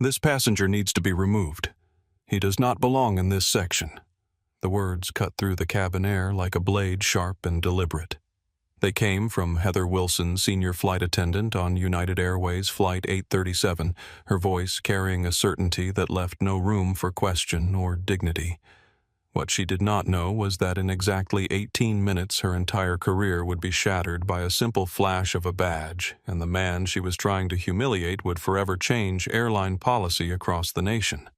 "This passenger needs to be removed. He does not belong in this section." The words cut through the cabin air like a blade, sharp and deliberate. They came from Heather Wilson, senior flight attendant on United Airways Flight 837, her voice carrying a certainty that left no room for question or dignity. What she did not know was that in exactly 18 minutes her entire career would be shattered by a simple flash of a badge, and the man she was trying to humiliate would forever change airline policy across the nation.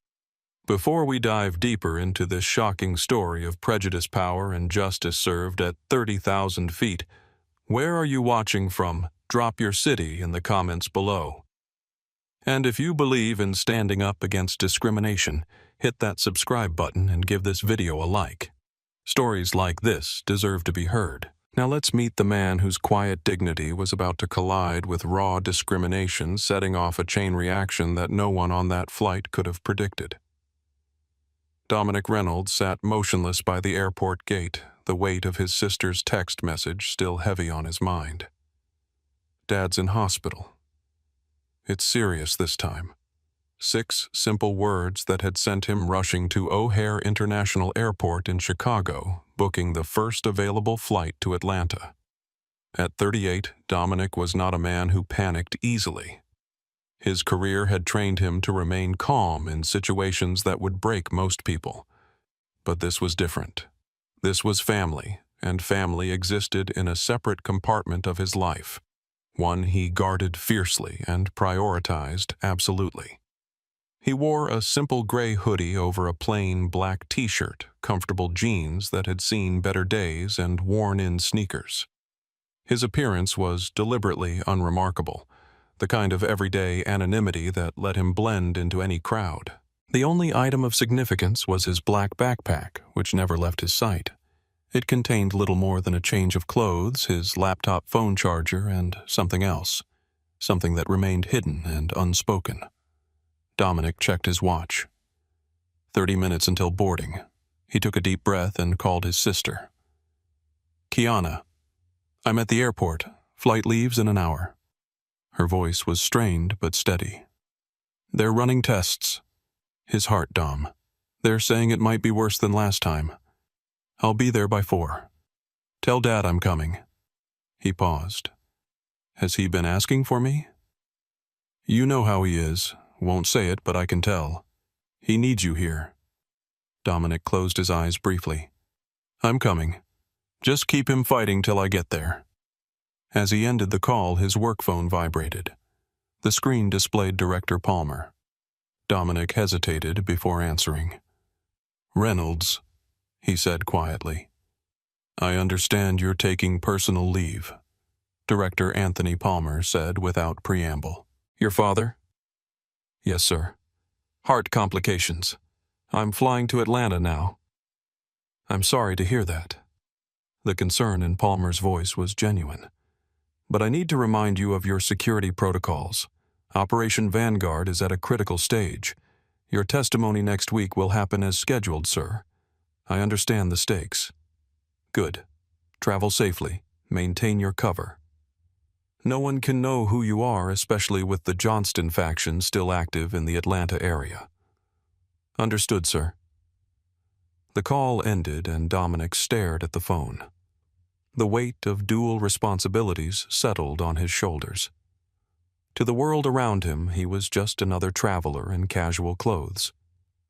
Before we dive deeper into this shocking story of prejudice, power, and justice served at 30,000 feet, where are you watching from? Drop your city in the comments below. And if you believe in standing up against discrimination, hit that subscribe button and give this video a like. Stories like this deserve to be heard. Now let's meet the man whose quiet dignity was about to collide with raw discrimination, setting off a chain reaction that no one on that flight could have predicted. Dominic Reynolds sat motionless by the airport gate, the weight of his sister's text message still heavy on his mind. "Dad's in hospital. It's serious this time." 6 simple words that had sent him rushing to O'Hare International Airport in Chicago, booking the first available flight to Atlanta. At 38, Dominic was not a man who panicked easily. His career had trained him to remain calm in situations that would break most people. But this was different. This was family, and family existed in a separate compartment of his life, one he guarded fiercely and prioritized absolutely. He wore a simple gray hoodie over a plain black t-shirt, comfortable jeans that had seen better days, and worn-in sneakers. His appearance was deliberately unremarkable, the kind of everyday anonymity that let him blend into any crowd. The only item of significance was his black backpack, which never left his sight. It contained little more than a change of clothes, his laptop phone charger, and something else, something that remained hidden and unspoken. Dominic checked his watch. 30 minutes until boarding. He took a deep breath and called his sister. "Kiana, I'm at the airport. Flight leaves in an hour." Her voice was strained but steady. "They're running tests." His heart, Dom. "They're saying it might be worse than last time. I'll be there by 4. Tell Dad I'm coming." He paused. "Has he been asking for me?" "You know how he is. Won't say it, but I can tell. He needs you here." Dominic closed his eyes briefly. "I'm coming. Just keep him fighting till I get there." As he ended the call, his work phone vibrated. The screen displayed Director Palmer. Dominic hesitated before answering. "Reynolds," he said quietly. "I understand you're taking personal leave," Director Anthony Palmer said without preamble. "Your father?" "Yes, sir. Heart complications. I'm flying to Atlanta now." "I'm sorry to hear that." The concern in Palmer's voice was genuine. "But I need to remind you of your security protocols. Operation Vanguard is at a critical stage. Your testimony next week will happen as scheduled, sir. I understand the stakes." "Good. Travel safely. Maintain your cover. No one can know who you are, especially with the Johnston faction still active in the Atlanta area." "Understood, sir." The call ended and Dominic stared at the phone. The weight of dual responsibilities settled on his shoulders. To the world around him, he was just another traveler in casual clothes.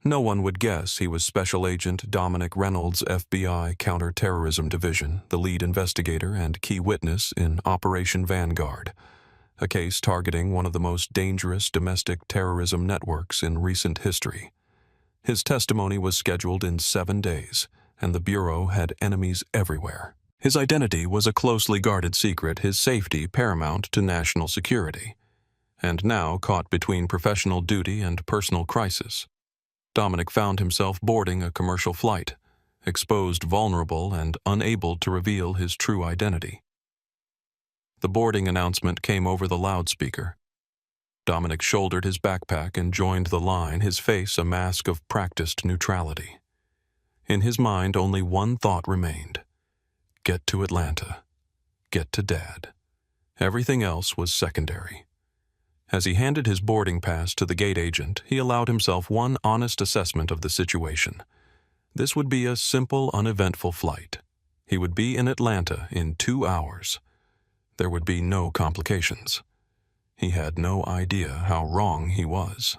No one would guess he was Special Agent Dominic Reynolds, FBI Counterterrorism Division, the lead investigator and key witness in Operation Vanguard, a case targeting one of the most dangerous domestic terrorism networks in recent history. His testimony was scheduled in 7 days, and the Bureau had enemies everywhere. His identity was a closely guarded secret, his safety paramount to national security. And now, caught between professional duty and personal crisis, Dominic found himself boarding a commercial flight, exposed, vulnerable, and unable to reveal his true identity. The boarding announcement came over the loudspeaker. Dominic shouldered his backpack and joined the line, his face a mask of practiced neutrality. In his mind, only one thought remained. Get to Atlanta. Get to Dad. Everything else was secondary. As he handed his boarding pass to the gate agent, he allowed himself one honest assessment of the situation. This would be a simple, uneventful flight. He would be in Atlanta in 2 hours. There would be no complications. He had no idea how wrong he was.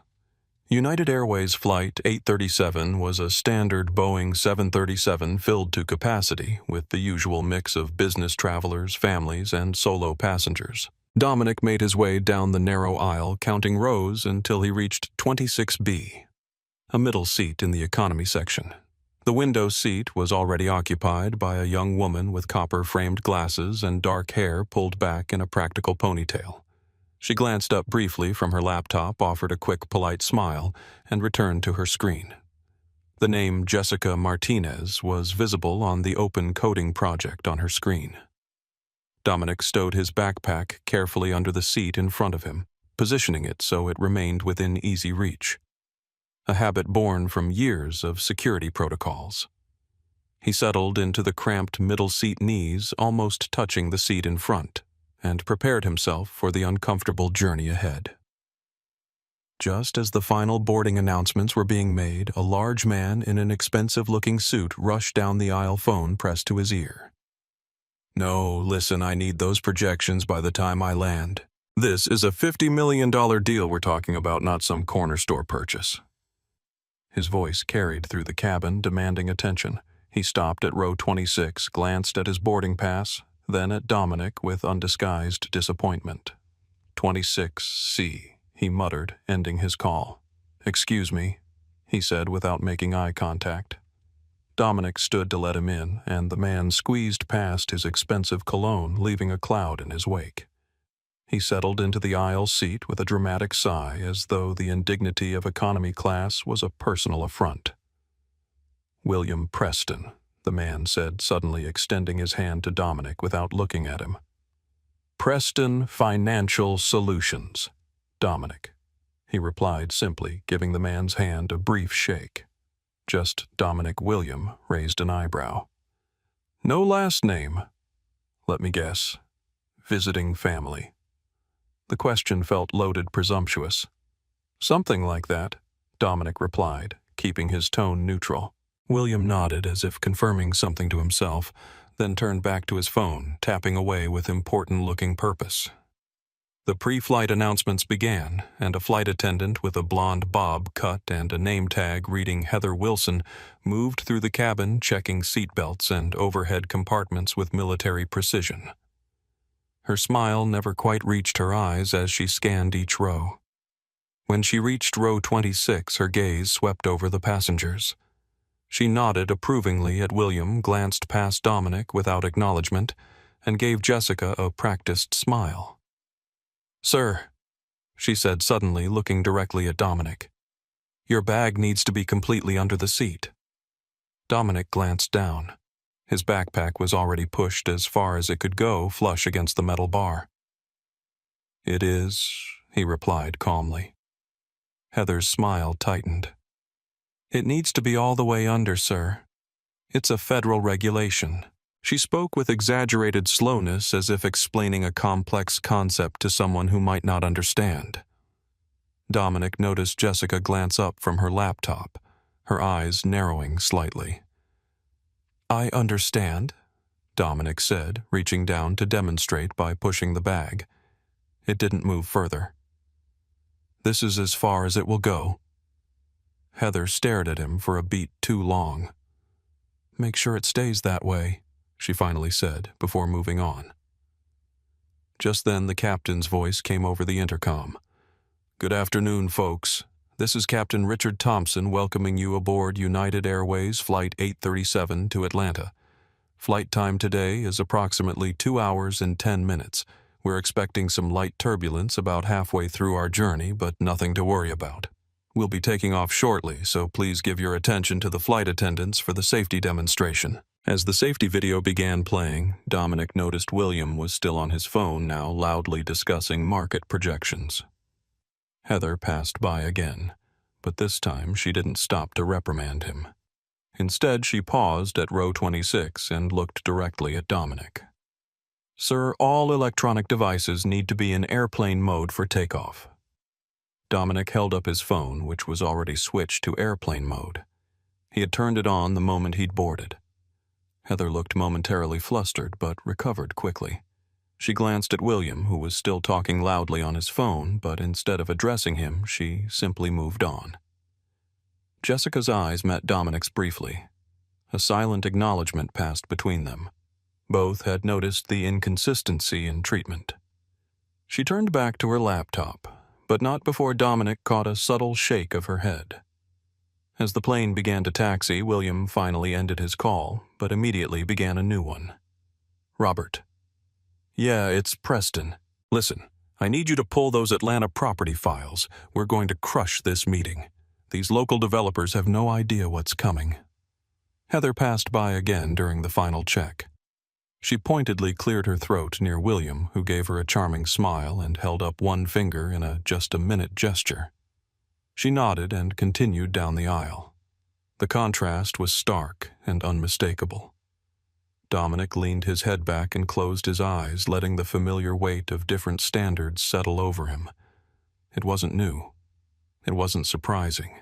United Airways Flight 837 was a standard Boeing 737 filled to capacity with the usual mix of business travelers, families, and solo passengers. Dominic made his way down the narrow aisle, counting rows until he reached 26B, a middle seat in the economy section. The window seat was already occupied by a young woman with copper-framed glasses and dark hair pulled back in a practical ponytail. She glanced up briefly from her laptop, offered a quick, polite smile, and returned to her screen. The name Jessica Martinez was visible on the open coding project on her screen. Dominic stowed his backpack carefully under the seat in front of him, positioning it so it remained within easy reach. A habit born from years of security protocols. He settled into the cramped middle seat knees, almost touching the seat in front, and prepared himself for the uncomfortable journey ahead. Just as the final boarding announcements were being made, a large man in an expensive-looking suit rushed down the aisle, phone pressed to his ear. "No, listen, I need those projections by the time I land. This is a $50 million deal we're talking about, not some corner store purchase." His voice carried through the cabin, demanding attention. He stopped at row 26, glanced at his boarding pass, then at Dominic with undisguised disappointment. 26C, he muttered, ending his call. "Excuse me," he said without making eye contact. Dominic stood to let him in, and the man squeezed past his expensive cologne, leaving a cloud in his wake. He settled into the aisle seat with a dramatic sigh, as though the indignity of economy class was a personal affront. "William Preston," the man said, suddenly extending his hand to Dominic without looking at him. "Preston Financial Solutions, Dominic," he replied simply, giving the man's hand a brief shake. Just Dominic William raised an eyebrow. "No last name? Let me guess. Visiting family." The question felt loaded, presumptuous. "Something like that," Dominic replied, keeping his tone neutral. William nodded as if confirming something to himself, then turned back to his phone, tapping away with important-looking purpose. The pre-flight announcements began, and a flight attendant with a blonde bob cut and a name tag reading Heather Wilson moved through the cabin, checking seatbelts and overhead compartments with military precision. Her smile never quite reached her eyes as she scanned each row. When she reached row 26, her gaze swept over the passengers. She nodded approvingly at William, glanced past Dominic without acknowledgement, and gave Jessica a practiced smile. "Sir," she said suddenly, looking directly at Dominic, "your bag needs to be completely under the seat." Dominic glanced down. His backpack was already pushed as far as it could go, flush against the metal bar. "It is," he replied calmly. Heather's smile tightened. "It needs to be all the way under, sir. It's a federal regulation." She spoke with exaggerated slowness, as if explaining a complex concept to someone who might not understand. Dominic noticed Jessica glance up from her laptop, her eyes narrowing slightly. "I understand," Dominic said, reaching down to demonstrate by pushing the bag. It didn't move further. "This is as far as it will go." Heather stared at him for a beat too long. "Make sure it stays that way," she finally said, before moving on. Just then the captain's voice came over the intercom. "Good afternoon, folks. This is Captain Richard Thompson welcoming you aboard United Airways Flight 837 to Atlanta. Flight time today is approximately 2 hours and 10 minutes. We're expecting some light turbulence about halfway through our journey, but nothing to worry about. We'll be taking off shortly, so please give your attention to the flight attendants for the safety demonstration." As the safety video began playing, Dominic noticed William was still on his phone, now loudly discussing market projections. Heather passed by again, but this time she didn't stop to reprimand him. Instead, she paused at row 26 and looked directly at Dominic. "Sir, all electronic devices need to be in airplane mode for takeoff. Dominic held up his phone, which was already switched to airplane mode. He had turned it on the moment he'd boarded. Heather looked momentarily flustered, but recovered quickly. She glanced at William, who was still talking loudly on his phone, but instead of addressing him, she simply moved on. Jessica's eyes met Dominic's briefly. A silent acknowledgement passed between them. Both had noticed the inconsistency in treatment. She turned back to her laptop, but not before Dominic caught a subtle shake of her head. As the plane began to taxi, William finally ended his call, but immediately began a new one. Robert. Yeah, it's Preston. Listen, I need you to pull those Atlanta property files. We're going to crush this meeting. These local developers have no idea what's coming. Heather passed by again during the final check. She pointedly cleared her throat near William, who gave her a charming smile and held up one finger in a just-a-minute gesture. She nodded and continued down the aisle. The contrast was stark and unmistakable. Dominic leaned his head back and closed his eyes, letting the familiar weight of different standards settle over him. It wasn't new. It wasn't surprising.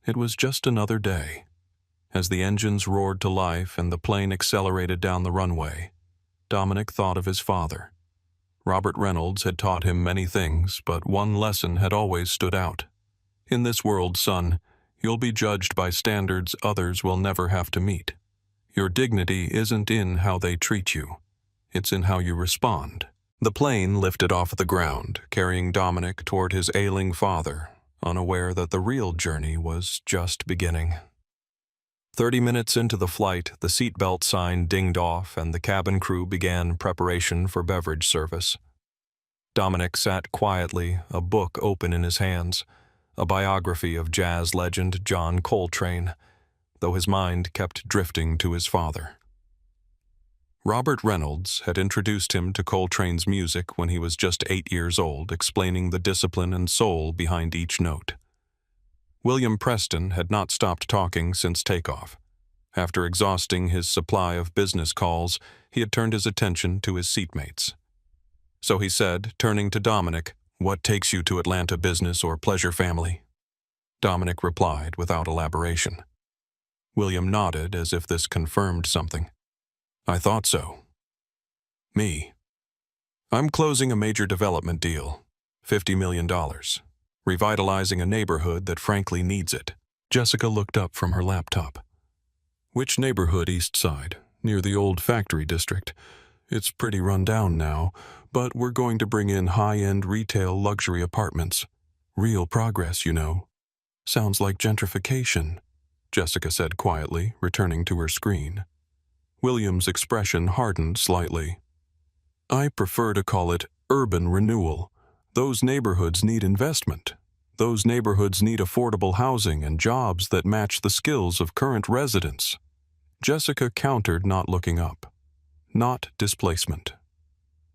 It was just another day. As the engines roared to life and the plane accelerated down the runway, Dominic thought of his father. Robert Reynolds had taught him many things, but one lesson had always stood out. In this world, son, you'll be judged by standards others will never have to meet. Your dignity isn't in how they treat you. It's in how you respond. The plane lifted off the ground, carrying Dominic toward his ailing father, unaware that the real journey was just beginning. 30 minutes into the flight, the seatbelt sign dinged off and the cabin crew began preparation for beverage service. Dominic sat quietly, a book open in his hands, a biography of jazz legend John Coltrane, though his mind kept drifting to his father. Robert Reynolds had introduced him to Coltrane's music when he was just 8 years old, explaining the discipline and soul behind each note. William Preston had not stopped talking since takeoff. After exhausting his supply of business calls, he had turned his attention to his seatmates. So he said, turning to Dominic, "What takes you to Atlanta, business or pleasure, family?" Dominic replied without elaboration. William nodded as if this confirmed something. "I thought so." "Me. I'm closing a major development deal, $50 million, revitalizing a neighborhood that frankly needs it." Jessica looked up from her laptop. "Which neighborhood, East Side? Near the old factory district. It's pretty run down now, but we're going to bring in high-end retail luxury apartments. Real progress, you know." "Sounds like gentrification," Jessica said quietly, returning to her screen. William's expression hardened slightly. "I prefer to call it urban renewal. Those neighborhoods need investment. Those neighborhoods need affordable housing and jobs that match the skills of current residents." Jessica countered, not looking up. "Not displacement."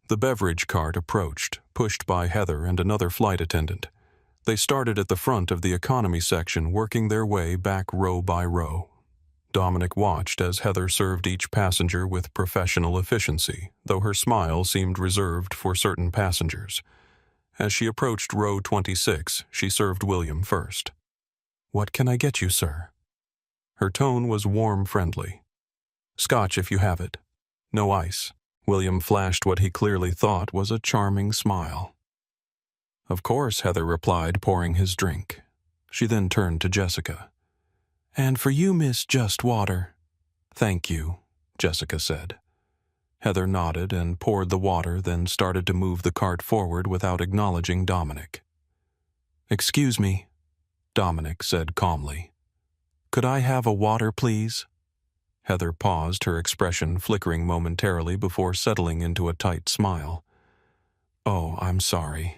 The beverage cart approached, pushed by Heather and another flight attendant. They started at the front of the economy section, working their way back row by row. Dominic watched as Heather served each passenger with professional efficiency, though her smile seemed reserved for certain passengers. As she approached row 26, she served William first. "What can I get you, sir?" Her tone was warm, friendly. "Scotch if you have it. No ice." William flashed what he clearly thought was a charming smile. "Of course," Heather replied, pouring his drink. She then turned to Jessica. "And for you, miss, just water." "Thank you," Jessica said. Heather nodded and poured the water, then started to move the cart forward without acknowledging Dominic. "Excuse me," Dominic said calmly. "Could I have a water, please?" Heather paused, her expression flickering momentarily before settling into a tight smile. "Oh, I'm sorry.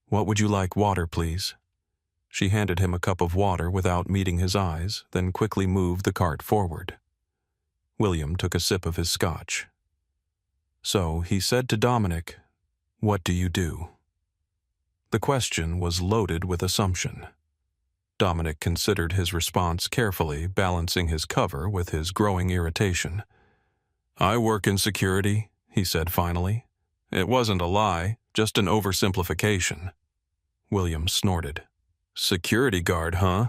What would you like, water, please?" She handed him a cup of water without meeting his eyes, then quickly moved the cart forward. William took a sip of his scotch. So he said to Dominic, "What do you do?" The question was loaded with assumption. Dominic considered his response carefully, balancing his cover with his growing irritation. "I work in security," he said finally. It wasn't a lie, just an oversimplification. William snorted. Security guard, huh?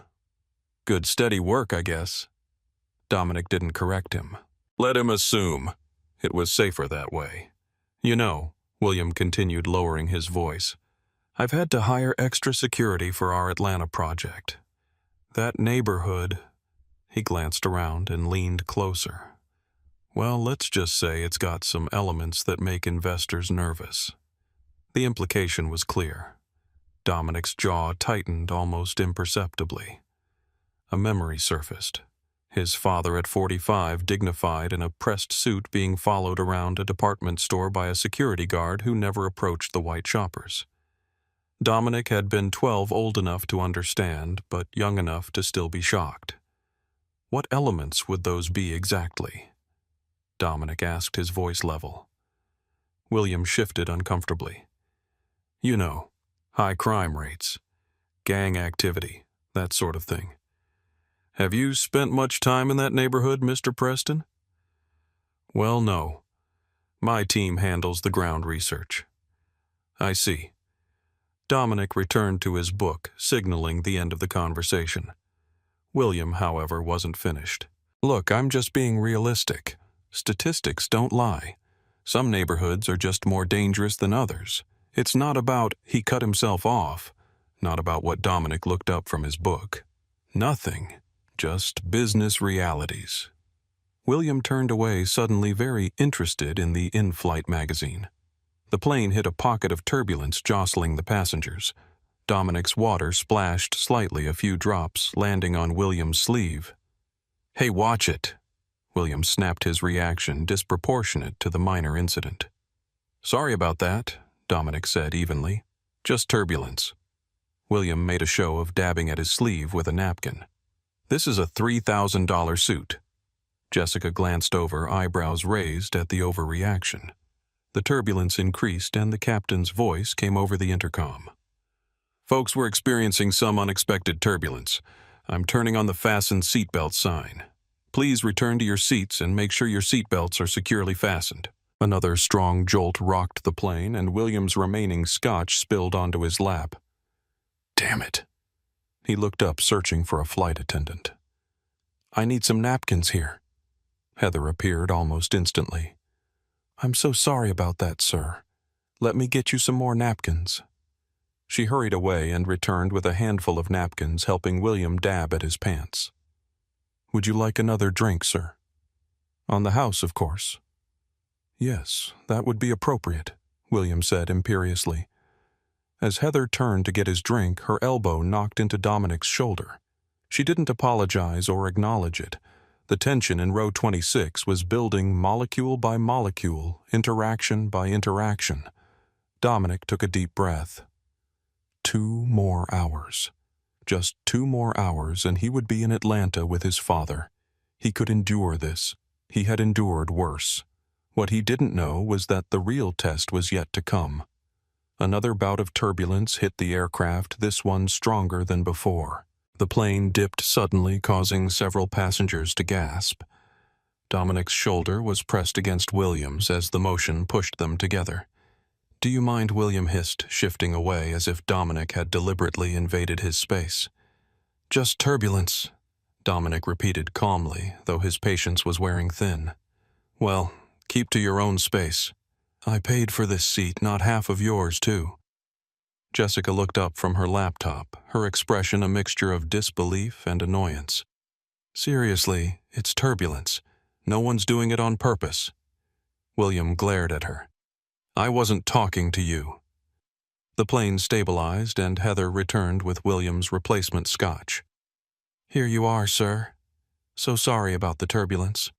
Good steady work, I guess. Dominic didn't correct him. Let him assume. It was safer that way. You know, William continued, lowering his voice, I've had to hire extra security for our Atlanta project. That neighborhood... He glanced around and leaned closer. Well, let's just say it's got some elements that make investors nervous. The implication was clear. Dominic's jaw tightened almost imperceptibly. A memory surfaced. His father at 45, dignified in a pressed suit, being followed around a department store by a security guard who never approached the white shoppers. Dominic had been 12, old enough to understand, but young enough to still be shocked. What elements would those be exactly? Dominic asked, his voice level. William shifted uncomfortably. You know, high crime rates, gang activity, that sort of thing. Have you spent much time in that neighborhood, Mr. Preston? Well, no. My team handles the ground research. I see. Dominic returned to his book, signaling the end of the conversation. William, however, wasn't finished. Look, I'm just being realistic. Statistics don't lie. Some neighborhoods are just more dangerous than others. It's not about he cut himself off, not about what Dominic looked up from his book. Nothing. Just business realities. William turned away, suddenly very interested in the in-flight magazine. The plane hit a pocket of turbulence, jostling the passengers. Dominic's water splashed slightly, a few drops landing on William's sleeve. Hey, watch it. William snapped, his reaction disproportionate to the minor incident. Sorry about that, Dominic said evenly. Just turbulence. William made a show of dabbing at his sleeve with a napkin. This is a $3,000 suit. Jessica glanced over, eyebrows raised at the overreaction. The turbulence increased and the captain's voice came over the intercom. Folks, we're experiencing some unexpected turbulence. I'm turning on the fasten seatbelt sign. Please return to your seats and make sure your seatbelts are securely fastened. Another strong jolt rocked the plane, and William's remaining scotch spilled onto his lap. Damn it. He looked up, searching for a flight attendant. I need some napkins here. Heather appeared almost instantly. I'm so sorry about that, sir. Let me get you some more napkins. She hurried away and returned with a handful of napkins, helping William dab at his pants. Would you like another drink, sir? On the house, of course. Yes, that would be appropriate, William said imperiously. As Heather turned to get his drink, her elbow knocked into Dominic's shoulder. She didn't apologize or acknowledge it. The tension in row 26 was building molecule by molecule, interaction by interaction. Dominic took a deep breath. 2 more hours. Just 2 more hours and he would be in Atlanta with his father. He could endure this. He had endured worse. What he didn't know was that the real test was yet to come. Another bout of turbulence hit the aircraft, this one stronger than before. The plane dipped suddenly, causing several passengers to gasp. Dominic's shoulder was pressed against William's as the motion pushed them together. Do you mind, William hissed, shifting away as if Dominic had deliberately invaded his space. Just turbulence, Dominic repeated calmly, though his patience was wearing thin. Well, keep to your own space. I paid for this seat, not half of yours, too. Jessica looked up from her laptop, her expression a mixture of disbelief and annoyance. Seriously, it's turbulence. No one's doing it on purpose. William glared at her. I wasn't talking to you. The plane stabilized and Heather returned with William's replacement scotch. Here you are, sir. So sorry about the turbulence.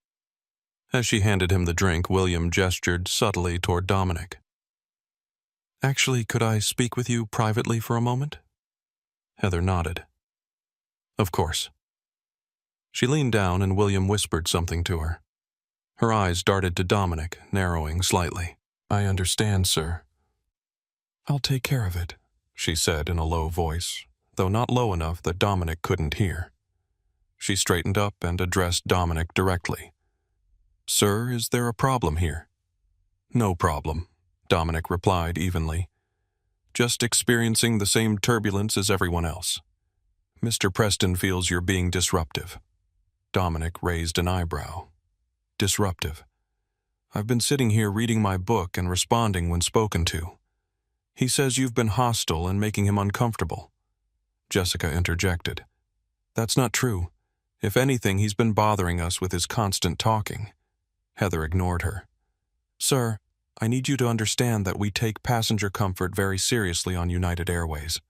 As she handed him the drink, William gestured subtly toward Dominic. Actually, could I speak with you privately for a moment? Heather nodded. Of course. She leaned down and William whispered something to her. Her eyes darted to Dominic, narrowing slightly. I understand, sir. I'll take care of it, she said in a low voice, though not low enough that Dominic couldn't hear. She straightened up and addressed Dominic directly. Sir, is there a problem here? No problem, Dominic replied evenly. Just experiencing the same turbulence as everyone else. Mr. Preston feels you're being disruptive. Dominic raised an eyebrow. Disruptive. I've been sitting here reading my book and responding when spoken to. He says you've been hostile and making him uncomfortable. Jessica interjected. That's not true. If anything, he's been bothering us with his constant talking. Heather ignored her. Sir, I need you to understand that we take passenger comfort very seriously on United Airways.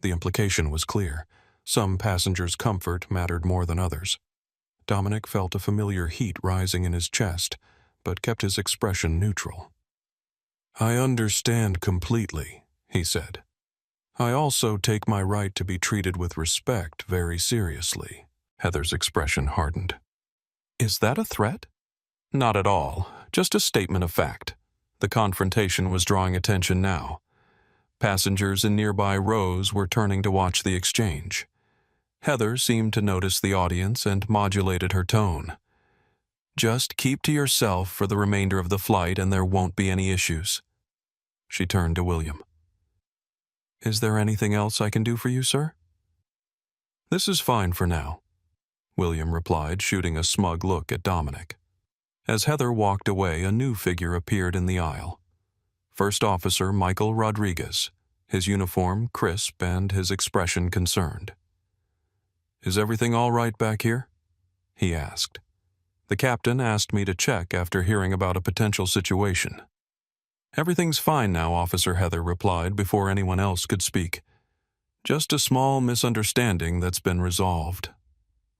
The implication was clear. Some passengers' comfort mattered more than others. Dominic felt a familiar heat rising in his chest, but kept his expression neutral. I understand completely, he said. I also take my right to be treated with respect very seriously. Heather's expression hardened. Is that a threat? Not at all, just a statement of fact. The confrontation was drawing attention now. Passengers in nearby rows were turning to watch the exchange. Heather seemed to notice the audience and modulated her tone. Just keep to yourself for the remainder of the flight and there won't be any issues. She turned to William. Is there anything else I can do for you, sir? This is fine for now, William replied, shooting a smug look at Dominic. As Heather walked away, a new figure appeared in the aisle. First Officer Michael Rodriguez, his uniform crisp and his expression concerned. Is everything all right back here? He asked. The captain asked me to check after hearing about a potential situation. Everything's fine now, Officer, Heather replied before anyone else could speak. Just a small misunderstanding that's been resolved.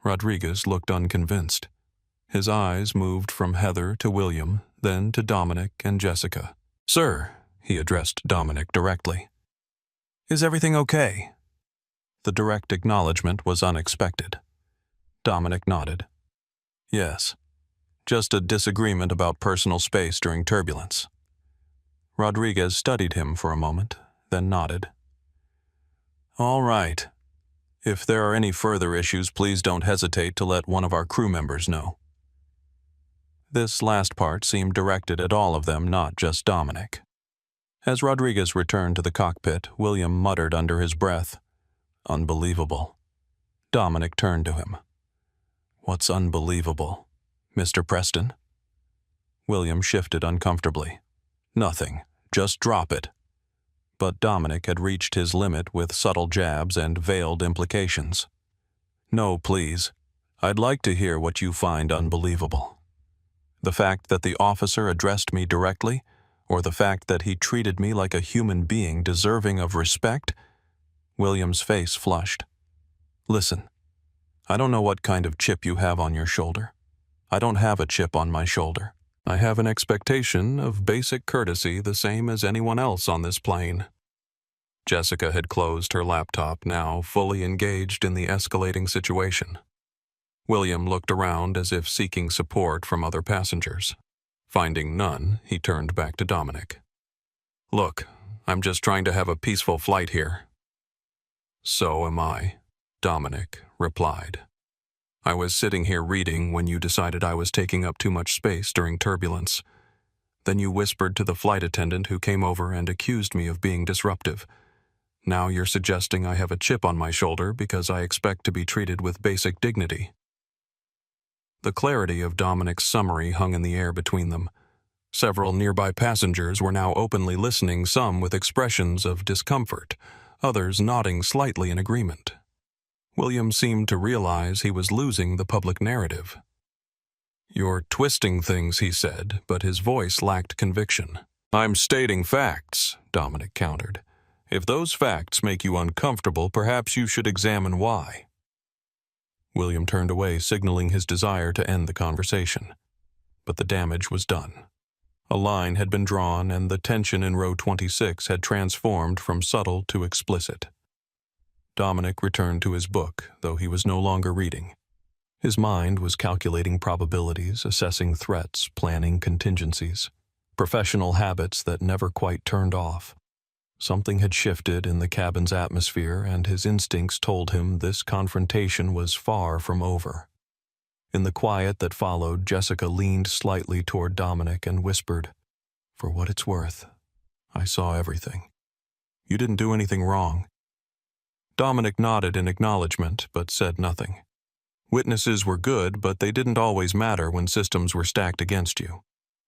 Rodriguez looked unconvinced. His eyes moved from Heather to William, then to Dominic and Jessica. Sir, he addressed Dominic directly. Is everything okay? The direct acknowledgement was unexpected. Dominic nodded. Yes, just a disagreement about personal space during turbulence. Rodriguez studied him for a moment, then nodded. All right. If there are any further issues, please don't hesitate to let one of our crew members know. This last part seemed directed at all of them, not just Dominic. As Rodriguez returned to the cockpit, William muttered under his breath, Unbelievable. Dominic turned to him. What's unbelievable, Mr. Preston? William shifted uncomfortably. Nothing. Just drop it. But Dominic had reached his limit with subtle jabs and veiled implications. No, please. I'd like to hear what you find unbelievable. The fact that the officer addressed me directly, or the fact that he treated me like a human being deserving of respect? William's face flushed. Listen, I don't know what kind of chip you have on your shoulder. I don't have a chip on my shoulder. I have an expectation of basic courtesy the same as anyone else on this plane. Jessica had closed her laptop, now fully engaged in the escalating situation. William looked around as if seeking support from other passengers. Finding none, he turned back to Dominic. Look, I'm just trying to have a peaceful flight here. So am I, Dominic replied. I was sitting here reading when you decided I was taking up too much space during turbulence. Then you whispered to the flight attendant who came over and accused me of being disruptive. Now you're suggesting I have a chip on my shoulder because I expect to be treated with basic dignity. The clarity of Dominic's summary hung in the air between them. Several nearby passengers were now openly listening, some with expressions of discomfort, others nodding slightly in agreement. William seemed to realize he was losing the public narrative. You're twisting things, he said, but his voice lacked conviction. I'm stating facts, Dominic countered. If those facts make you uncomfortable, perhaps you should examine why. William turned away, signaling his desire to end the conversation. But the damage was done. A line had been drawn, and the tension in row 26 had transformed from subtle to explicit. Dominic returned to his book, though he was no longer reading. His mind was calculating probabilities, assessing threats, planning contingencies, professional habits that never quite turned off. Something had shifted in the cabin's atmosphere, and his instincts told him this confrontation was far from over. In the quiet that followed, Jessica leaned slightly toward Dominic and whispered, For what it's worth, I saw everything. You didn't do anything wrong." Dominic nodded in acknowledgement, but said nothing. Witnesses were good, but they didn't always matter when systems were stacked against you.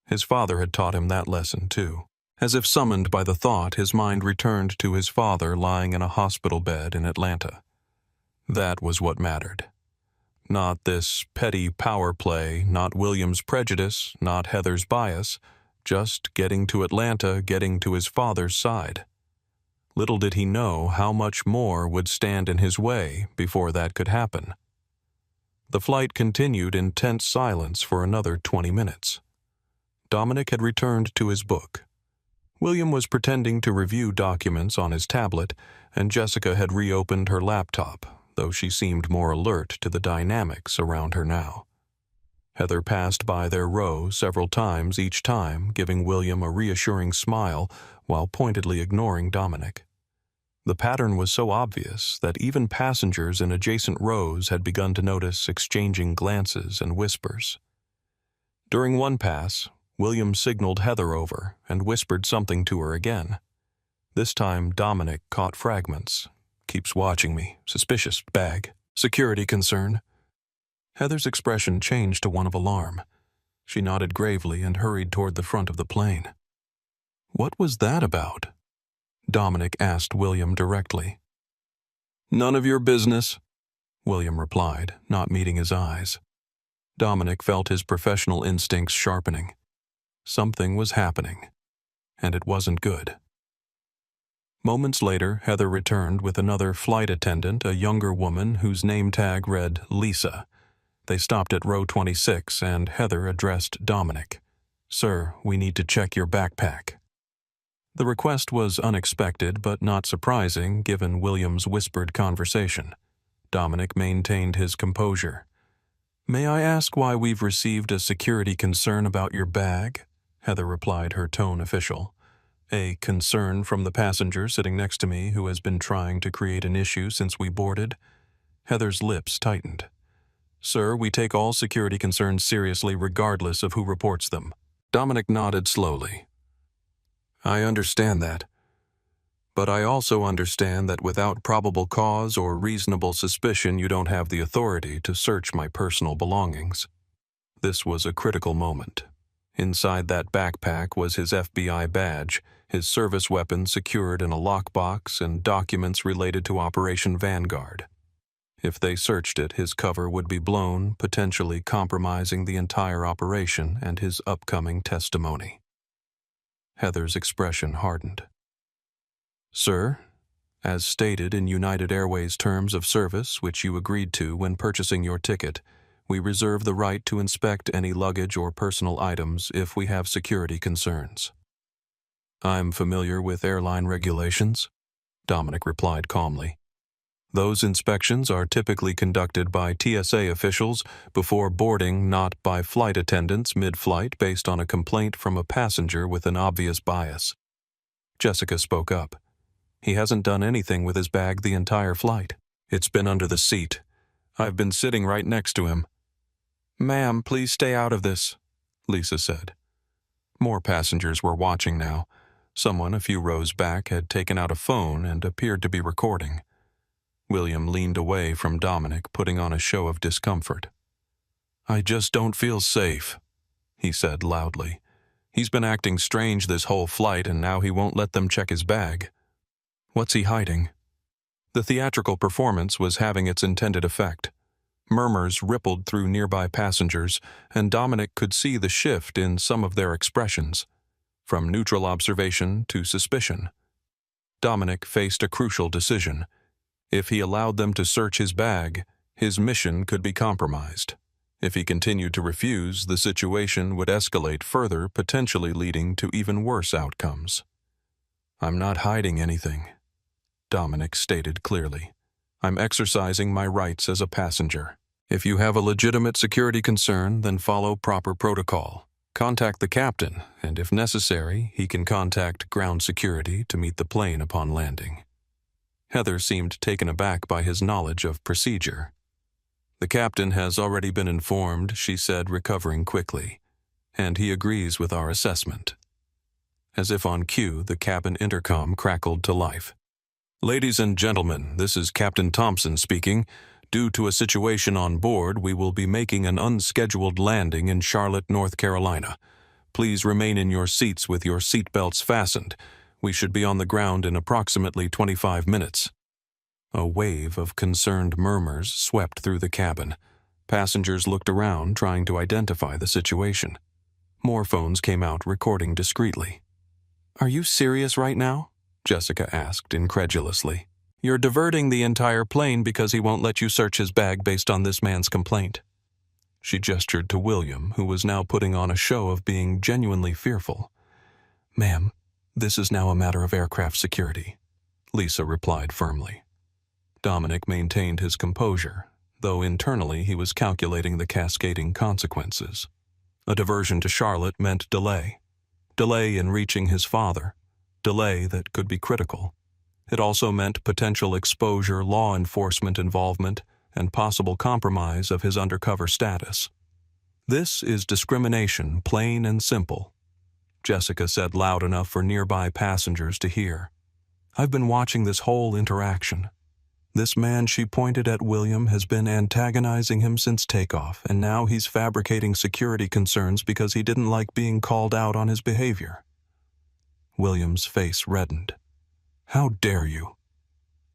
His father had taught him that lesson, too. As if summoned by the thought, his mind returned to his father lying in a hospital bed in Atlanta. That was what mattered. Not this petty power play, not William's prejudice, not Heather's bias, just getting to Atlanta, getting to his father's side. Little did he know how much more would stand in his way before that could happen. The flight continued in tense silence for another 20 minutes. Dominic had returned to his book. William was pretending to review documents on his tablet, and Jessica had reopened her laptop, though she seemed more alert to the dynamics around her now. Heather passed by their row several times each time, giving William a reassuring smile while pointedly ignoring Dominic. The pattern was so obvious that even passengers in adjacent rows had begun to notice exchanging glances and whispers. During one pass, William signaled Heather over and whispered something to her again. This time Dominic caught fragments. "Keeps watching me. Suspicious. Bag. Security concern." Heather's expression changed to one of alarm. She nodded gravely and hurried toward the front of the plane. "What was that about?" Dominic asked William directly. "None of your business," William replied, not meeting his eyes. Dominic felt his professional instincts sharpening. Something was happening, and it wasn't good. Moments later, Heather returned with another flight attendant, a younger woman whose name tag read Lisa. They stopped at row 26, and Heather addressed Dominic. "Sir, we need to check your backpack." The request was unexpected but not surprising given William's whispered conversation. Dominic maintained his composure. "May I ask why we've received a security concern about your bag?" Heather replied, her tone official. "A concern from the passenger sitting next to me who has been trying to create an issue since we boarded." Heather's lips tightened. "Sir, we take all security concerns seriously regardless of who reports them." Dominic nodded slowly. "I understand that. But I also understand that without probable cause or reasonable suspicion you don't have the authority to search my personal belongings." This was a critical moment. Inside that backpack was his FBI badge, his service weapon secured in a lockbox, and documents related to Operation Vanguard. If they searched it, his cover would be blown, potentially compromising the entire operation and his upcoming testimony. Heather's expression hardened. "Sir, as stated in United Airways terms of service, which you agreed to when purchasing your ticket, we reserve the right to inspect any luggage or personal items if we have security concerns." "I'm familiar with airline regulations," Dominic replied calmly. "Those inspections are typically conducted by TSA officials before boarding, not by flight attendants mid-flight based on a complaint from a passenger with an obvious bias." Jessica spoke up. "He hasn't done anything with his bag the entire flight. It's been under the seat. I've been sitting right next to him." "Ma'am, please stay out of this," Lisa said. More passengers were watching now. Someone a few rows back had taken out a phone and appeared to be recording. William leaned away from Dominic, putting on a show of discomfort. "I just don't feel safe," he said loudly. "He's been acting strange this whole flight, and now he won't let them check his bag. What's he hiding?" The theatrical performance was having its intended effect. Murmurs rippled through nearby passengers, and Dominic could see the shift in some of their expressions, from neutral observation to suspicion. Dominic faced a crucial decision. If he allowed them to search his bag, his mission could be compromised. If he continued to refuse, the situation would escalate further, potentially leading to even worse outcomes. "I'm not hiding anything," Dominic stated clearly. "I'm exercising my rights as a passenger. If you have a legitimate security concern, then follow proper protocol. Contact the captain, and if necessary, he can contact ground security to meet the plane upon landing." Heather seemed taken aback by his knowledge of procedure. "The captain has already been informed," she said, recovering quickly, "and he agrees with our assessment." As if on cue, the cabin intercom crackled to life. "Ladies and gentlemen, this is Captain Thompson speaking. Due to a situation on board, we will be making an unscheduled landing in Charlotte, North Carolina. Please remain in your seats with your seatbelts fastened. We should be on the ground in approximately 25 minutes. A wave of concerned murmurs swept through the cabin. Passengers looked around, trying to identify the situation. More phones came out, recording discreetly. "Are you serious right now?" Jessica asked incredulously. "You're diverting the entire plane because he won't let you search his bag based on this man's complaint." She gestured to William, who was now putting on a show of being genuinely fearful. "Ma'am, this is now a matter of aircraft security," Lisa replied firmly. Dominic maintained his composure, though internally he was calculating the cascading consequences. A diversion to Charlotte meant delay. Delay in reaching his father. Delay that could be critical. It also meant potential exposure, law enforcement involvement, and possible compromise of his undercover status. "This is discrimination, plain and simple," Jessica said loud enough for nearby passengers to hear. "I've been watching this whole interaction. This man," she pointed at William, "has been antagonizing him since takeoff, and now he's fabricating security concerns because he didn't like being called out on his behavior." William's face reddened. "How dare you?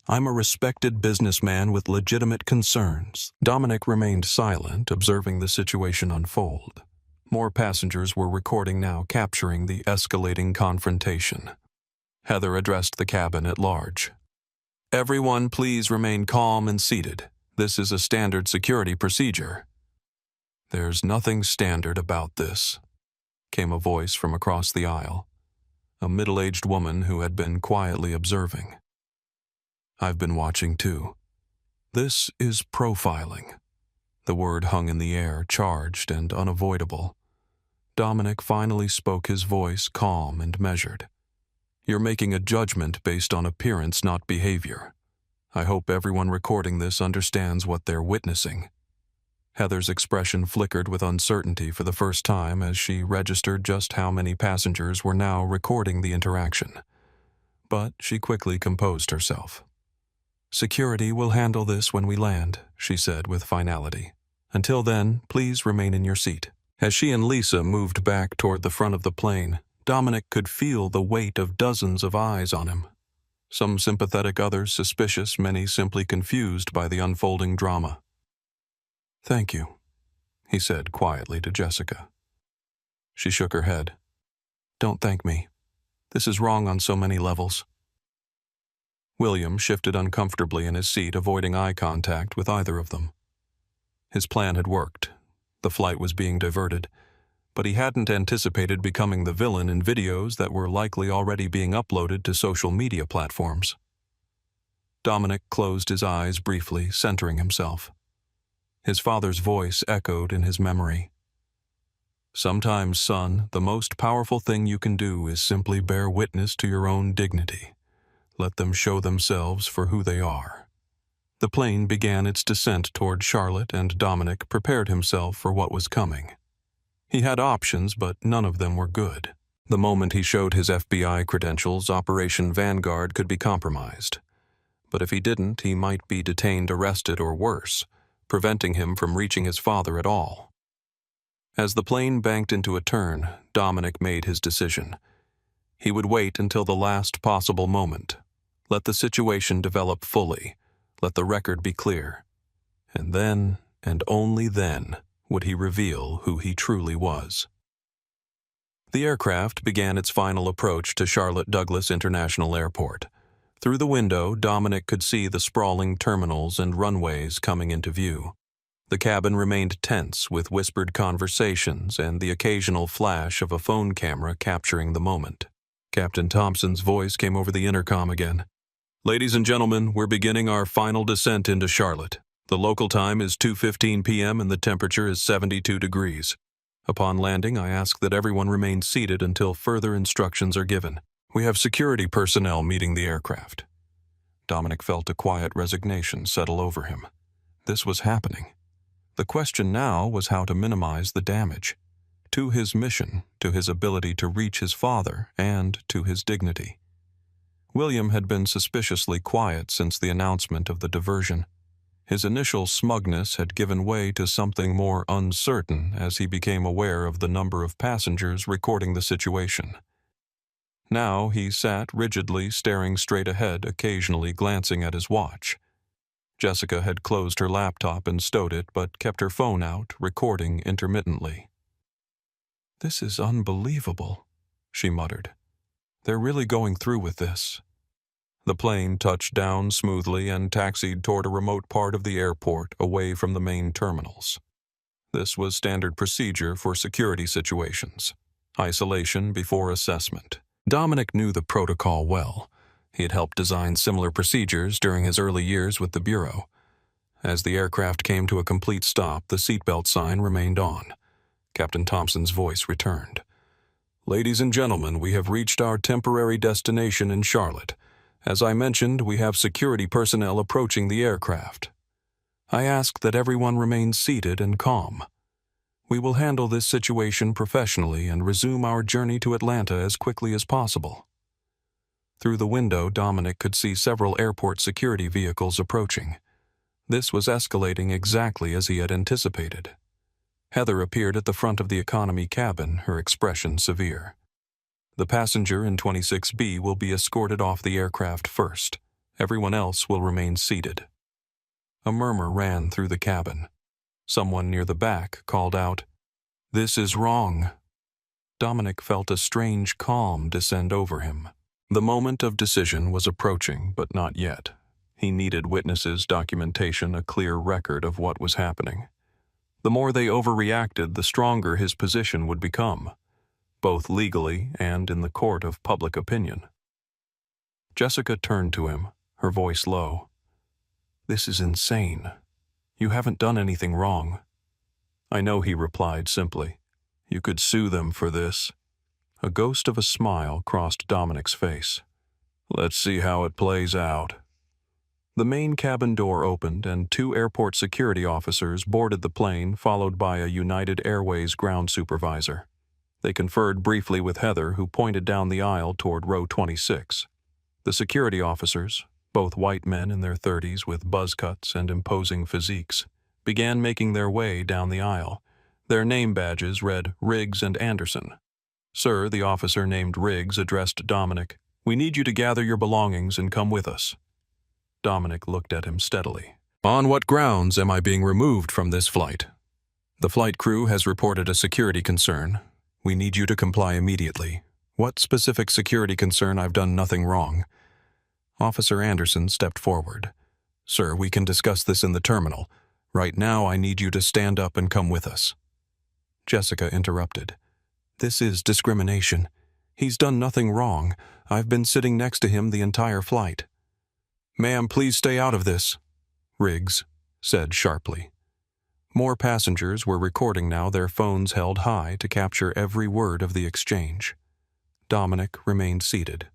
I'm a respected businessman with legitimate concerns." Dominic remained silent, observing the situation unfold. More passengers were recording now, capturing the escalating confrontation. Heather addressed the cabin at large. "Everyone, please remain calm and seated. This is a standard security procedure." "There's nothing standard about this," came a voice from across the aisle, a middle-aged woman who had been quietly observing. "I've been watching too. This is profiling." The word hung in the air, charged and unavoidable. Dominic finally spoke, his voice calm and measured. "You're making a judgment based on appearance, not behavior. I hope everyone recording this understands what they're witnessing." Heather's expression flickered with uncertainty for the first time as she registered just how many passengers were now recording the interaction. But she quickly composed herself. "Security will handle this when we land," she said with finality. "Until then, please remain in your seat." As she and Lisa moved back toward the front of the plane, Dominic could feel the weight of dozens of eyes on him. Some sympathetic, others suspicious, many simply confused by the unfolding drama. "Thank you," he said quietly to Jessica. She shook her head. "Don't thank me. This is wrong on so many levels." William shifted uncomfortably in his seat, avoiding eye contact with either of them. His plan had worked. The flight was being diverted, but he hadn't anticipated becoming the villain in videos that were likely already being uploaded to social media platforms. Dominic closed his eyes briefly, centering himself. His father's voice echoed in his memory. "Sometimes, son, the most powerful thing you can do is simply bear witness to your own dignity. Let them show themselves for who they are." The plane began its descent toward Charlotte, and Dominic prepared himself for what was coming. He had options, but none of them were good. The moment he showed his FBI credentials, Operation Vanguard could be compromised. But if he didn't, he might be detained, arrested, or worse, preventing him from reaching his father at all. As the plane banked into a turn, Dominic made his decision. He would wait until the last possible moment. Let the situation develop fully. Let the record be clear. And then, and only then, would he reveal who he truly was. The aircraft began its final approach to Charlotte Douglas International Airport. Through the window, Dominic could see the sprawling terminals and runways coming into view. The cabin remained tense, with whispered conversations and the occasional flash of a phone camera capturing the moment. Captain Thompson's voice came over the intercom again. "Ladies and gentlemen, we're beginning our final descent into Charlotte. The local time is 2:15 p.m. and the temperature is 72 degrees. Upon landing, I ask that everyone remain seated until further instructions are given. We have security personnel meeting the aircraft." Dominic felt a quiet resignation settle over him. This was happening. The question now was how to minimize the damage. to his mission, to his ability to reach his father, and to his dignity. William had been suspiciously quiet since the announcement of the diversion. His initial smugness had given way to something more uncertain as he became aware of the number of passengers recording the situation. Now he sat rigidly staring straight ahead, occasionally glancing at his watch. Jessica had closed her laptop and stowed it, but kept her phone out, recording intermittently. "This is unbelievable," she muttered. "They're really going through with this." The plane touched down smoothly and taxied toward a remote part of the airport away from the main terminals. This was standard procedure for security situations. Isolation before assessment. Dominic knew the protocol well. He had helped design similar procedures during his early years with the Bureau. As the aircraft came to a complete stop, the seatbelt sign remained on. Captain Thompson's voice returned. "Ladies and gentlemen, we have reached our temporary destination in Charlotte. As I mentioned, we have security personnel approaching the aircraft. I ask that everyone remain seated and calm. We will handle this situation professionally and resume our journey to Atlanta as quickly as possible." Through the window, Dominic could see several airport security vehicles approaching. This was escalating exactly as he had anticipated. Heather appeared at the front of the economy cabin, her expression severe. "The passenger in 26B will be escorted off the aircraft first. Everyone else will remain seated." A murmur ran through the cabin. Someone near the back called out, "This is wrong." Dominic felt a strange calm descend over him. The moment of decision was approaching, but not yet. He needed witnesses, documentation, a clear record of what was happening. The more they overreacted, the stronger his position would become, both legally and in the court of public opinion. Jessica turned to him, her voice low. "This is insane. You haven't done anything wrong." "I know," he replied simply. "You could sue them for this." A ghost of a smile crossed Dominic's face. "Let's see how it plays out." The main cabin door opened and 2 airport security officers boarded the plane, followed by a United Airways ground supervisor. They conferred briefly with Heather, who pointed down the aisle toward row 26. The security officers, both white men in their 30s with buzz cuts and imposing physiques, began making their way down the aisle. Their name badges read Riggs and Anderson. "Sir," the officer named Riggs addressed Dominic, "we need you to gather your belongings and come with us." Dominic looked at him steadily. "On what grounds am I being removed from this flight?" "The flight crew has reported a security concern. We need you to comply immediately." "What specific security concern? I've done nothing wrong." Officer Anderson stepped forward. "Sir, we can discuss this in the terminal. Right now, I need you to stand up and come with us." Jessica interrupted. "This is discrimination. He's done nothing wrong. I've been sitting next to him the entire flight." "Ma'am, please stay out of this," Riggs said sharply. More passengers were recording now, their phones held high to capture every word of the exchange. Dominic remained seated.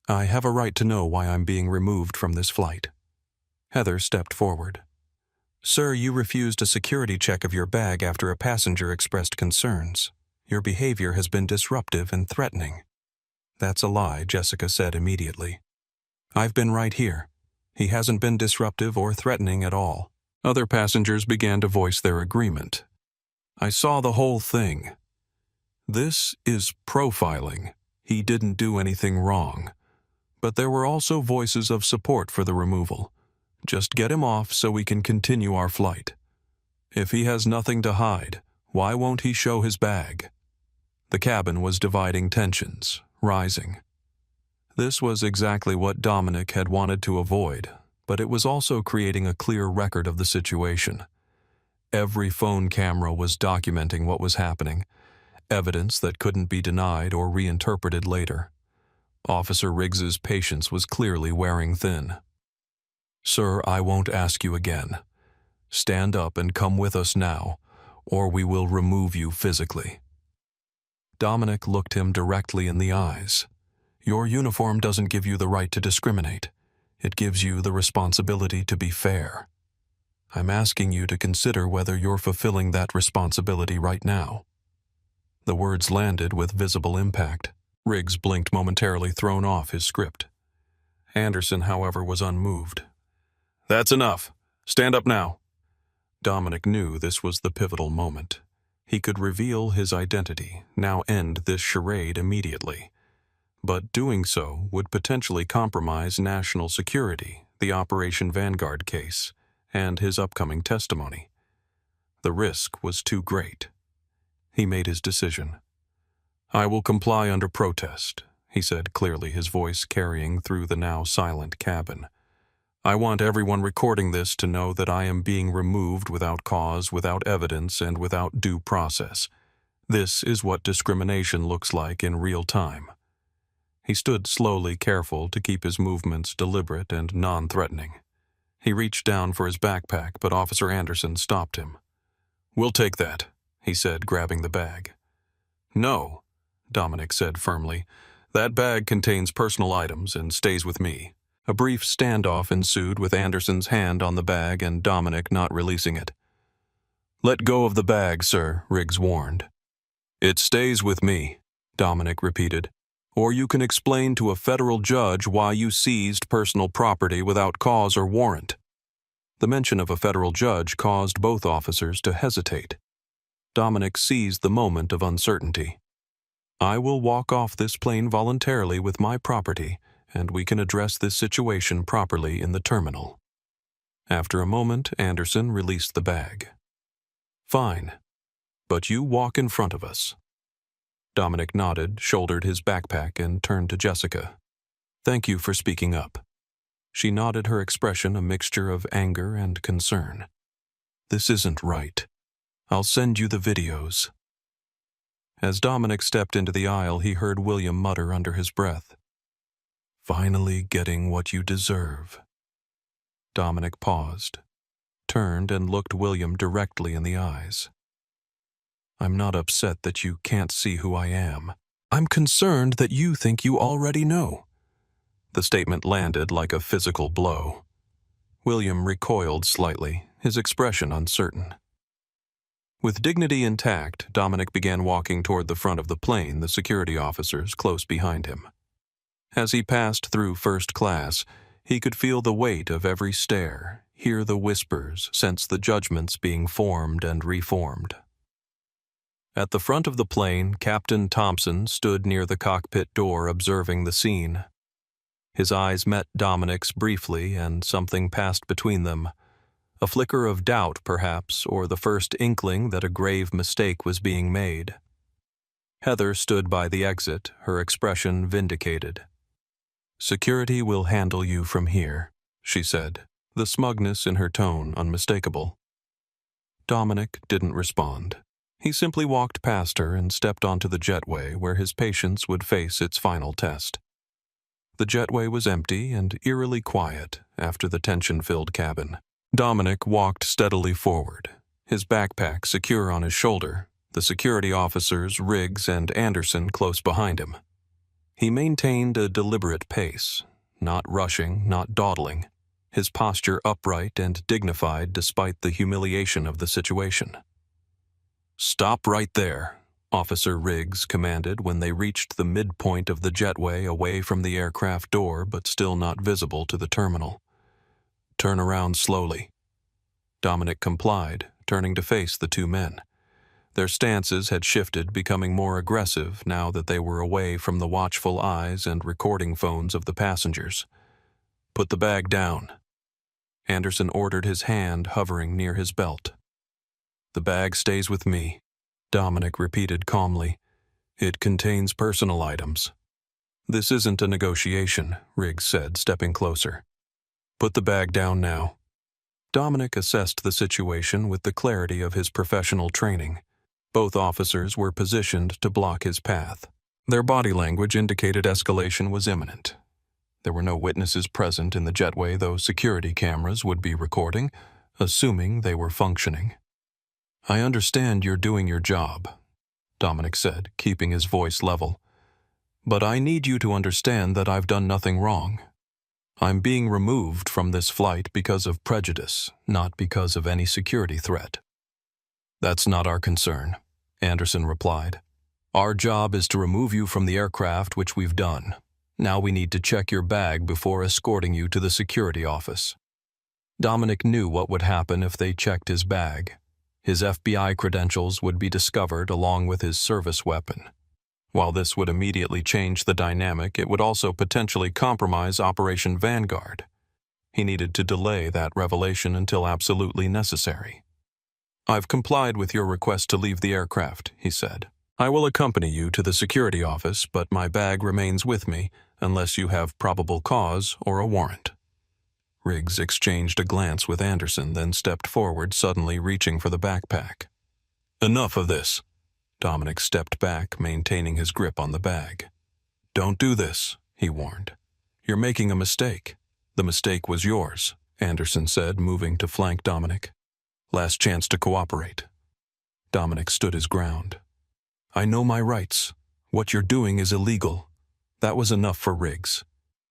"I have a right to know why I'm being removed from this flight." Heather stepped forward. "Sir, you refused a security check of your bag after a passenger expressed concerns. Your behavior has been disruptive and threatening." "That's a lie," Jessica said immediately. "I've been right here. He hasn't been disruptive or threatening at all." Other passengers began to voice their agreement. "I saw the whole thing. This is profiling. He didn't do anything wrong." But there were also voices of support for the removal. "Just get him off so we can continue our flight. If he has nothing to hide, why won't he show his bag?" The cabin was dividing tensions, rising. This was exactly what Dominic had wanted to avoid, but it was also creating a clear record of the situation. Every phone camera was documenting what was happening, evidence that couldn't be denied or reinterpreted later. Officer Riggs's patience was clearly wearing thin. "Sir, I won't ask you again. Stand up and come with us now, or we will remove you physically." Dominic looked him directly in the eyes. "Your uniform doesn't give you the right to discriminate. It gives you the responsibility to be fair. I'm asking you to consider whether you're fulfilling that responsibility right now." The words landed with visible impact. Riggs blinked momentarily, thrown off his script. Anderson, however, was unmoved. "That's enough. Stand up now." Dominic knew this was the pivotal moment. He could reveal his identity, now end this charade immediately. But doing so would potentially compromise national security, the Operation Vanguard case, and his upcoming testimony. The risk was too great. He made his decision. "I will comply under protest," he said clearly, his voice carrying through the now silent cabin. "I want everyone recording this to know that I am being removed without cause, without evidence, and without due process. This is what discrimination looks like in real time." He stood slowly, careful to keep his movements deliberate and non-threatening. He reached down for his backpack, but Officer Anderson stopped him. "We'll take that," he said, grabbing the bag. "No," Dominic said firmly. "That bag contains personal items and stays with me." A brief standoff ensued, with Anderson's hand on the bag and Dominic not releasing it. "Let go of the bag, sir," Riggs warned. "It stays with me," Dominic repeated. "Or you can explain to a federal judge why you seized personal property without cause or warrant." The mention of a federal judge caused both officers to hesitate. Dominic seized the moment of uncertainty. "I will walk off this plane voluntarily with my property, and we can address this situation properly in the terminal." After a moment, Anderson released the bag. "Fine, but you walk in front of us." Dominic nodded, shouldered his backpack, and turned to Jessica. "Thank you for speaking up." She nodded, her expression a mixture of anger and concern. "This isn't right. I'll send you the videos." As Dominic stepped into the aisle, he heard William mutter under his breath, "Finally getting what you deserve." Dominic paused, turned, and looked William directly in the eyes. "I'm not upset that you can't see who I am. I'm concerned that you think you already know." The statement landed like a physical blow. William recoiled slightly, his expression uncertain. With dignity intact, Dominic began walking toward the front of the plane, the security officers close behind him. As he passed through first class, he could feel the weight of every stare, hear the whispers, sense the judgments being formed and reformed. At the front of the plane, Captain Thompson stood near the cockpit door observing the scene. His eyes met Dominic's briefly, and something passed between them. A flicker of doubt, perhaps, or the first inkling that a grave mistake was being made. Heather stood by the exit, her expression vindicated. "Security will handle you from here," she said, the smugness in her tone unmistakable. Dominic didn't respond. He simply walked past her and stepped onto the jetway where his patience would face its final test. The jetway was empty and eerily quiet after the tension-filled cabin. Dominic walked steadily forward, his backpack secure on his shoulder, the security officers, Riggs and Anderson, close behind him. He maintained a deliberate pace, not rushing, not dawdling, his posture upright and dignified despite the humiliation of the situation. "Stop right there," Officer Riggs commanded when they reached the midpoint of the jetway, away from the aircraft door but still not visible to the terminal. "Turn around slowly." Dominic complied, turning to face the two men. Their stances had shifted, becoming more aggressive now that they were away from the watchful eyes and recording phones of the passengers. "Put the bag down." Anderson ordered, his hand hovering near his belt. "The bag stays with me," Dominic repeated calmly. "It contains personal items." "This isn't a negotiation," Riggs said, stepping closer. "Put the bag down now." Dominic assessed the situation with the clarity of his professional training. Both officers were positioned to block his path. Their body language indicated escalation was imminent. There were no witnesses present in the jetway, though security cameras would be recording, assuming they were functioning. "I understand you're doing your job," Dominic said, keeping his voice level. "But I need you to understand that I've done nothing wrong. I'm being removed from this flight because of prejudice, not because of any security threat." "That's not our concern," Anderson replied. Our job is to remove you from the aircraft, which we've done. Now we need to check your bag before escorting you to the security office. Dominic knew what would happen if they checked his bag. His FBI credentials would be discovered along with his service weapon. While this would immediately change the dynamic, it would also potentially compromise Operation Vanguard. He needed to delay that revelation until absolutely necessary. "I've complied with your request to leave the aircraft," he said. "I will accompany you to the security office, but my bag remains with me unless you have probable cause or a warrant." Riggs exchanged a glance with Anderson, then stepped forward, suddenly reaching for the backpack. "Enough of this." Dominic stepped back, maintaining his grip on the bag. "Don't do this," he warned. "You're making a mistake." "The mistake was yours," Anderson said, moving to flank Dominic. "Last chance to cooperate." Dominic stood his ground. "I know my rights. What you're doing is illegal." That was enough for Riggs.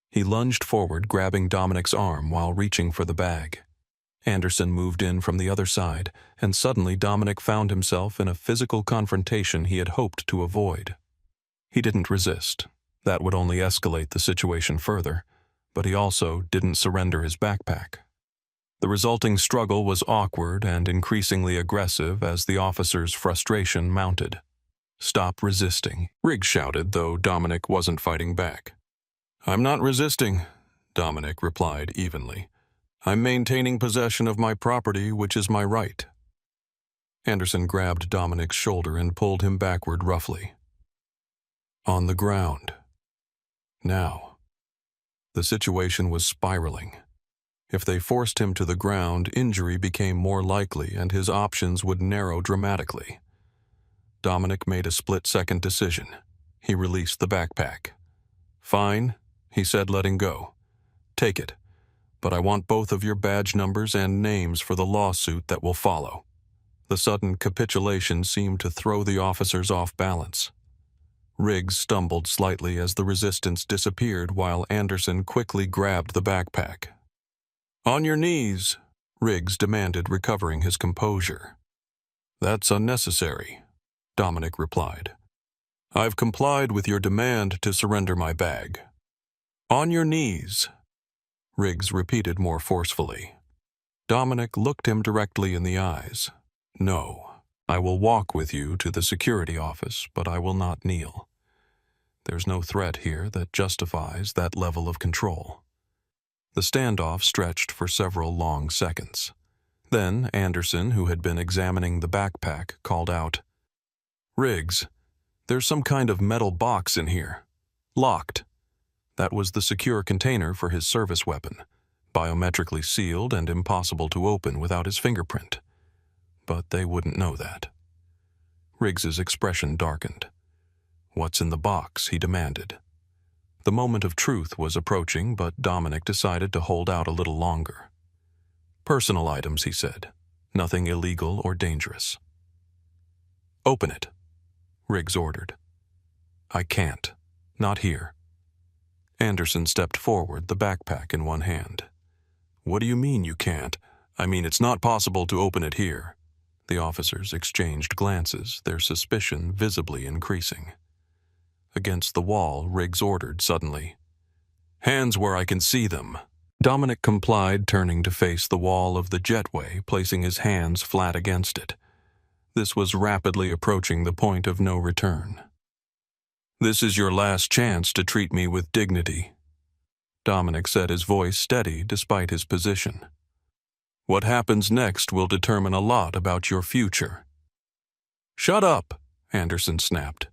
He lunged forward, grabbing Dominic's arm while reaching for the bag. Anderson moved in from the other side, and suddenly Dominic found himself in a physical confrontation he had hoped to avoid. He didn't resist. That would only escalate the situation further, but he also didn't surrender his backpack. The resulting struggle was awkward and increasingly aggressive as the officer's frustration mounted. "Stop resisting," Riggs shouted, though Dominic wasn't fighting back. "I'm not resisting," Dominic replied evenly. "I'm maintaining possession of my property, which is my right." Anderson grabbed Dominic's shoulder and pulled him backward roughly. On the ground. Now. The situation was spiraling. If they forced him to the ground, injury became more likely and his options would narrow dramatically. Dominic made a split-second decision. He released the backpack. "Fine," he said, letting go. "Take it. But I want both of your badge numbers and names for the lawsuit that will follow." The sudden capitulation seemed to throw the officers off balance. Riggs stumbled slightly as the resistance disappeared while Anderson quickly grabbed the backpack. "On your knees," Riggs demanded, recovering his composure. "That's unnecessary," Dominic replied. "I've complied with your demand to surrender my bag." "On your knees," Riggs repeated more forcefully. Dominic looked him directly in the eyes. "No, I will walk with you to the security office, but I will not kneel. There's no threat here that justifies that level of control." The standoff stretched for several long seconds. Then Anderson, who had been examining the backpack, called out, "Riggs, there's some kind of metal box in here. Locked." That was the secure container for his service weapon, biometrically sealed and impossible to open without his fingerprint. But they wouldn't know that. Riggs's expression darkened. "What's in the box?" he demanded. The moment of truth was approaching, but Dominic decided to hold out a little longer. "Personal items," he said. "Nothing illegal or dangerous." "Open it," Riggs ordered. "I can't. Not here." Anderson stepped forward, the backpack in one hand. "What do you mean you can't? I mean, it's not possible to open it here." The officers exchanged glances, their suspicion visibly increasing. Against the wall, Riggs ordered suddenly, "Hands where I can see them." Dominic complied, turning to face the wall of the jetway, placing his hands flat against it. This was rapidly approaching the point of no return. "This is your last chance to treat me with dignity." Dominic said, his voice steady despite his position. "What happens next will determine a lot about your future." "Shut up," Anderson snapped.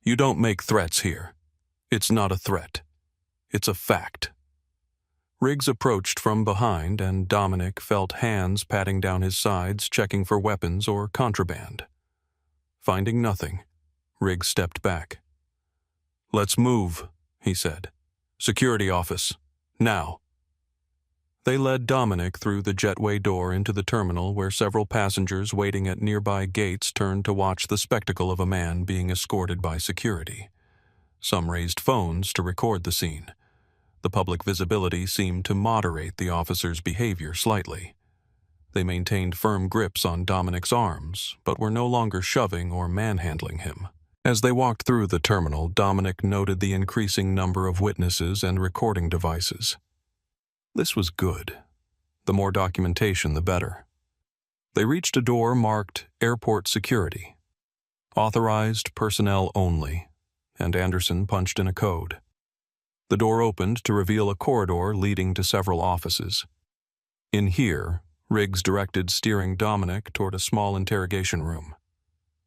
"You don't make threats here. It's not a threat. It's a fact." Riggs approached from behind, and Dominic felt hands patting down his sides, checking for weapons or contraband. Finding nothing, Riggs stepped back. "Let's move," he said. "Security office. Now." They led Dominic through the jetway door into the terminal where several passengers waiting at nearby gates turned to watch the spectacle of a man being escorted by security. Some raised phones to record the scene. The public visibility seemed to moderate the officer's behavior slightly. They maintained firm grips on Dominic's arms, but were no longer shoving or manhandling him. As they walked through the terminal, Dominic noted the increasing number of witnesses and recording devices. This was good. The more documentation, the better. They reached a door marked Airport Security. Authorized personnel only, and Anderson punched in a code. The door opened to reveal a corridor leading to several offices. In here, Riggs directed, steering Dominic toward a small interrogation room.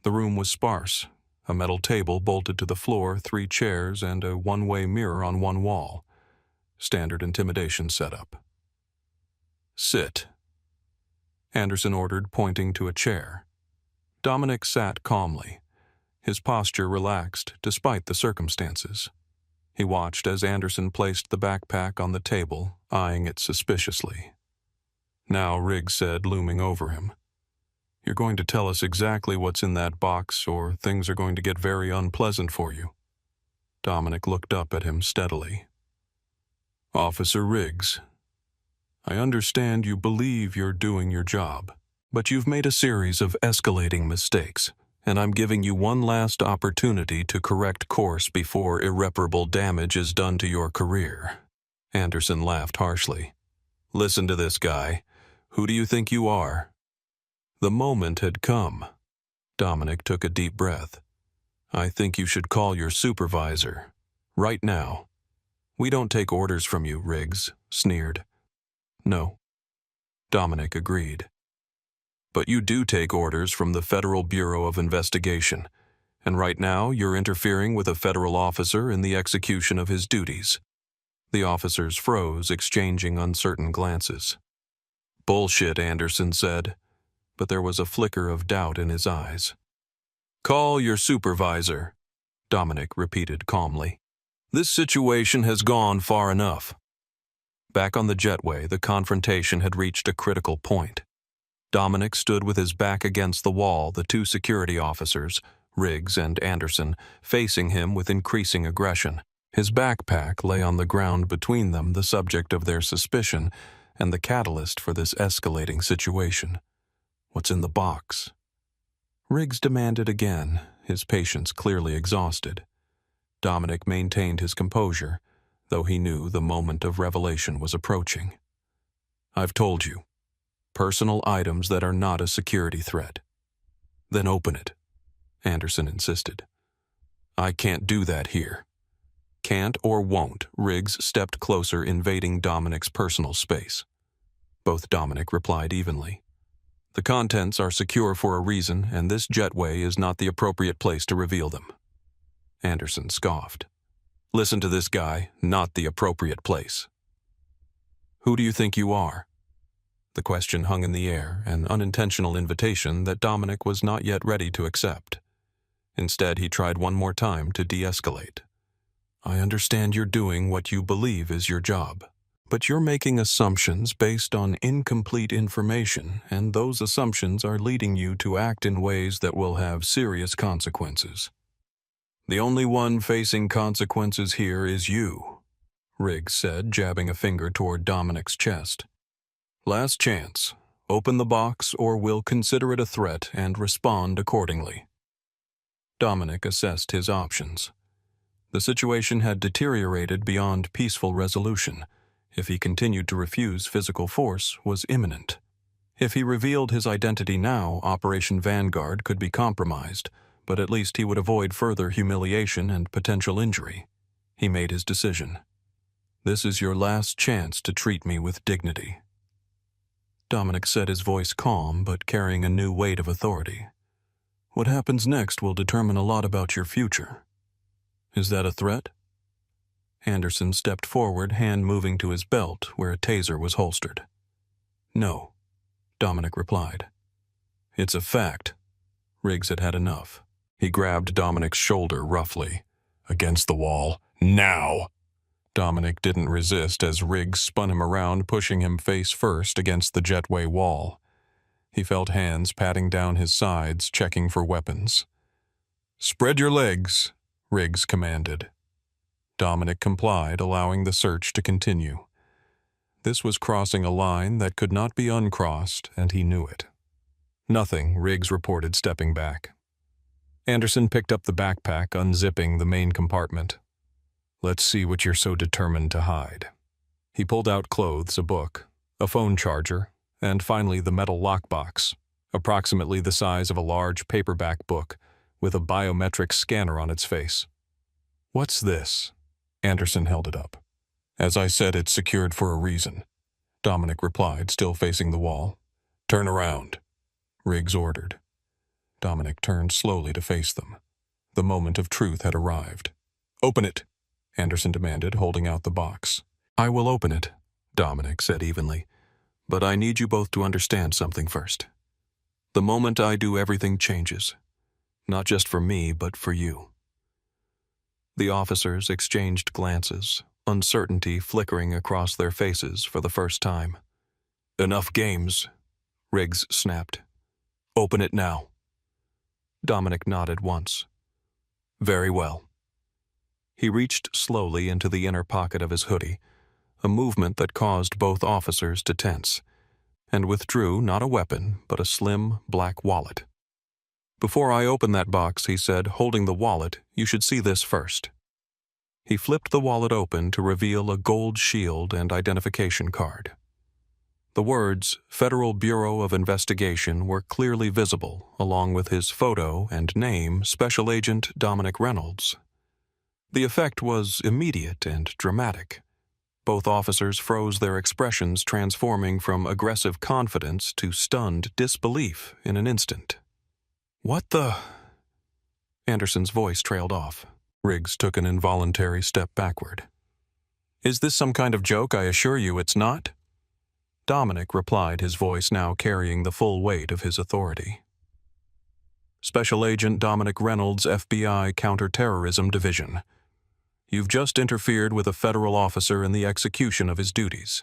The room was sparse. A metal table bolted to the floor, 3 chairs, and a one-way mirror on one wall. Standard intimidation setup. "Sit," Anderson ordered, pointing to a chair. Dominic sat calmly, his posture relaxed despite the circumstances. He watched as Anderson placed the backpack on the table, eyeing it suspiciously. Now, Riggs said, looming over him, "You're going to tell us exactly what's in that box, or things are going to get very unpleasant for you." Dominic looked up at him steadily. "Officer Riggs, I understand you believe you're doing your job, but you've made a series of escalating mistakes, and I'm giving you one last opportunity to correct course before irreparable damage is done to your career." Anderson laughed harshly. "Listen to this guy. Who do you think you are?" The moment had come. Dominic took a deep breath. "I think you should call your supervisor. Right now." "We don't take orders from you," Riggs sneered. "No." Dominic agreed. "But you do take orders from the Federal Bureau of Investigation, and right now you're interfering with a federal officer in the execution of his duties." The officers froze, exchanging uncertain glances. "Bullshit," Anderson said, but there was a flicker of doubt in his eyes. "Call your supervisor," Dominic repeated calmly. "This situation has gone far enough." Back on the jetway, the confrontation had reached a critical point. Dominic stood with his back against the wall, the 2 security officers, Riggs and Anderson, facing him with increasing aggression. His backpack lay on the ground between them, the subject of their suspicion and the catalyst for this escalating situation. "What's in the box?" Riggs demanded again, his patience clearly exhausted. Dominic maintained his composure, though he knew the moment of revelation was approaching. "I've told you. Personal items that are not a security threat." "Then open it," Anderson insisted. "I can't do that here." "Can't or won't," Riggs stepped closer, invading Dominic's personal space. Both Dominic replied evenly. "The contents are secure for a reason, and this jetway is not the appropriate place to reveal them." Anderson scoffed. "Listen to this guy, not the appropriate place." "Who do you think you are?" The question hung in the air, an unintentional invitation that Dominic was not yet ready to accept. Instead, he tried one more time to de-escalate. "I understand you're doing what you believe is your job, but you're making assumptions based on incomplete information, and those assumptions are leading you to act in ways that will have serious consequences. The only one facing consequences here is you," Riggs said, jabbing a finger toward Dominic's chest. "Last chance. Open the box, or we'll consider it a threat and respond accordingly." Dominic assessed his options. The situation had deteriorated beyond peaceful resolution. If he continued to refuse, physical force was imminent. If he revealed his identity now, Operation Vanguard could be compromised, but at least he would avoid further humiliation and potential injury. He made his decision. "This is your last chance to treat me with dignity." Dominic said, his voice calm but carrying a new weight of authority. "What happens next will determine a lot about your future." "Is that a threat?" Anderson stepped forward, hand moving to his belt where a taser was holstered. "No," Dominic replied. "It's a fact." Riggs had had enough. He grabbed Dominic's shoulder roughly. "Against the wall. Now!" Dominic didn't resist as Riggs spun him around, pushing him face first against the jetway wall. He felt hands patting down his sides, checking for weapons. "Spread your legs," Riggs commanded. Dominic complied, allowing the search to continue. This was crossing a line that could not be uncrossed, and he knew it. "Nothing," Riggs reported, stepping back. Anderson picked up the backpack, unzipping the main compartment. Let's see what you're so determined to hide. He pulled out clothes, a book, a phone charger, and finally the metal lockbox, approximately the size of a large paperback book with a biometric scanner on its face. What's this? Anderson held it up. As I said, it's secured for a reason, Dominic replied, still facing the wall. Turn around, Riggs ordered. Dominic turned slowly to face them. The moment of truth had arrived. Open it, Anderson demanded, holding out the box. I will open it, Dominic said evenly, but I need you both to understand something first. The moment I do, everything changes. Not just for me, but for you. The officers exchanged glances, uncertainty flickering across their faces for the first time. Enough games, Riggs snapped. Open it now. Dominic nodded once. Very well. He reached slowly into the inner pocket of his hoodie, a movement that caused both officers to tense, and withdrew not a weapon, but a slim, black wallet. Before I open that box, he said, holding the wallet, you should see this first. He flipped the wallet open to reveal a gold shield and identification card. The words, Federal Bureau of Investigation, were clearly visible, along with his photo and name, Special Agent Dominic Reynolds. The effect was immediate and dramatic. Both officers froze their expressions, transforming from aggressive confidence to stunned disbelief in an instant. What the? Anderson's voice trailed off. Riggs took an involuntary step backward. Is this some kind of joke? I assure you it's not. Dominic replied, his voice now carrying the full weight of his authority. Special Agent Dominic Reynolds, FBI Counterterrorism Division. You've just interfered with a federal officer in the execution of his duties.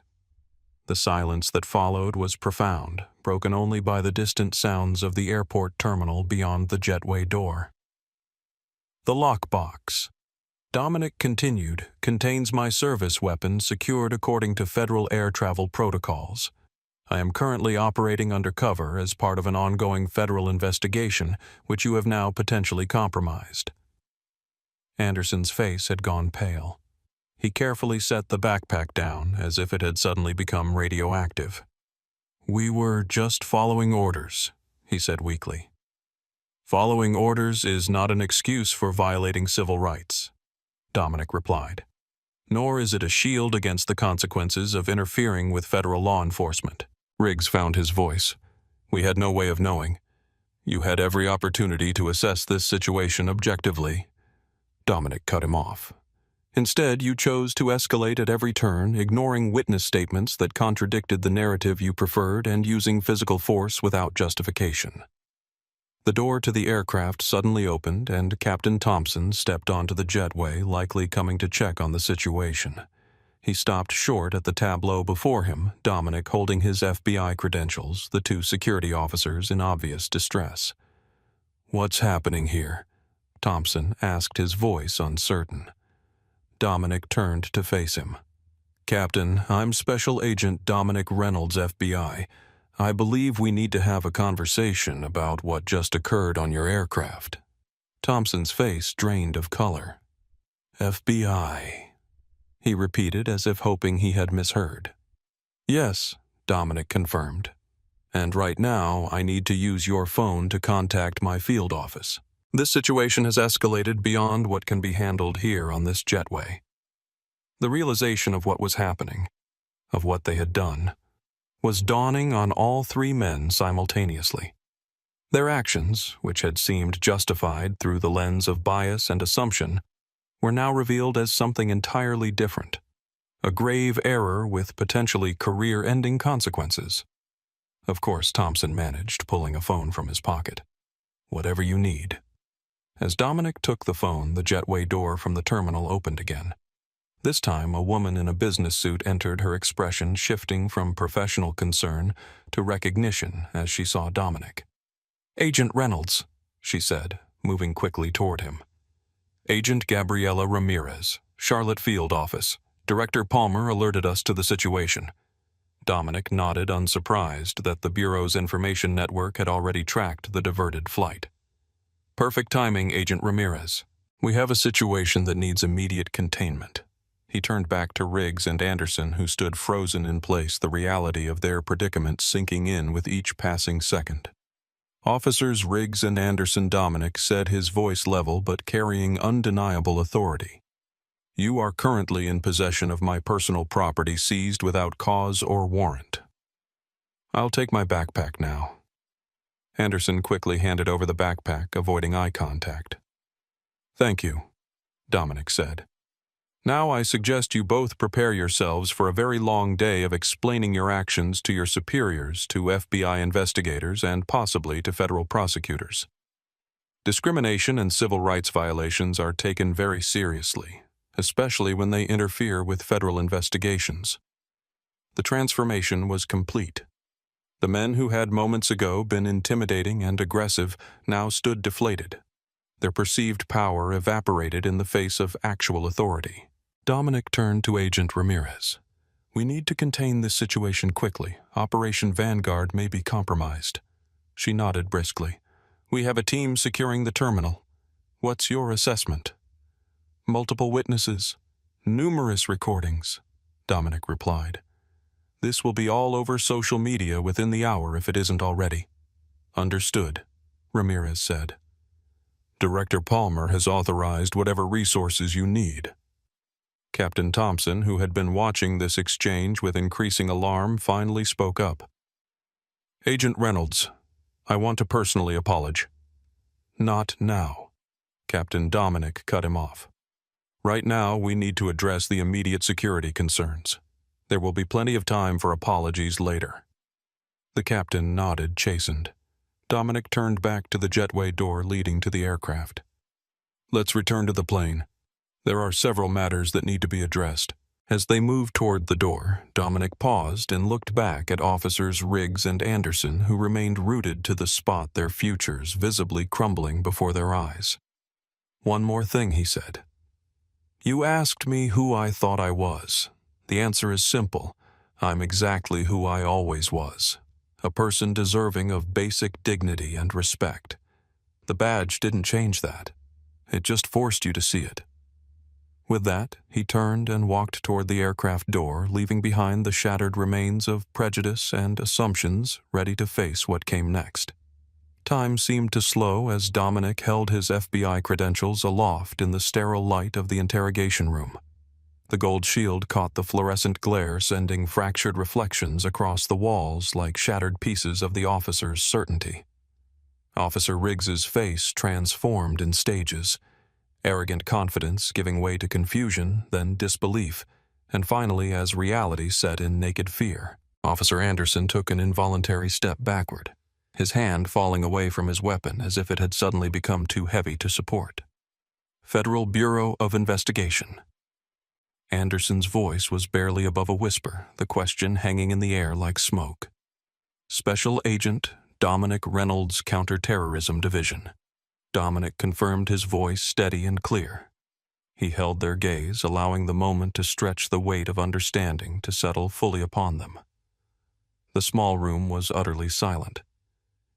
The silence that followed was profound, broken only by the distant sounds of the airport terminal beyond the jetway door. The lockbox, Dominic continued, contains my service weapon secured according to federal air travel protocols. I am currently operating undercover as part of an ongoing federal investigation which you have now potentially compromised. Anderson's face had gone pale. He carefully set the backpack down as if it had suddenly become radioactive. We were just following orders, he said weakly. Following orders is not an excuse for violating civil rights, Dominic replied. Nor is it a shield against the consequences of interfering with federal law enforcement. Riggs found his voice. We had no way of knowing. You had every opportunity to assess this situation objectively. Dominic cut him off. Instead, you chose to escalate at every turn, ignoring witness statements that contradicted the narrative you preferred and using physical force without justification. The door to the aircraft suddenly opened and Captain Thompson stepped onto the jetway, likely coming to check on the situation. He stopped short at the tableau before him, Dominic holding his FBI credentials, the two security officers in obvious distress. What's happening here? Thompson asked, his voice uncertain. Dominic turned to face him. Captain, I'm Special Agent Dominic Reynolds, FBI. I believe we need to have a conversation about what just occurred on your aircraft. Thompson's face drained of color. FBI, he repeated as if hoping he had misheard. Yes, Dominic confirmed. And right now, I need to use your phone to contact my field office. This situation has escalated beyond what can be handled here on this jetway. The realization of what was happening, of what they had done, was dawning on all three men simultaneously. Their actions, which had seemed justified through the lens of bias and assumption, were now revealed as something entirely different, a grave error with potentially career-ending consequences. Of course, Thompson managed, pulling a phone from his pocket. Whatever you need. As Dominic took the phone, the jetway door from the terminal opened again. This time, a woman in a business suit entered, her expression shifting from professional concern to recognition as she saw Dominic. Agent Reynolds, she said, moving quickly toward him. Agent Gabriela Ramirez, Charlotte Field Office. Director Palmer alerted us to the situation. Dominic nodded, unsurprised that the Bureau's information network had already tracked the diverted flight. Perfect timing, Agent Ramirez. We have a situation that needs immediate containment. He turned back to Riggs and Anderson, who stood frozen in place, the reality of their predicament sinking in with each passing second. Officers Riggs and Anderson. Dominic said, his voice level but carrying undeniable authority. You are currently in possession of my personal property seized without cause or warrant. I'll take my backpack now. Anderson quickly handed over the backpack, avoiding eye contact. Thank you, Dominic said. Now I suggest you both prepare yourselves for a very long day of explaining your actions to your superiors, to FBI investigators, and possibly to federal prosecutors. Discrimination and civil rights violations are taken very seriously, especially when they interfere with federal investigations. The transformation was complete. The men who had moments ago been intimidating and aggressive now stood deflated. Their perceived power evaporated in the face of actual authority. Dominic turned to Agent Ramirez. We need to contain this situation quickly. Operation Vanguard may be compromised. She nodded briskly. We have a team securing the terminal. What's your assessment? Multiple witnesses. Numerous recordings, Dominic replied. This will be all over social media within the hour if it isn't already. Understood, Ramirez said. Director Palmer has authorized whatever resources you need. Captain Thompson, who had been watching this exchange with increasing alarm, finally spoke up. Agent Reynolds, I want to personally apologize. Not now. Captain Dominic cut him off. Right now, we need to address the immediate security concerns. There will be plenty of time for apologies later. The captain nodded, chastened. Dominic turned back to the jetway door leading to the aircraft. Let's return to the plane. There are several matters that need to be addressed. As they moved toward the door, Dominic paused and looked back at Officers Riggs and Anderson, who remained rooted to the spot, their futures visibly crumbling before their eyes. One more thing, he said. You asked me who I thought I was. The answer is simple. I'm exactly who I always was. A person deserving of basic dignity and respect. The badge didn't change that. It just forced you to see it. With that, he turned and walked toward the aircraft door, leaving behind the shattered remains of prejudice and assumptions, ready to face what came next. Time seemed to slow as Dominic held his FBI credentials aloft in the sterile light of the interrogation room. The gold shield caught the fluorescent glare, sending fractured reflections across the walls like shattered pieces of the officer's certainty. Officer Riggs's face transformed in stages, arrogant confidence giving way to confusion, then disbelief, and finally as reality set in naked fear. Officer Anderson took an involuntary step backward, his hand falling away from his weapon as if it had suddenly become too heavy to support. Federal Bureau of Investigation. Anderson's voice was barely above a whisper, the question hanging in the air like smoke. Special Agent Dominic Reynolds, Counterterrorism Division. Dominic confirmed, his voice steady and clear. He held their gaze, allowing the moment to stretch, the weight of understanding to settle fully upon them. The small room was utterly silent.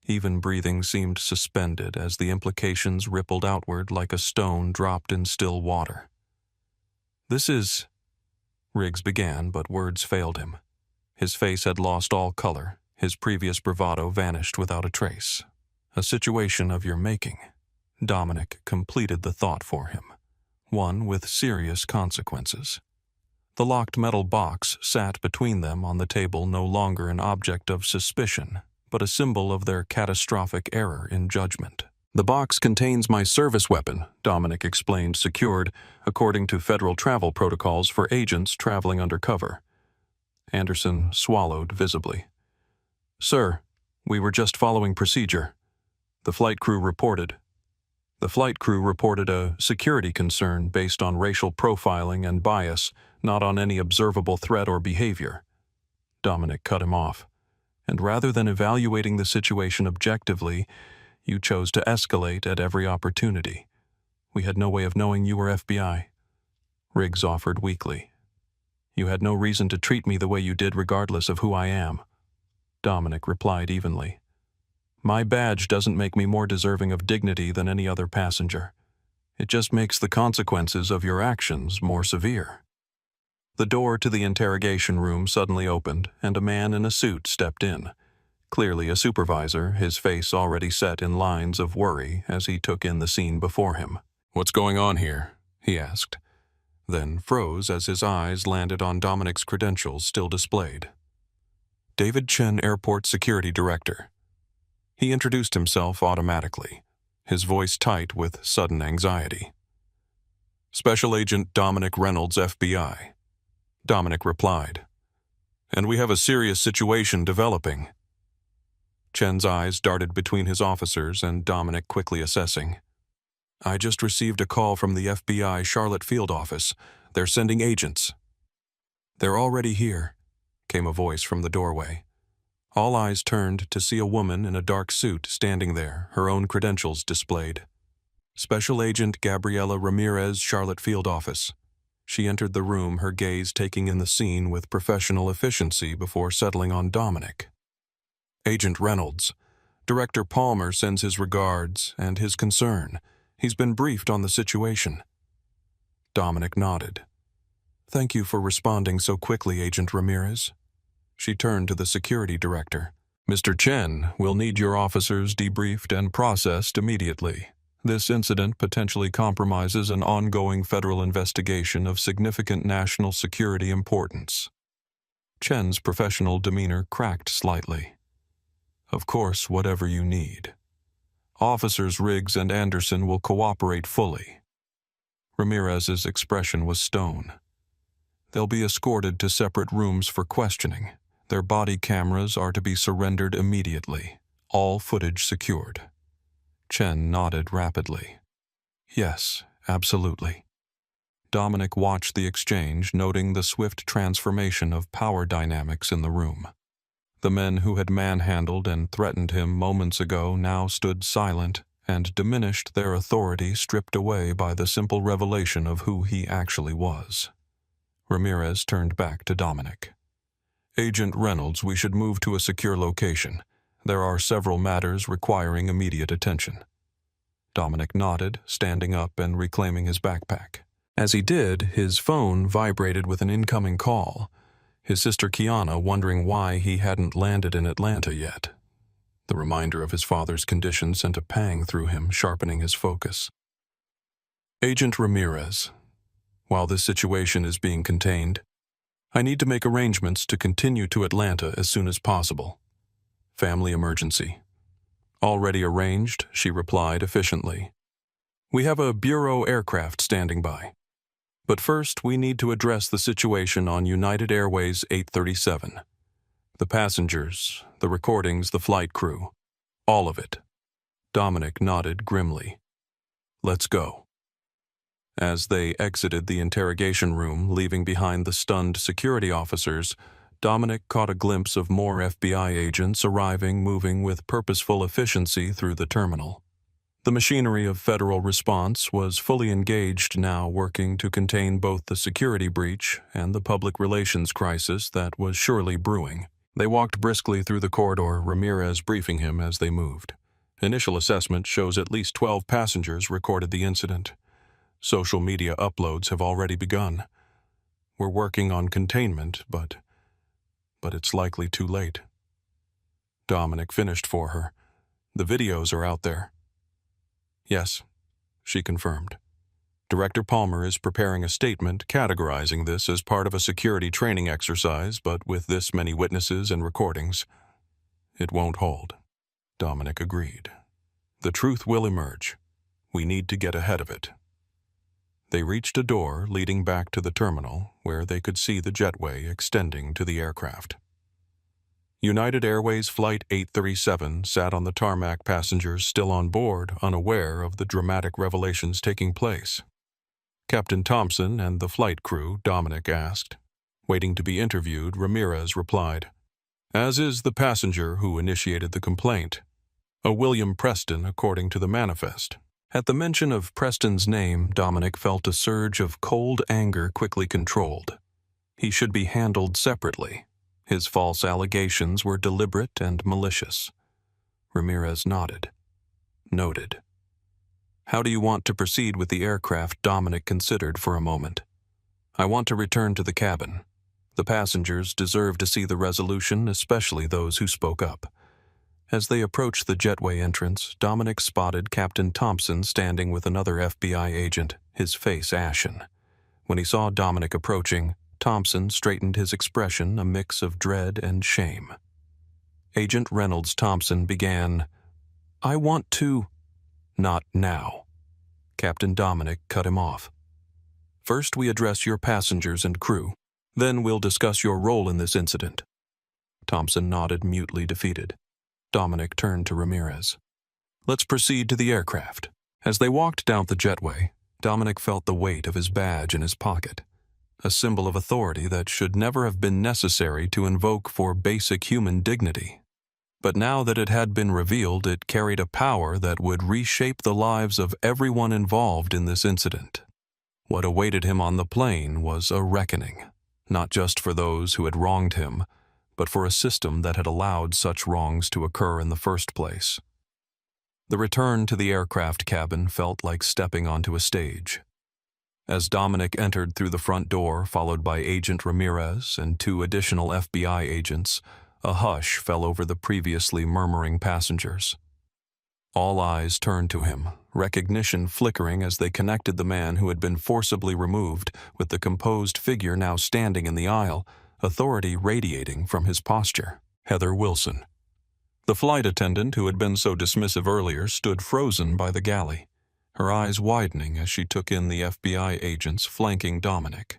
Even breathing seemed suspended as the implications rippled outward like a stone dropped in still water. This is... Riggs began, but words failed him. His face had lost all color, his previous bravado vanished without a trace. A situation of your making. Dominic completed the thought for him, one with serious consequences. The locked metal box sat between them on the table, no longer an object of suspicion, but a symbol of their catastrophic error in judgment. The box contains my service weapon, Dominic explained, secured according to federal travel protocols for agents traveling undercover. Anderson swallowed visibly. Sir, we were just following procedure. The flight crew reported a security concern based on racial profiling and bias, not on any observable threat or behavior. Dominic cut him off. And rather than evaluating the situation objectively, you chose to escalate at every opportunity. We had no way of knowing you were FBI. Riggs offered weakly. You had no reason to treat me the way you did regardless of who I am. Dominic replied evenly. My badge doesn't make me more deserving of dignity than any other passenger. It just makes the consequences of your actions more severe." The door to the interrogation room suddenly opened, and a man in a suit stepped in. Clearly a supervisor, his face already set in lines of worry as he took in the scene before him. "What's going on here?" he asked, then froze as his eyes landed on Dominic's credentials still displayed. "David Chen, Airport Security Director." He introduced himself automatically, his voice tight with sudden anxiety. "Special Agent Dominic Reynolds, FBI." Dominic replied. "And we have a serious situation developing." Chen's eyes darted between his officers and Dominic quickly assessing. "I just received a call from the FBI Charlotte field office. They're sending agents." "They're already here," came a voice from the doorway. All eyes turned to see a woman in a dark suit standing there, her own credentials displayed. "Special Agent Gabriela Ramirez, Charlotte field office." She entered the room, her gaze taking in the scene with professional efficiency before settling on Dominic. "Agent Reynolds, Director Palmer sends his regards and his concern. He's been briefed on the situation." Dominic nodded. "Thank you for responding so quickly, Agent Ramirez." She turned to the security director. "Mr. Chen, we'll need your officers debriefed and processed immediately. This incident potentially compromises an ongoing federal investigation of significant national security importance." Chen's professional demeanor cracked slightly. "Of course, whatever you need. Officers Riggs and Anderson will cooperate fully." Ramirez's expression was stone. "They'll be escorted to separate rooms for questioning. Their body cameras are to be surrendered immediately, all footage secured." Chen nodded rapidly. "Yes, absolutely." Dominic watched the exchange, noting the swift transformation of power dynamics in the room. The men who had manhandled and threatened him moments ago now stood silent and diminished, their authority stripped away by the simple revelation of who he actually was. Ramirez turned back to Dominic. "Agent Reynolds, we should move to a secure location. There are several matters requiring immediate attention." Dominic nodded, standing up and reclaiming his backpack. As he did, his phone vibrated with an incoming call. His sister Kiana wondering why he hadn't landed in Atlanta yet. The reminder of his father's condition sent a pang through him, sharpening his focus. "Agent Ramirez, while this situation is being contained, I need to make arrangements to continue to Atlanta as soon as possible. Family emergency." "Already arranged," she replied efficiently. "We have a Bureau aircraft standing by. But first, we need to address the situation on United Airways 837. The passengers, the recordings, the flight crew. All of it." Dominic nodded grimly. "Let's go." As they exited the interrogation room, leaving behind the stunned security officers, Dominic caught a glimpse of more FBI agents arriving, moving with purposeful efficiency through the terminal. The machinery of federal response was fully engaged now, working to contain both the security breach and the public relations crisis that was surely brewing. They walked briskly through the corridor, Ramirez briefing him as they moved. "Initial assessment shows at least 12 passengers recorded the incident. Social media uploads have already begun. We're working on containment, but it's likely too late." Dominic finished for her. "The videos are out there." "Yes," she confirmed. "Director Palmer is preparing a statement categorizing this as part of a security training exercise, but with this many witnesses and recordings, it won't hold." Dominic agreed. "The truth will emerge. We need to get ahead of it." They reached a door leading back to the terminal, where they could see the jetway extending to the aircraft. United Airways Flight 837 sat on the tarmac, passengers still on board, unaware of the dramatic revelations taking place. "Captain Thompson and the flight crew?" Dominic asked. Waiting to be interviewed, Ramirez replied, "As is the passenger who initiated the complaint. A William Preston, according to the manifest." At the mention of Preston's name, Dominic felt a surge of cold anger quickly controlled. He should be handled separately. His false allegations were deliberate and malicious. Ramirez nodded. Noted. How do you want to proceed with the aircraft? Dominic considered for a moment. I want to return to the cabin. The passengers deserve to see the resolution, especially those who spoke up. As they approached the jetway entrance, Dominic spotted Captain Thompson standing with another FBI agent, his face ashen. When he saw Dominic approaching, Thompson straightened his expression, a mix of dread and shame. Agent Reynolds Thompson began, I want to... Not now. Captain Dominic cut him off. First, we address your passengers and crew. Then we'll discuss your role in this incident. Thompson nodded, mutely defeated. Dominic turned to Ramirez. Let's proceed to the aircraft. As they walked down the jetway, Dominic felt the weight of his badge in his pocket, a symbol of authority that should never have been necessary to invoke for basic human dignity. But now that it had been revealed, it carried a power that would reshape the lives of everyone involved in this incident. What awaited him on the plane was a reckoning, not just for those who had wronged him, but for a system that had allowed such wrongs to occur in the first place. The return to the aircraft cabin felt like stepping onto a stage. As Dominic entered through the front door, followed by Agent Ramirez and 2 additional FBI agents, a hush fell over the previously murmuring passengers. All eyes turned to him, recognition flickering as they connected the man who had been forcibly removed with the composed figure now standing in the aisle, authority radiating from his posture. Heather Wilson. The flight attendant who had been so dismissive earlier stood frozen by the galley, her eyes widening as she took in the FBI agents flanking Dominic.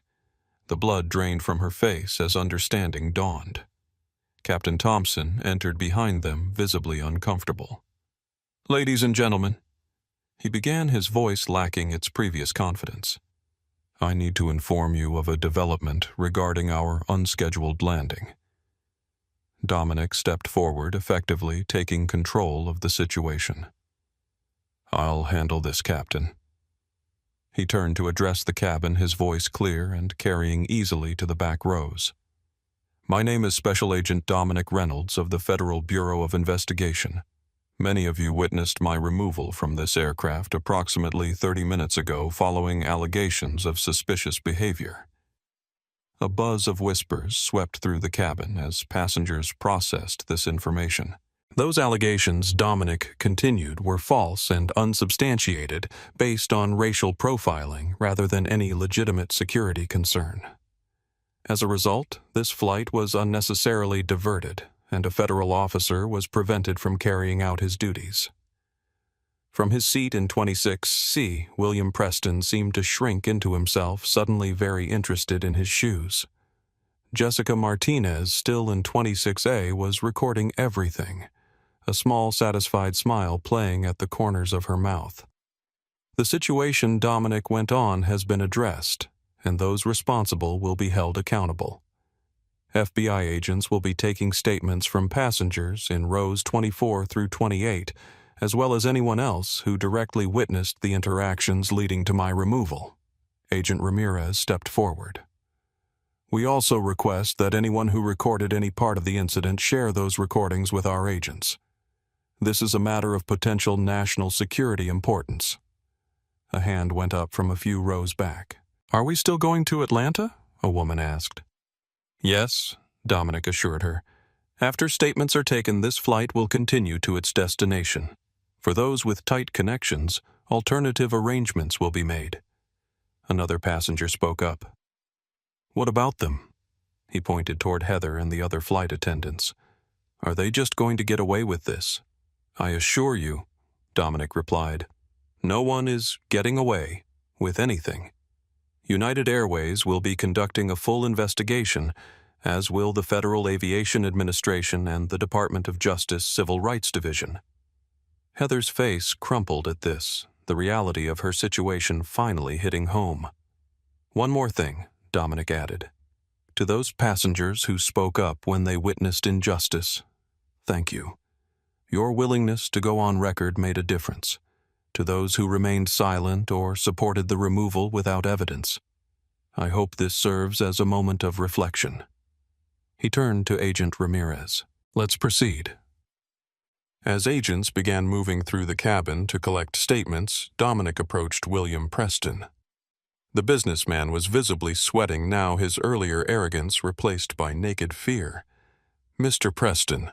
The blood drained from her face as understanding dawned. Captain Thompson entered behind them, visibly uncomfortable. Ladies and gentlemen, he began, his voice lacking its previous confidence. I need to inform you of a development regarding our unscheduled landing. Dominic stepped forward, effectively taking control of the situation. I'll handle this, Captain. He turned to address the cabin, his voice clear and carrying easily to the back rows. My name is Special Agent Dominic Reynolds of the Federal Bureau of Investigation. Many of you witnessed my removal from this aircraft approximately 30 minutes ago following allegations of suspicious behavior. A buzz of whispers swept through the cabin as passengers processed this information. Those allegations, Dominic continued, were false and unsubstantiated, based on racial profiling rather than any legitimate security concern. As a result, this flight was unnecessarily diverted, and a federal officer was prevented from carrying out his duties. From his seat in 26C, William Preston seemed to shrink into himself, suddenly very interested in his shoes. Jessica Martinez, still in 26A, was recording everything, a small satisfied smile playing at the corners of her mouth. The situation, Dominic went on, has been addressed, and those responsible will be held accountable. FBI agents will be taking statements from passengers in rows 24 through 28, as well as anyone else who directly witnessed the interactions leading to my removal. Agent Ramirez stepped forward. We also request that anyone who recorded any part of the incident share those recordings with our agents. This is a matter of potential national security importance. A hand went up from a few rows back. Are we still going to Atlanta? A woman asked. Yes, Dominic assured her. After statements are taken, this flight will continue to its destination. For those with tight connections, alternative arrangements will be made. Another passenger spoke up. What about them? He pointed toward Heather and the other flight attendants. Are they just going to get away with this? I assure you, Dominic replied, no one is getting away with anything. United Airways will be conducting a full investigation, as will the Federal Aviation Administration and the Department of Justice Civil Rights Division. Heather's face crumpled at this, the reality of her situation finally hitting home. One more thing, Dominic added. To those passengers who spoke up when they witnessed injustice, thank you. Your willingness to go on record made a difference. To those who remained silent or supported the removal without evidence, I hope this serves as a moment of reflection. He turned to Agent Ramirez. Let's proceed. As agents began moving through the cabin to collect statements, Dominic approached William Preston. The businessman was visibly sweating, now his earlier arrogance replaced by naked fear. "Mr. Preston,"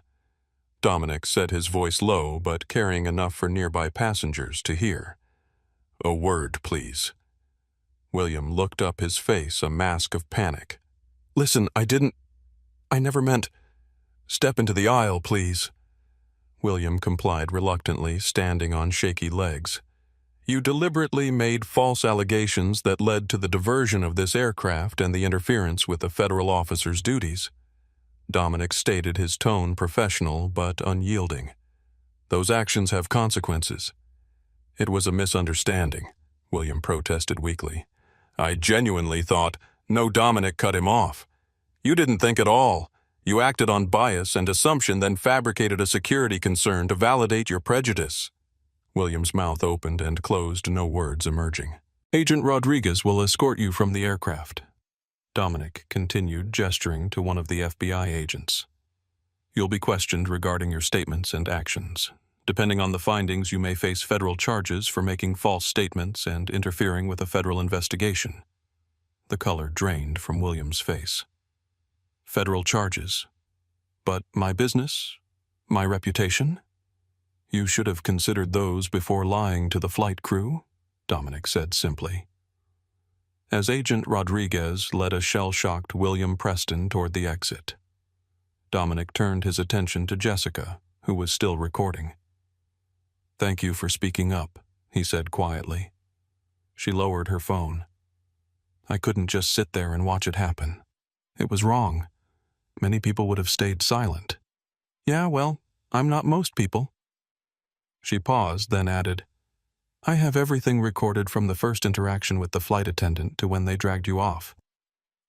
Dominic said, his voice low but carrying enough for nearby passengers to hear. "A word, please." William looked up, his face a mask of panic. "Listen, I never meant. Step into the aisle, please." William complied reluctantly, standing on shaky legs. "You deliberately made false allegations that led to the diversion of this aircraft and the interference with a federal officer's duties." Dominic stated, his tone professional but unyielding. "Those actions have consequences." "It was a misunderstanding," William protested weakly. "I genuinely thought—" "No," Dominic cut him off. "You didn't think at all. You acted on bias and assumption, then fabricated a security concern to validate your prejudice." William's mouth opened and closed, no words emerging. "Agent Rodriguez will escort you from the aircraft," Dominic continued, gesturing to one of the FBI agents. "You'll be questioned regarding your statements and actions. Depending on the findings, you may face federal charges for making false statements and interfering with a federal investigation." The color drained from William's face. "Federal charges? But my business? My reputation?" "You should have considered those before lying to the flight crew," Dominic said simply. As Agent Rodriguez led a shell-shocked William Preston toward the exit, Dominic turned his attention to Jessica, who was still recording. "Thank you for speaking up," he said quietly. She lowered her phone. "I couldn't just sit there and watch it happen. It was wrong. Many people would have stayed silent." "Yeah, well, I'm not most people." She paused, then added, "I have everything recorded from the first interaction with the flight attendant to when they dragged you off.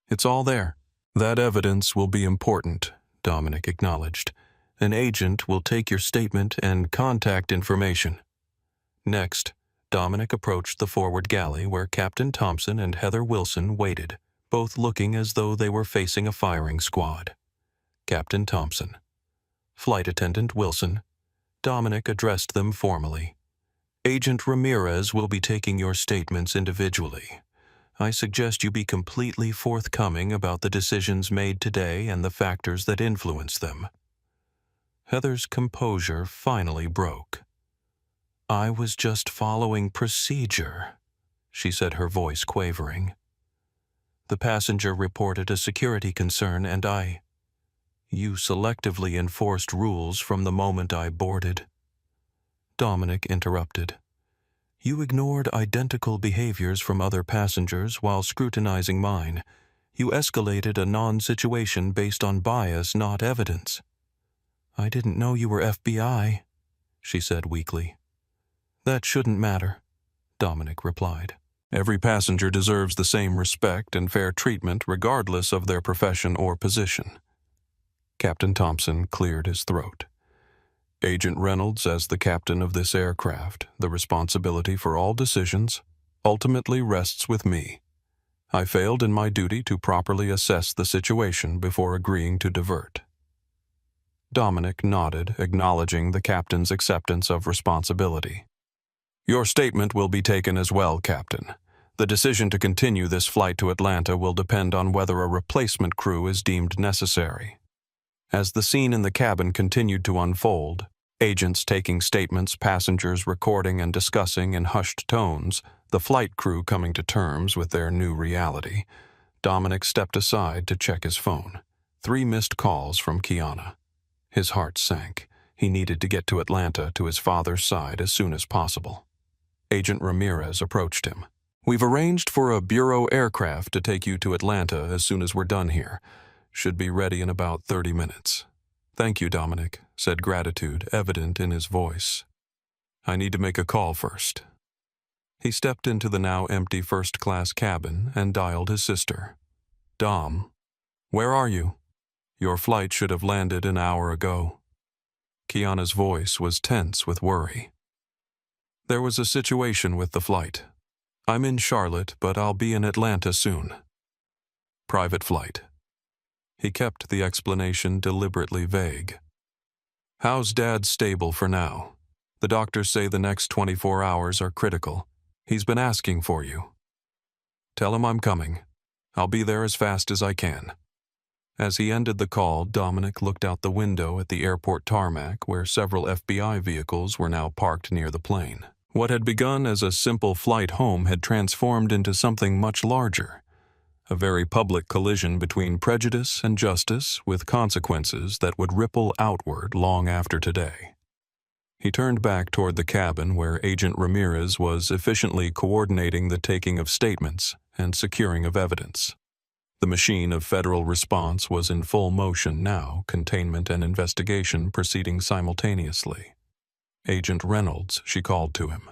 It's all there." "That evidence will be important," Dominic acknowledged. "An agent will take your statement and contact information." Next, Dominic approached the forward galley where Captain Thompson and Heather Wilson waited, both looking as though they were facing a firing squad. Captain Thompson. Flight Attendant Wilson. Dominic addressed them formally. "Agent Ramirez will be taking your statements individually. I suggest you be completely forthcoming about the decisions made today and the factors that influence them." Heather's composure finally broke. "I was just following procedure," she said, her voice quavering. "The passenger reported a security concern and You selectively enforced rules from the moment I boarded." Dominic interrupted. "You ignored identical behaviors from other passengers while scrutinizing mine. You escalated a non-situation based on bias, not evidence." "I didn't know you were FBI," she said weakly. "That shouldn't matter," Dominic replied. "Every passenger deserves the same respect and fair treatment regardless of their profession or position." Captain Thompson cleared his throat. "Agent Reynolds, as the captain of this aircraft, the responsibility for all decisions ultimately rests with me. I failed in my duty to properly assess the situation before agreeing to divert." Dominic nodded, acknowledging the captain's acceptance of responsibility. "Your statement will be taken as well, Captain. The decision to continue this flight to Atlanta will depend on whether a replacement crew is deemed necessary." As the scene in the cabin continued to unfold, agents taking statements, passengers recording and discussing in hushed tones, the flight crew coming to terms with their new reality, Dominic stepped aside to check his phone. 3 missed calls from Kiana. His heart sank. He needed to get to Atlanta, to his father's side, as soon as possible. Agent Ramirez approached him. "We've arranged for a Bureau aircraft to take you to Atlanta as soon as we're done here. Should be ready in about 30 minutes. "Thank you, Dominic," said gratitude evident in his voice. "I need to make a call first." He stepped into the now empty first-class cabin and dialed his sister. "Dom, where are you? Your flight should have landed an hour ago." Kiana's voice was tense with worry. "There was a situation with the flight. I'm in Charlotte, but I'll be in Atlanta soon. Private flight." He kept the explanation deliberately vague. How's Dad stable for now? The doctors say the next 24 hours are critical. He's been asking for you. Tell him I'm coming. I'll be there as fast as I can. As he ended the call, Dominic looked out the window at the airport tarmac where several FBI vehicles were now parked near the plane. What had begun as a simple flight home had transformed into something much larger. A very public collision between prejudice and justice with consequences that would ripple outward long after today. He turned back toward the cabin where Agent Ramirez was efficiently coordinating the taking of statements and securing of evidence. The machine of federal response was in full motion now, containment and investigation proceeding simultaneously. Agent Reynolds, she called to him.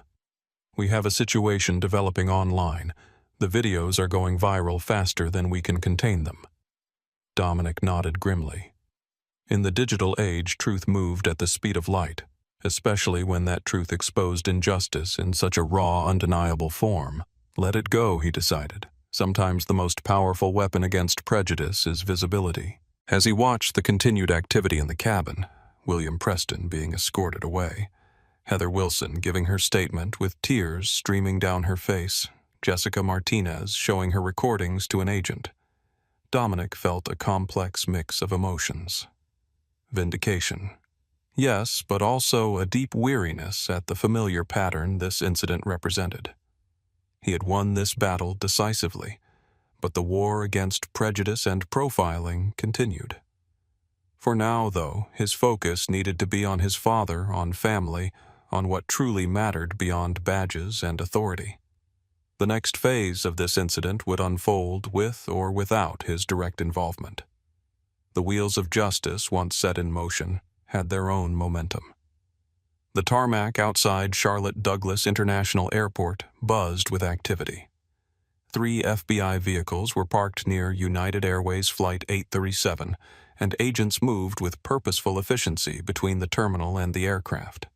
We have a situation developing online. The videos are going viral faster than we can contain them. Dominic nodded grimly. In the digital age, truth moved at the speed of light, especially when that truth exposed injustice in such a raw, undeniable form. Let it go, he decided. Sometimes the most powerful weapon against prejudice is visibility. As he watched the continued activity in the cabin, William Preston being escorted away, Heather Wilson giving her statement with tears streaming down her face, Jessica Martinez showing her recordings to an agent, Dominic felt a complex mix of emotions. Vindication. Yes, but also a deep weariness at the familiar pattern this incident represented. He had won this battle decisively, but the war against prejudice and profiling continued. For now, though, his focus needed to be on his father, on family, on what truly mattered beyond badges and authority. The next phase of this incident would unfold with or without his direct involvement. The wheels of justice, once set in motion, had their own momentum. The tarmac outside Charlotte Douglas International Airport buzzed with activity. 3 FBI vehicles were parked near United Airways Flight 837, and agents moved with purposeful efficiency between the terminal and the aircraft.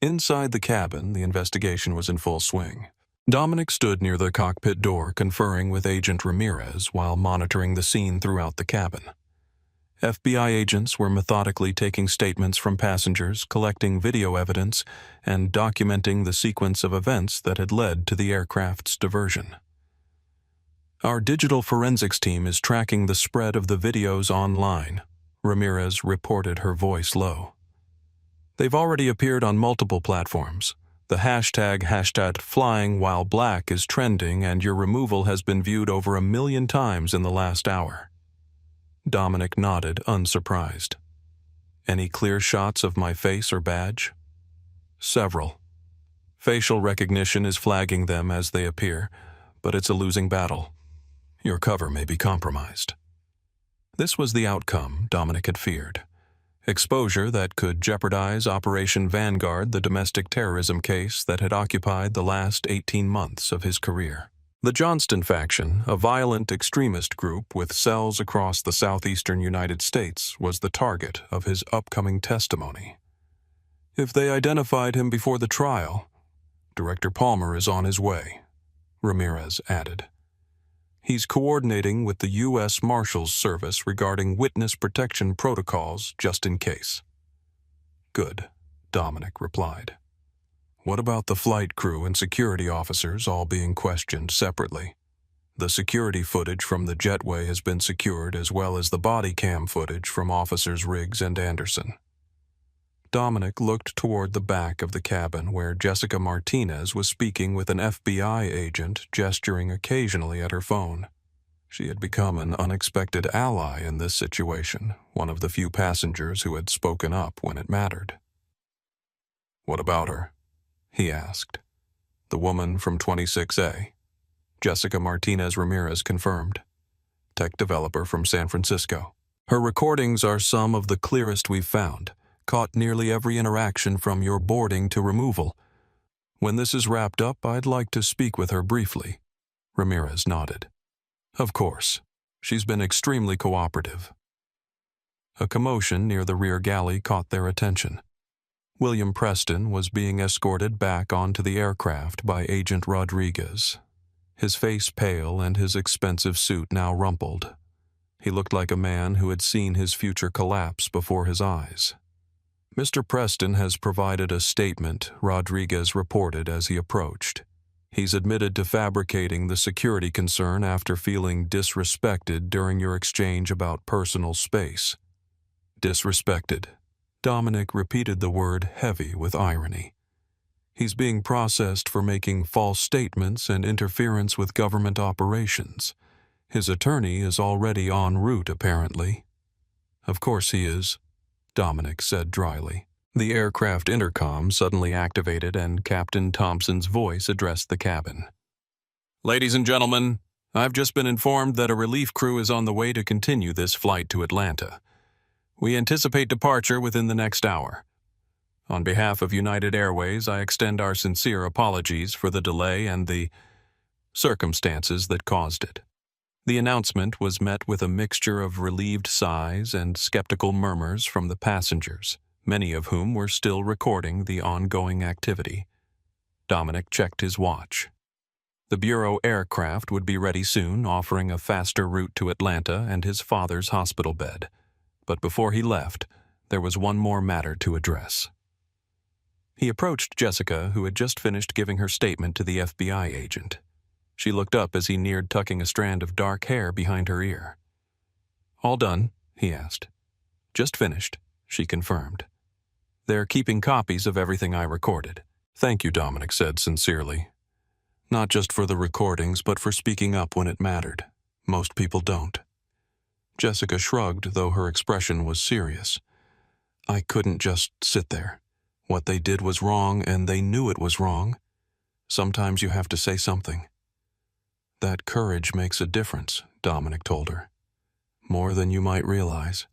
Inside the cabin, the investigation was in full swing. Dominic stood near the cockpit door conferring with Agent Ramirez while monitoring the scene throughout the cabin. FBI agents were methodically taking statements from passengers, collecting video evidence, and documenting the sequence of events that had led to the aircraft's diversion. Our digital forensics team is tracking the spread of the videos online, Ramirez reported, her voice low. They've already appeared on multiple platforms. The hashtag #FlyingWhileBlack is trending, and your removal has been viewed over 1 million times in the last hour. Dominic nodded, unsurprised. Any clear shots of my face or badge? Several. Facial recognition is flagging them as they appear, but it's a losing battle. Your cover may be compromised. This was the outcome Dominic had feared. Exposure that could jeopardize Operation Vanguard, the domestic terrorism case that had occupied the last 18 months of his career. The Johnston faction, a violent extremist group with cells across the southeastern United States, was the target of his upcoming testimony. If they identified him before the trial, Director Palmer is on his way, Ramirez added. He's coordinating with the U.S. Marshals Service regarding witness protection protocols just in case. Good, Dominic replied. What about the flight crew and security officers all being questioned separately? The security footage from the jetway has been secured, as well as the body cam footage from Officers Riggs and Anderson. Dominic looked toward the back of the cabin where Jessica Martinez was speaking with an FBI agent, gesturing occasionally at her phone. She had become an unexpected ally in this situation, one of the few passengers who had spoken up when it mattered. What about her? He asked. The woman from 26A. Jessica Martinez Ramirez confirmed. Tech developer from San Francisco. Her recordings are some of the clearest we've found. Caught nearly every interaction from your boarding to removal. When this is wrapped up, I'd like to speak with her briefly. Ramirez nodded. Of course. She's been extremely cooperative. A commotion near the rear galley caught their attention. William Preston was being escorted back onto the aircraft by Agent Rodriguez, his face pale and his expensive suit now rumpled. He looked like a man who had seen his future collapse before his eyes. Mr. Preston has provided a statement, Rodriguez reported as he approached. He's admitted to fabricating the security concern after feeling disrespected during your exchange about personal space. Disrespected. Dominic repeated the word heavy with irony. He's being processed for making false statements and interference with government operations. His attorney is already en route, apparently. Of course he is, Dominic said dryly. The aircraft intercom suddenly activated and Captain Thompson's voice addressed the cabin. Ladies and gentlemen, I've just been informed that a relief crew is on the way to continue this flight to Atlanta. We anticipate departure within the next hour. On behalf of United Airways, I extend our sincere apologies for the delay and the circumstances that caused it. The announcement was met with a mixture of relieved sighs and skeptical murmurs from the passengers, many of whom were still recording the ongoing activity. Dominic checked his watch. The Bureau aircraft would be ready soon, offering a faster route to Atlanta and his father's hospital bed. But before he left, there was one more matter to address. He approached Jessica, who had just finished giving her statement to the FBI agent. She looked up as he neared tucking a strand of dark hair behind her ear. "All done?" he asked. "Just finished," she confirmed. "They're keeping copies of everything I recorded." "Thank you," Dominic said sincerely. "Not just for the recordings, but for speaking up when it mattered. Most people don't." Jessica shrugged, though her expression was serious. "I couldn't just sit there. What they did was wrong, and they knew it was wrong. Sometimes you have to say something." "That courage makes a difference," Dominic told her. "More than you might realize."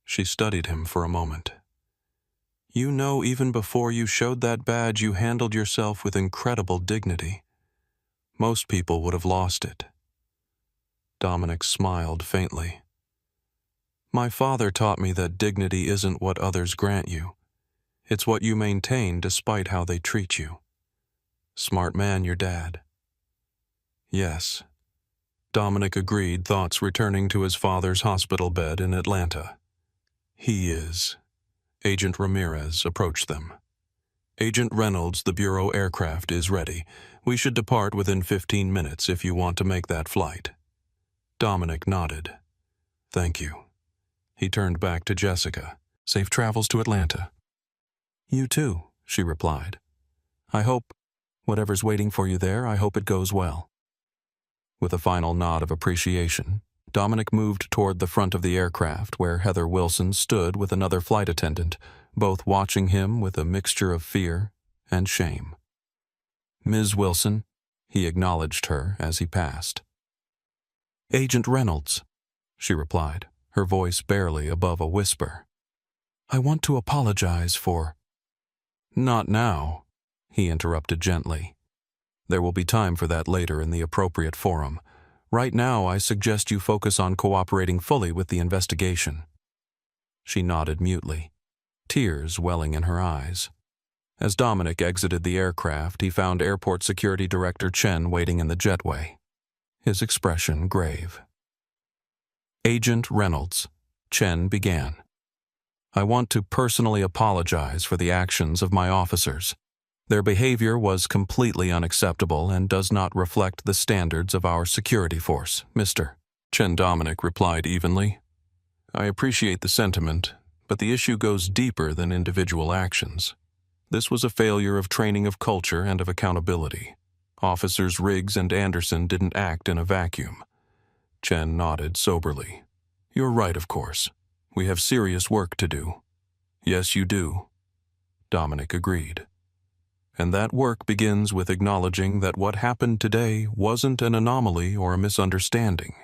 She studied him for a moment. "You know, even before you showed that badge, you handled yourself with incredible dignity. Most people would have lost it." Dominic smiled faintly. "My father taught me that dignity isn't what others grant you. It's what you maintain despite how they treat you. Smart man, your dad." "Yes," Dominic agreed, thoughts returning to his father's hospital bed in Atlanta. "He is." Agent Ramirez approached them. "Agent Reynolds, the Bureau aircraft is ready. We should depart within 15 minutes if you want to make that flight." Dominic nodded. "Thank you." He turned back to Jessica. "Safe travels to Atlanta." "You too," she replied. "I hope, whatever's waiting for you there, I hope it goes well." With a final nod of appreciation, Dominic moved toward the front of the aircraft where Heather Wilson stood with another flight attendant, both watching him with a mixture of fear and shame. "Ms. Wilson," he acknowledged her as he passed. "Agent Reynolds," she replied, her voice barely above a whisper. "I want to apologize for—" "Not now," he interrupted gently. "There will be time for that later in the appropriate forum. Right now, I suggest you focus on cooperating fully with the investigation." She nodded mutely, tears welling in her eyes. As Dominic exited the aircraft, he found Airport Security Director Chen waiting in the jetway, his expression grave. "Agent Reynolds," Chen began. "I want to personally apologize for the actions of my officers. Their behavior was completely unacceptable and does not reflect the standards of our security force, Mr. Chen." Dominic replied evenly. "I appreciate the sentiment, but the issue goes deeper than individual actions. This was a failure of training of culture and of accountability. Officers Riggs and Anderson didn't act in a vacuum." Chen nodded soberly. "You're right, of course. We have serious work to do." "Yes, you do," Dominic agreed. "And that work begins with acknowledging that what happened today wasn't an anomaly or a misunderstanding.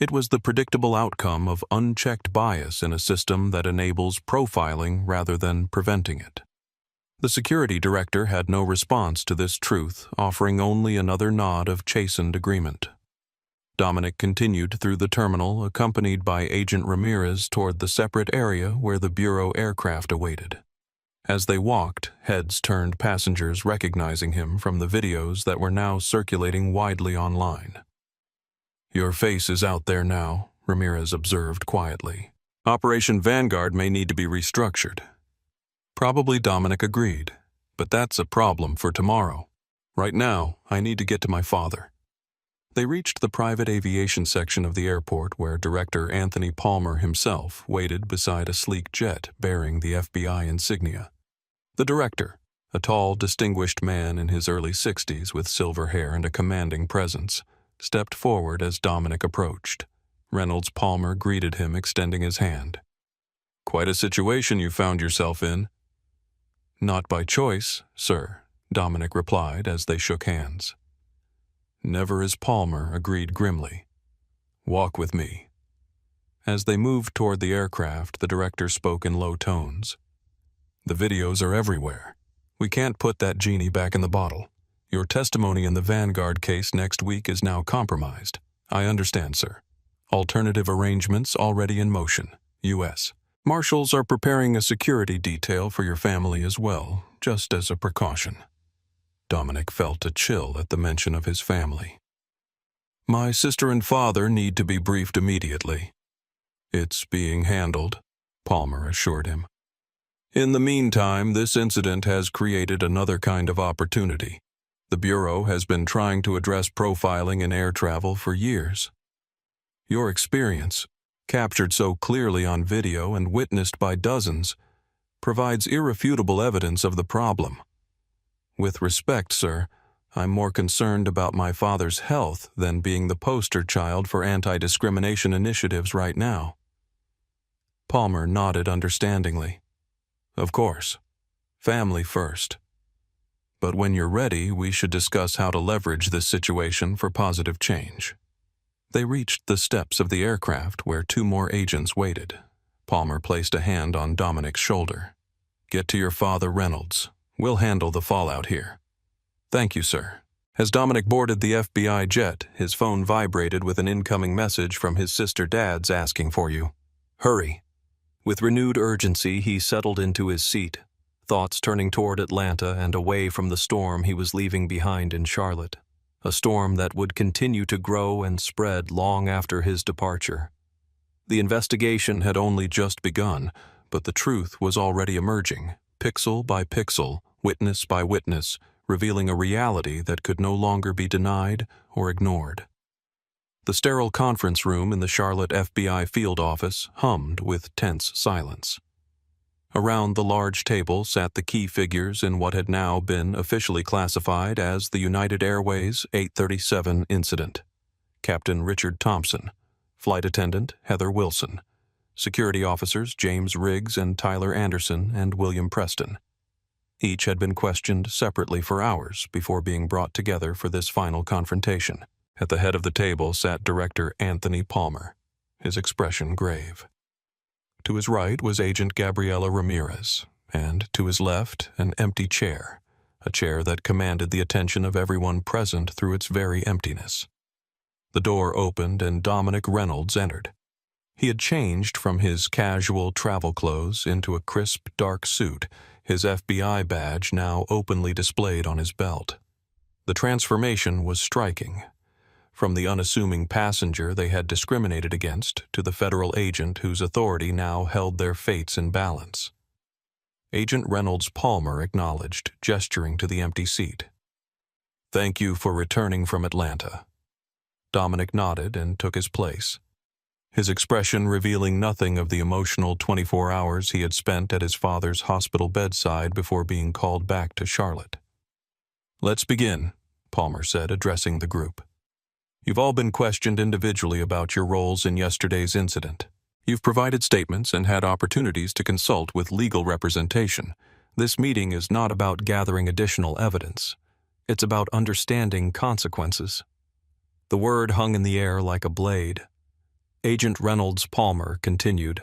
It was the predictable outcome of unchecked bias in a system that enables profiling rather than preventing it." The security director had no response to this truth, offering only another nod of chastened agreement. Dominic continued through the terminal, accompanied by Agent Ramirez toward the separate area where the Bureau aircraft awaited. As they walked, heads turned, passengers recognizing him from the videos that were now circulating widely online. "Your face is out there now," Ramirez observed quietly. "Operation Vanguard may need to be restructured. Probably Dominic agreed, but that's a problem for tomorrow. Right now, I need to get to my father. They reached the private aviation section of the airport where Director Anthony Palmer himself waited beside a sleek jet bearing the FBI insignia. The director, a tall, distinguished man in his early 60s with silver hair and a commanding presence, stepped forward as Dominic approached. Reynolds Palmer greeted him, extending his hand. "Quite a situation you found yourself in." "Not by choice, sir," Dominic replied as they shook hands. "Never is Palmer," agreed grimly. "Walk with me." As they moved toward the aircraft, the director spoke in low tones. "The videos are everywhere. We can't put that genie back in the bottle. Your testimony in the Vanguard case next week is now compromised." "I understand, sir. Alternative arrangements already in motion. U.S. Marshals are preparing a security detail for your family as well, just as a precaution." Dominic felt a chill at the mention of his family. "My sister and father need to be briefed immediately." "It's being handled," Palmer assured him. "In the meantime, this incident has created another kind of opportunity. The Bureau has been trying to address profiling in air travel for years. Your experience, captured so clearly on video and witnessed by dozens, provides irrefutable evidence of the problem. With respect, sir, I'm more concerned about my father's health than being the poster child for anti-discrimination initiatives right now." Palmer nodded understandingly. "Of course. Family first. But when you're ready, we should discuss how to leverage this situation for positive change." They reached the steps of the aircraft where two more agents waited. Palmer placed a hand on Dominic's shoulder. "Get to your father, Reynolds. We'll handle the fallout here." "Thank you, sir." As Dominic boarded the FBI jet, his phone vibrated with an incoming message from his sister Dad's asking for you. "Hurry." With renewed urgency, he settled into his seat, thoughts turning toward Atlanta and away from the storm he was leaving behind in Charlotte, a storm that would continue to grow and spread long after his departure. The investigation had only just begun, but the truth was already emerging, pixel by pixel, witness by witness, revealing a reality that could no longer be denied or ignored. The sterile conference room in the Charlotte FBI field office hummed with tense silence. Around the large table sat the key figures in what had now been officially classified as the United Airways 837 incident. Captain Richard Thompson, Flight Attendant Heather Wilson, Security Officers James Riggs and Tyler Anderson and William Preston. Each had been questioned separately for hours before being brought together for this final confrontation. At the head of the table sat Director Anthony Palmer, his expression grave. To his right was Agent Gabriela Ramirez, and to his left an empty chair, a chair that commanded the attention of everyone present through its very emptiness. The door opened and Dominic Reynolds entered. He had changed from his casual travel clothes into a crisp, dark suit, his FBI badge now openly displayed on his belt. The transformation was striking. From the unassuming passenger they had discriminated against to the federal agent whose authority now held their fates in balance. Agent Reynolds Palmer acknowledged, gesturing to the empty seat. "Thank you for returning from Atlanta." Dominic nodded and took his place, his expression revealing nothing of the emotional 24 hours he had spent at his father's hospital bedside before being called back to Charlotte. "Let's begin," Palmer said, addressing the group. "You've all been questioned individually about your roles in yesterday's incident. You've provided statements and had opportunities to consult with legal representation. This meeting is not about gathering additional evidence. It's about understanding consequences." The word hung in the air like a blade. Agent Reynolds Palmer continued,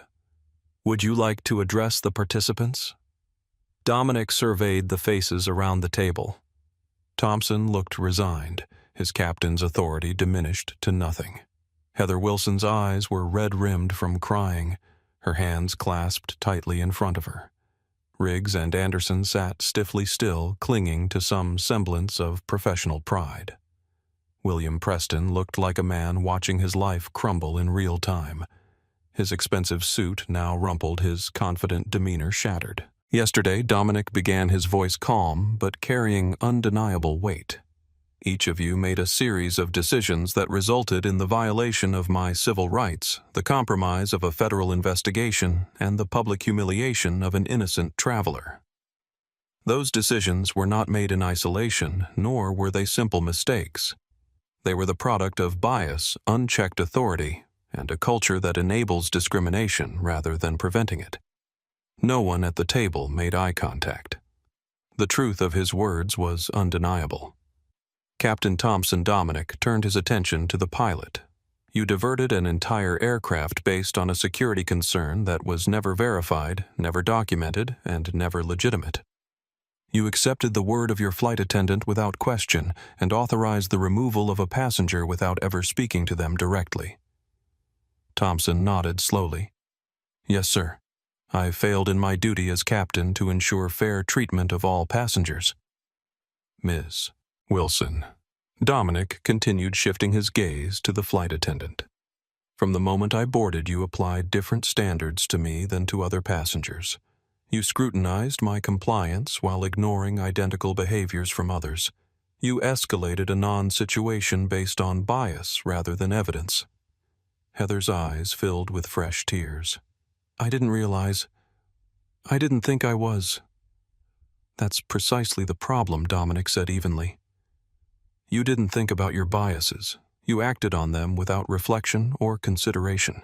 "Would you like to address the participants?" Dominic surveyed the faces around the table. Thompson looked resigned, his captain's authority diminished to nothing. Heather Wilson's eyes were red-rimmed from crying, her hands clasped tightly in front of her. Riggs and Anderson sat stiffly still, clinging to some semblance of professional pride. William Preston looked like a man watching his life crumble in real time. His expensive suit now rumpled, his confident demeanor shattered. Yesterday, Dominic began his voice calm, but carrying undeniable weight. Each of you made a series of decisions that resulted in the violation of my civil rights, the compromise of a federal investigation, and the public humiliation of an innocent traveler. Those decisions were not made in isolation, nor were they simple mistakes. They were the product of bias, unchecked authority, and a culture that enables discrimination rather than preventing it. No one at the table made eye contact. The truth of his words was undeniable. Captain Thompson Dominic turned his attention to the pilot. You diverted an entire aircraft based on a security concern that was never verified, never documented, and never legitimate. You accepted the word of your flight attendant without question and authorized the removal of a passenger without ever speaking to them directly. Thompson nodded slowly. Yes, sir. I failed in my duty as captain to ensure fair treatment of all passengers. Ms. Wilson. Dominic continued shifting his gaze to the flight attendant. From the moment I boarded, you applied different standards to me than to other passengers. You scrutinized my compliance while ignoring identical behaviors from others. You escalated a non-situation based on bias rather than evidence. Heather's eyes filled with fresh tears. I didn't think I was. That's precisely the problem, Dominic said evenly. You didn't think about your biases. You acted on them without reflection or consideration.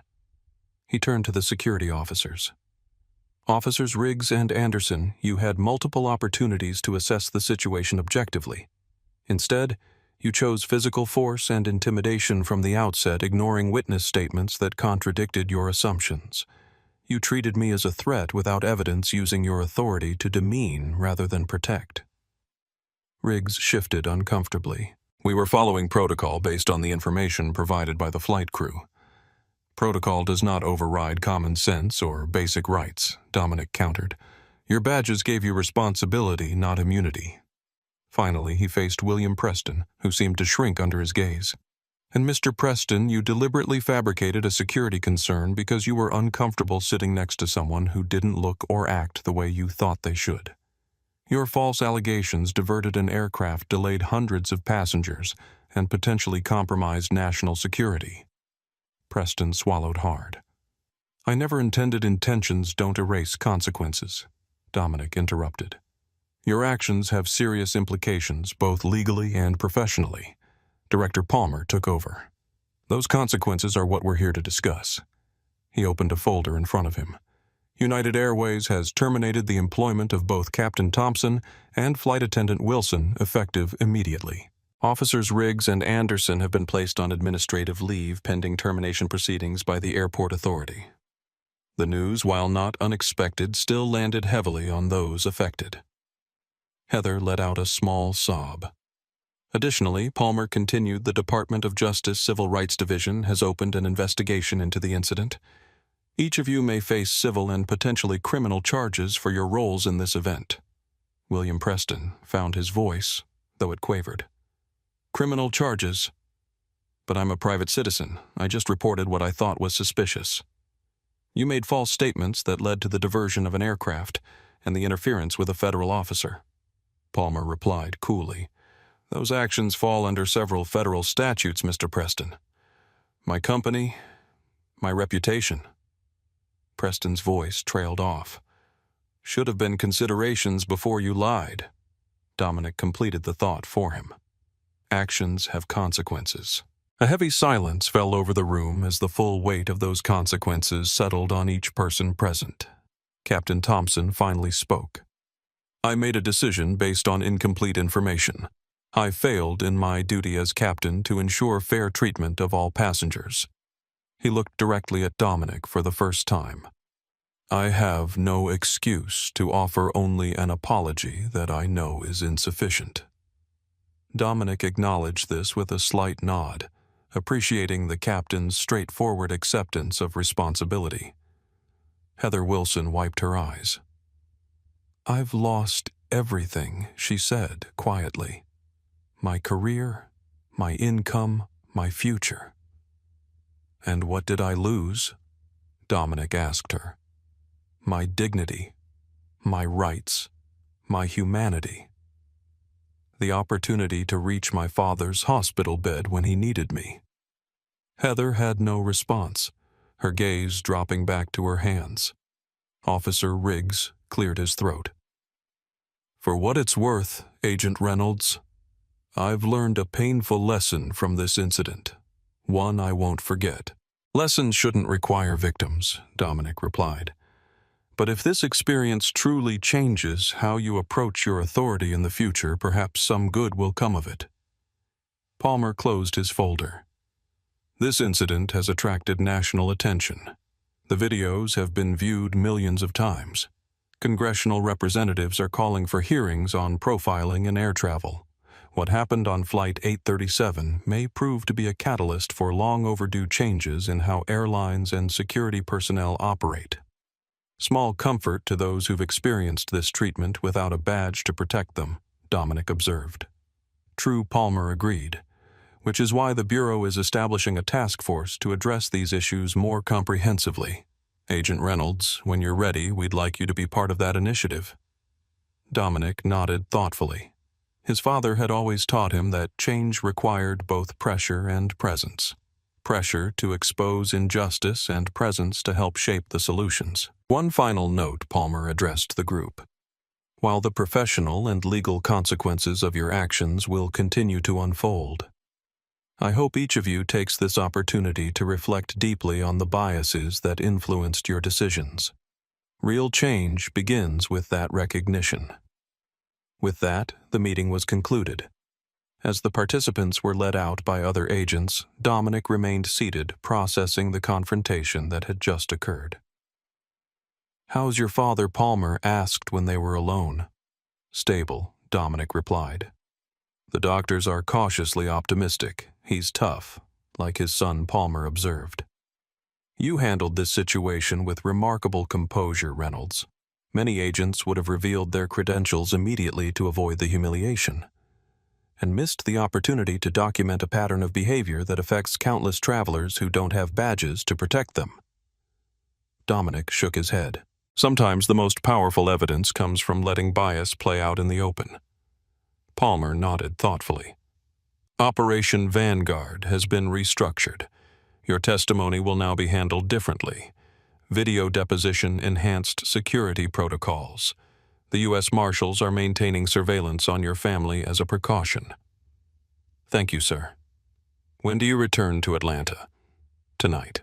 He turned to the security officers. Officers Riggs and Anderson, you had multiple opportunities to assess the situation objectively. Instead, you chose physical force and intimidation from the outset, ignoring witness statements that contradicted your assumptions. You treated me as a threat without evidence, using your authority to demean rather than protect. Riggs shifted uncomfortably. We were following protocol based on the information provided by the flight crew. Protocol does not override common sense or basic rights, Dominic countered. Your badges gave you responsibility, not immunity. Finally, he faced William Preston, who seemed to shrink under his gaze. And Mr. Preston, you deliberately fabricated a security concern because you were uncomfortable sitting next to someone who didn't look or act the way you thought they should. Your false allegations diverted an aircraft, delayed hundreds of passengers, and potentially compromised national security. Preston swallowed hard. I never intended intentions don't erase consequences, Dominic interrupted. Your actions have serious implications, both legally and professionally. Director Palmer took over. Those consequences are what we're here to discuss. He opened a folder in front of him. United Airways has terminated the employment of both Captain Thompson and Flight Attendant Wilson, effective immediately. Officers Riggs and Anderson have been placed on administrative leave pending termination proceedings by the airport authority. The news, while not unexpected, still landed heavily on those affected. Heather let out a small sob. Additionally, Palmer continued, the Department of Justice Civil Rights Division has opened an investigation into the incident. Each of you may face civil and potentially criminal charges for your roles in this event. William Preston found his voice, though it quavered. Criminal charges. But I'm a private citizen. I just reported what I thought was suspicious. You made false statements that led to the diversion of an aircraft and the interference with a federal officer. Palmer replied coolly. Those actions fall under several federal statutes, Mr. Preston. My company, my reputation. Preston's voice trailed off. Should have been considerations before you lied. Dominic completed the thought for him. Actions have consequences. A heavy silence fell over the room as the full weight of those consequences settled on each person present. Captain Thompson finally spoke. I made a decision based on incomplete information. I failed in my duty as captain to ensure fair treatment of all passengers. He looked directly at Dominic for the first time. I have no excuse to offer, only an apology that I know is insufficient. Dominic acknowledged this with a slight nod, appreciating the captain's straightforward acceptance of responsibility. Heather Wilson wiped her eyes. I've lost everything, she said quietly. My career, my income, my future. And what did I lose? Dominic asked her. My dignity, my rights, my humanity. The opportunity to reach my father's hospital bed when he needed me. Heather had no response, her gaze dropping back to her hands. Officer Riggs cleared his throat. For what it's worth, Agent Reynolds, I've learned a painful lesson from this incident, one I won't forget. Lessons shouldn't require victims, Dominic replied. But if this experience truly changes how you approach your authority in the future, perhaps some good will come of it. Palmer closed his folder. This incident has attracted national attention. The videos have been viewed millions of times. Congressional representatives are calling for hearings on profiling in air travel. What happened on Flight 837 may prove to be a catalyst for long overdue changes in how airlines and security personnel operate. Small comfort to those who've experienced this treatment without a badge to protect them, Dominic observed. True, Palmer agreed, which is why the Bureau is establishing a task force to address these issues more comprehensively. Agent Reynolds, when you're ready, we'd like you to be part of that initiative. Dominic nodded thoughtfully. His father had always taught him that change required both pressure and presence. Pressure to expose injustice and presence to help shape the solutions. One final note, Palmer addressed the group. While the professional and legal consequences of your actions will continue to unfold, I hope each of you takes this opportunity to reflect deeply on the biases that influenced your decisions. Real change begins with that recognition. With that, the meeting was concluded. As the participants were led out by other agents, Dominic remained seated, processing the confrontation that had just occurred. "How's your father?" Palmer asked when they were alone. "Stable," Dominic replied. "The doctors are cautiously optimistic. He's tough," like his son Palmer observed. "You handled this situation with remarkable composure, Reynolds. Many agents would have revealed their credentials immediately to avoid the humiliation, and missed the opportunity to document a pattern of behavior that affects countless travelers who don't have badges to protect them." Dominic shook his head. "Sometimes the most powerful evidence comes from letting bias play out in the open." Palmer nodded thoughtfully. "Operation Vanguard has been restructured. Your testimony will now be handled differently. Video deposition enhanced security protocols. The U.S. Marshals are maintaining surveillance on your family as a precaution." "Thank you, sir." "When do you return to Atlanta?" "Tonight,"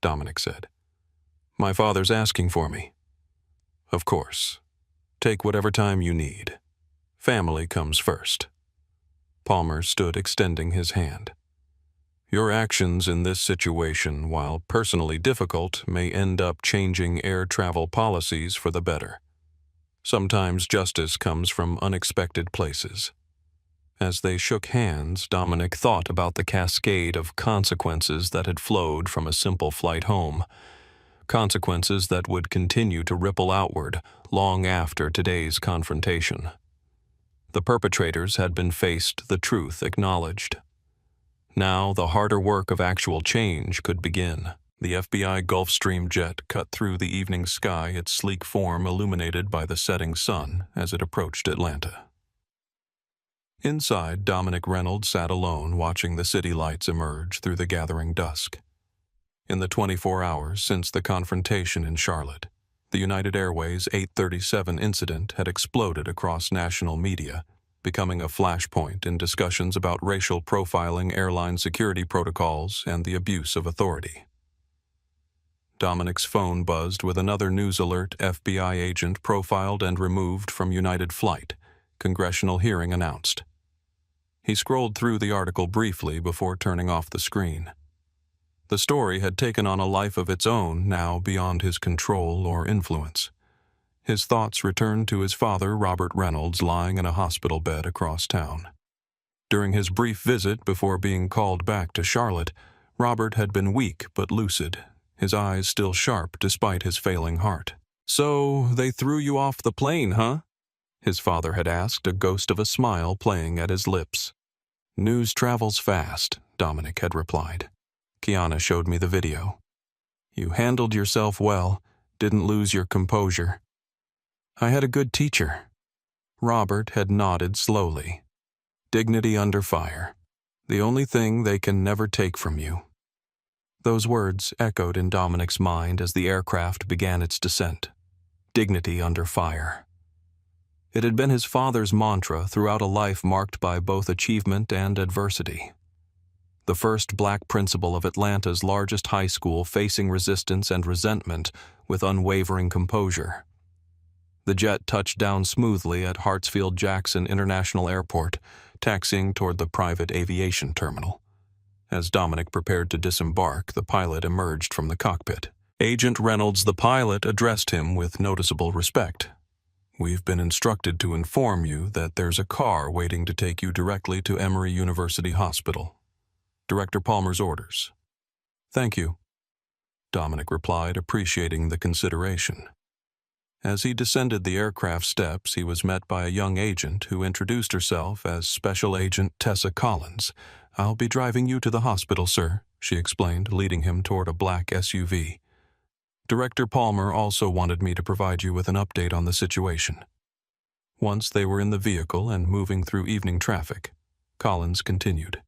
Dominic said. "My father's asking for me." "Of course. Take whatever time you need. Family comes first." Palmer stood extending his hand. "Your actions in this situation, while personally difficult, may end up changing air travel policies for the better. Sometimes justice comes from unexpected places." As they shook hands, Dominic thought about the cascade of consequences that had flowed from a simple flight home. Consequences that would continue to ripple outward long after today's confrontation. The perpetrators had been faced, the truth acknowledged. Now the harder work of actual change could begin. The FBI Gulfstream jet cut through the evening sky, its sleek form illuminated by the setting sun as it approached Atlanta. Inside, Dominic Reynolds sat alone, watching the city lights emerge through the gathering dusk. In the 24 hours since the confrontation in Charlotte, the United Airways 837 incident had exploded across national media, becoming a flashpoint in discussions about racial profiling, airline security protocols, and the abuse of authority. Dominic's phone buzzed with another news alert: FBI agent profiled and removed from United flight, congressional hearing announced. He scrolled through the article briefly before turning off the screen. The story had taken on a life of its own, now beyond his control or influence. His thoughts returned to his father, Robert Reynolds, lying in a hospital bed across town. During his brief visit before being called back to Charlotte, Robert had been weak but lucid, his eyes still sharp despite his failing heart. "So, they threw you off the plane, huh?" his father had asked, a ghost of a smile playing at his lips. "News travels fast," Dominic had replied. "Kiana showed me the video. You handled yourself well, didn't lose your composure." I had a good teacher. Robert had nodded slowly. Dignity under fire. The only thing they can never take from you. Those words echoed in Dominic's mind as the aircraft began its descent. Dignity under fire. It had been his father's mantra throughout a life marked by both achievement and adversity. The first black principal of Atlanta's largest high school facing resistance and resentment with unwavering composure. The jet touched down smoothly at Hartsfield-Jackson International Airport, taxiing toward the private aviation terminal. As Dominic prepared to disembark, the pilot emerged from the cockpit. Agent Reynolds, the pilot, addressed him with noticeable respect. "We've been instructed to inform you that there's a car waiting to take you directly to Emory University Hospital. Director Palmer's orders." "Thank you," Dominic replied, appreciating the consideration. As he descended the aircraft steps, he was met by a young agent who introduced herself as Special Agent Tessa Collins. "I'll be driving you to the hospital, sir," she explained, leading him toward a black SUV. "Director Palmer also wanted me to provide you with an update on the situation." Once they were in the vehicle and moving through evening traffic, Collins continued.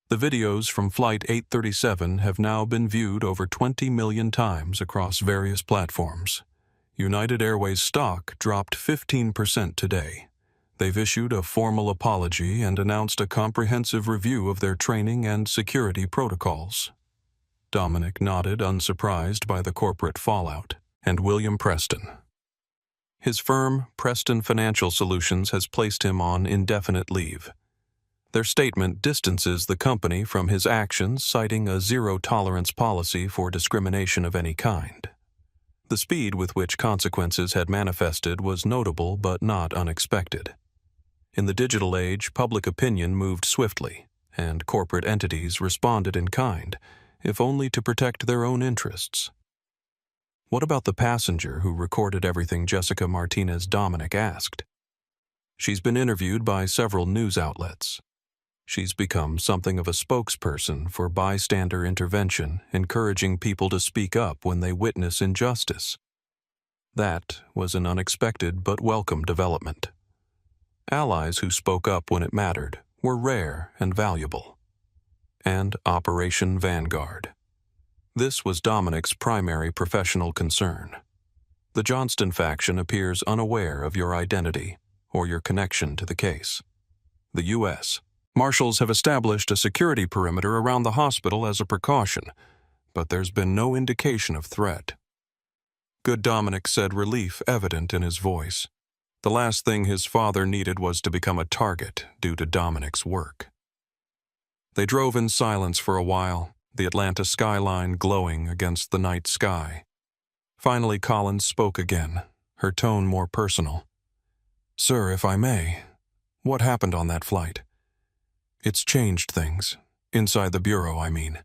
"The videos from Flight 837 have now been viewed over 20 million times across various platforms. United Airways stock dropped 15% today. They've issued a formal apology and announced a comprehensive review of their training and security protocols." Dominic nodded, unsurprised by the corporate fallout. "And William Preston. His firm, Preston Financial Solutions, has placed him on indefinite leave. Their statement distances the company from his actions, citing a zero-tolerance policy for discrimination of any kind. The speed with which consequences had manifested was notable but not unexpected. In the digital age, public opinion moved swiftly, and corporate entities responded in kind, if only to protect their own interests. "What about the passenger who recorded everything Jessica Martinez?" Dominic asked. "She's been interviewed by several news outlets. She's become something of a spokesperson for bystander intervention, encouraging people to speak up when they witness injustice. That was an unexpected but welcome development. Allies who spoke up when it mattered were rare and valuable." And Operation Vanguard. This was Dominic's primary professional concern. The Johnston faction appears unaware of your identity or your connection to the case. The U.S. Marshals have established a security perimeter around the hospital as a precaution, but there's been no indication of threat. Good Dominic said, relief evident in his voice. The last thing his father needed was to become a target due to Dominic's work. They drove in silence for a while, the Atlanta skyline glowing against the night sky. Finally, Collins spoke again, her tone more personal. "Sir, if I may, what happened on that flight? It's changed things. Inside the Bureau, I mean.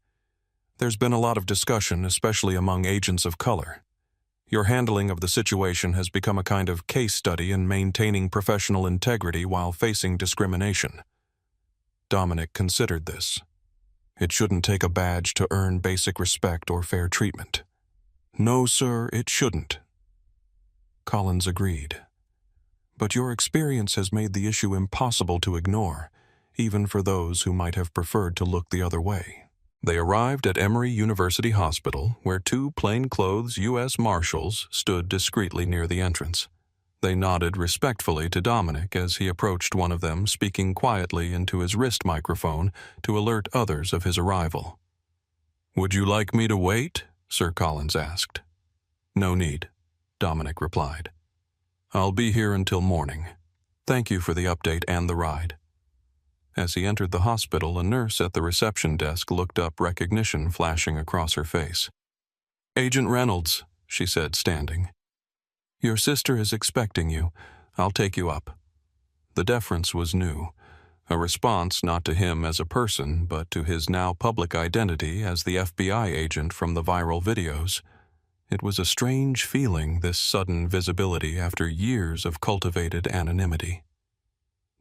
There's been a lot of discussion, especially among agents of color. Your handling of the situation has become a kind of case study in maintaining professional integrity while facing discrimination." Dominic considered this. It shouldn't take a badge to earn basic respect or fair treatment. "No, sir, it shouldn't." Collins agreed. "But your experience has made the issue impossible to ignore, even for those who might have preferred to look the other way." They arrived at Emory University Hospital, where two plainclothes U.S. Marshals stood discreetly near the entrance. They nodded respectfully to Dominic as he approached one of them, speaking quietly into his wrist microphone to alert others of his arrival. "Would you like me to wait?" Sir Collins asked. "No need," Dominic replied. "I'll be here until morning. Thank you for the update and the ride." As he entered the hospital, a nurse at the reception desk looked up, recognition flashing across her face. "Agent Reynolds," she said, standing. "Your sister is expecting you. I'll take you up." The deference was new, a response not to him as a person, but to his now public identity as the FBI agent from the viral videos. It was a strange feeling, this sudden visibility after years of cultivated anonymity.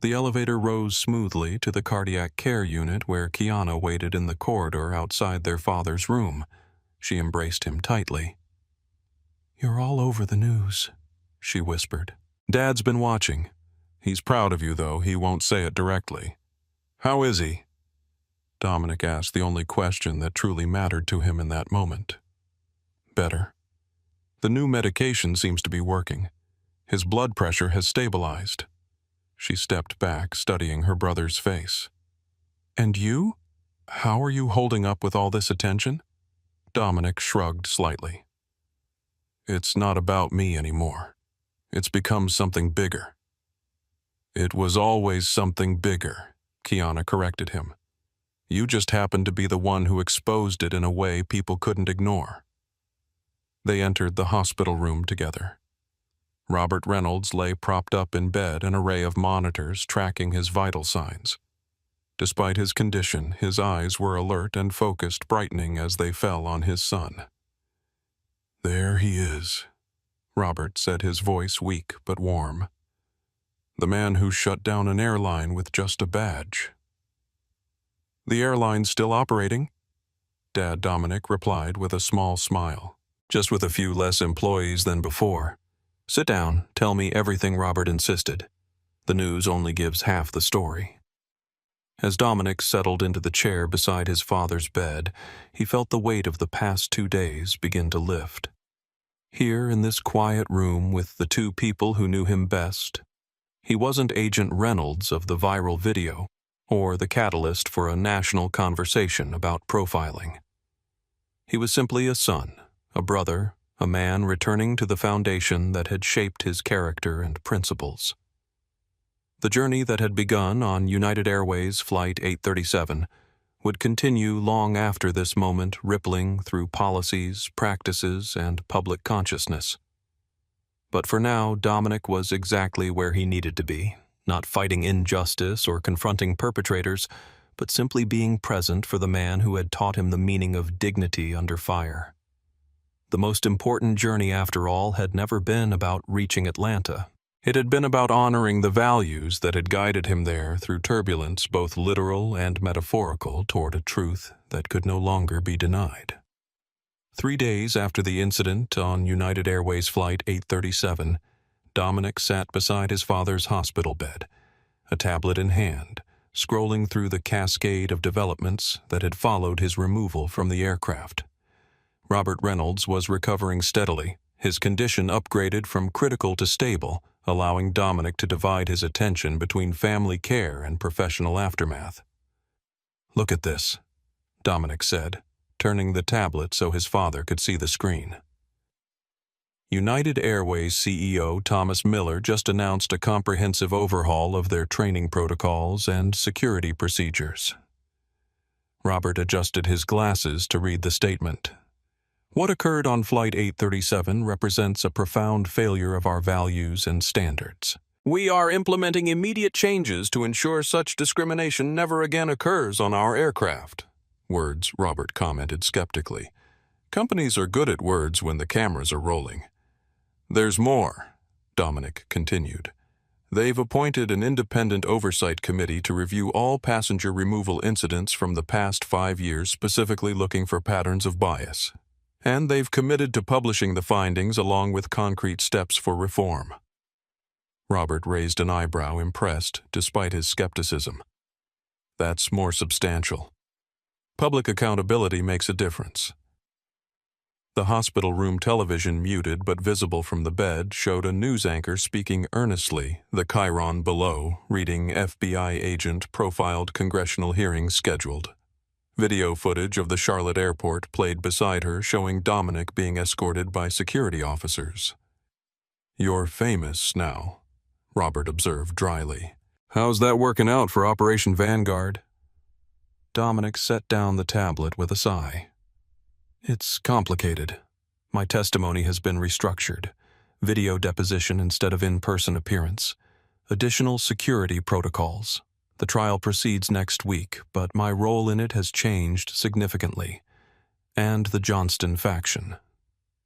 The elevator rose smoothly to the cardiac care unit where Kiana waited in the corridor outside their father's room. She embraced him tightly. "You're all over the news," she whispered. Dad's been watching. He's proud of you, though he won't say it directly. How is he? Dominic asked the only question that truly mattered to him in that moment. Better. The new medication seems to be working. His blood pressure has stabilized. She stepped back, studying her brother's face. And you? How are you holding up with all this attention? Dominic shrugged slightly. It's not about me anymore. It's become something bigger. It was always something bigger, Kiana corrected him. You just happened to be the one who exposed it in a way people couldn't ignore. They entered the hospital room together. Robert Reynolds lay propped up in bed, an array of monitors tracking his vital signs. Despite his condition, his eyes were alert and focused, brightening as they fell on his son. There he is, Robert said, his voice weak but warm. The man who shut down an airline with just a badge. The airline's still operating? Dad Dominic replied with a small smile. Just with a few less employees than before. Sit down, tell me everything, Robert insisted. The news only gives half the story. As Dominic settled into the chair beside his father's bed, he felt the weight of the past 2 days begin to lift. Here in this quiet room with the two people who knew him best, he wasn't Agent Reynolds of the viral video or the catalyst for a national conversation about profiling. He was simply a son, a brother, a man returning to the foundation that had shaped his character and principles. The journey that had begun on United Airways Flight 837 would continue long after this moment, rippling through policies, practices, and public consciousness. But for now, Dominic was exactly where he needed to be, not fighting injustice or confronting perpetrators, but simply being present for the man who had taught him the meaning of dignity under fire. The most important journey, after all, had never been about reaching Atlanta. It had been about honoring the values that had guided him there through turbulence, both literal and metaphorical, toward a truth that could no longer be denied. 3 days after the incident on United Airways Flight 837, Dominic sat beside his father's hospital bed, a tablet in hand, scrolling through the cascade of developments that had followed his removal from the aircraft. Robert Reynolds was recovering steadily, his condition upgraded from critical to stable, allowing Dominic to divide his attention between family care and professional aftermath. Look at this, Dominic said, turning the tablet so his father could see the screen. United Airways CEO Thomas Miller just announced a comprehensive overhaul of their training protocols and security procedures. Robert adjusted his glasses to read the statement. What occurred on Flight 837 represents a profound failure of our values and standards. We are implementing immediate changes to ensure such discrimination never again occurs on our aircraft. Words, Robert commented skeptically. Companies are good at words when the cameras are rolling. There's more, Dominic continued. They've appointed an independent oversight committee to review all passenger removal incidents from the past 5 years, specifically looking for patterns of bias. And they've committed to publishing the findings along with concrete steps for reform. Robert raised an eyebrow, impressed, despite his skepticism. That's more substantial. Public accountability makes a difference. The hospital room television, muted but visible from the bed, showed a news anchor speaking earnestly, the chyron below, reading FBI agent profiled congressional hearings scheduled. Video footage of the Charlotte airport played beside her, showing Dominic being escorted by security officers. You're famous now, Robert observed dryly. How's that working out for Operation Vanguard? Dominic set down the tablet with a sigh. It's complicated. My testimony has been restructured. Video deposition instead of in-person appearance. Additional security protocols. The trial proceeds next week, but my role in it has changed significantly. And the Johnston faction.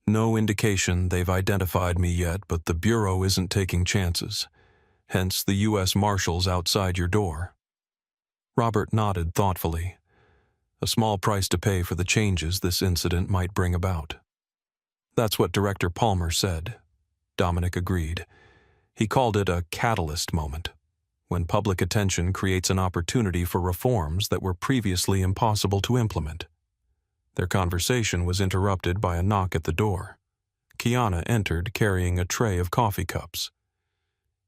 No indication they've identified me yet, but the Bureau isn't taking chances. Hence the U.S. Marshals outside your door. Robert nodded thoughtfully. A small price to pay for the changes this incident might bring about. That's what Director Palmer said. Dominic agreed. He called it a catalyst moment, when public attention creates an opportunity for reforms that were previously impossible to implement. Their conversation was interrupted by a knock at the door. Kiana entered carrying a tray of coffee cups.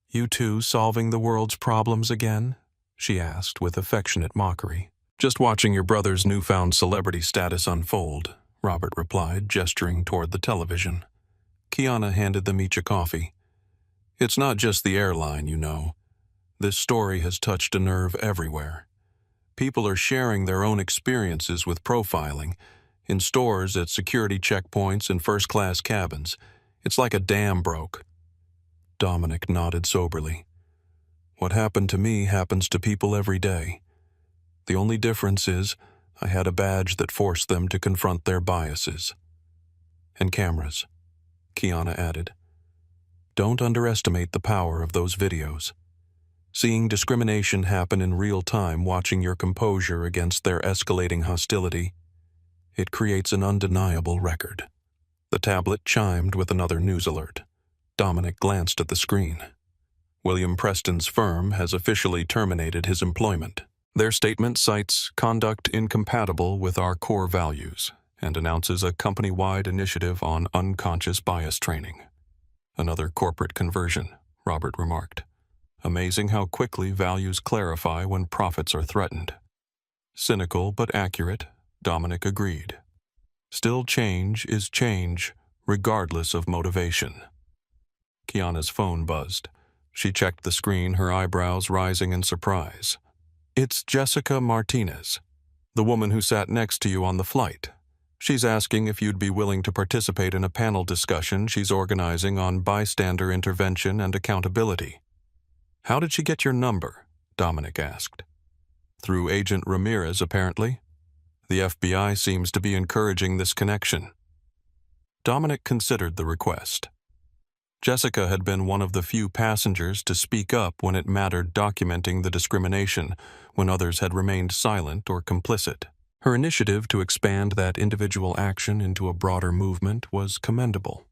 "You two solving the world's problems again?" she asked with affectionate mockery. "Just watching your brother's newfound celebrity status unfold," Robert replied, gesturing toward the television. Kiana handed them each a coffee. "It's not just the airline, you know. This story has touched a nerve everywhere. People are sharing their own experiences with profiling, in stores, at security checkpoints, and first-class cabins. It's like a dam broke." Dominic nodded soberly. "What happened to me happens to people every day. The only difference is I had a badge that forced them to confront their biases." "And cameras," Kiana added. "Don't underestimate the power of those videos. Seeing discrimination happen in real time, watching your composure against their escalating hostility, it creates an undeniable record." The tablet chimed with another news alert. Dominic glanced at the screen. William Preston's firm has officially terminated his employment. Their statement cites conduct incompatible with our core values and announces a company-wide initiative on unconscious bias training. "Another corporate conversion," Robert remarked. "Amazing how quickly values clarify when profits are threatened." "Cynical but accurate," Dominic agreed. "Still, change is change, regardless of motivation." Kiana's phone buzzed. She checked the screen, her eyebrows rising in surprise. "It's Jessica Martinez, the woman who sat next to you on the flight. She's asking if you'd be willing to participate in a panel discussion she's organizing on bystander intervention and accountability." "How did she get your number?" Dominic asked. "Through Agent Ramirez, apparently. The FBI seems to be encouraging this connection." Dominic considered the request. Jessica had been one of the few passengers to speak up when it mattered documenting the discrimination, when others had remained silent or complicit. Her initiative to expand that individual action into a broader movement was commendable.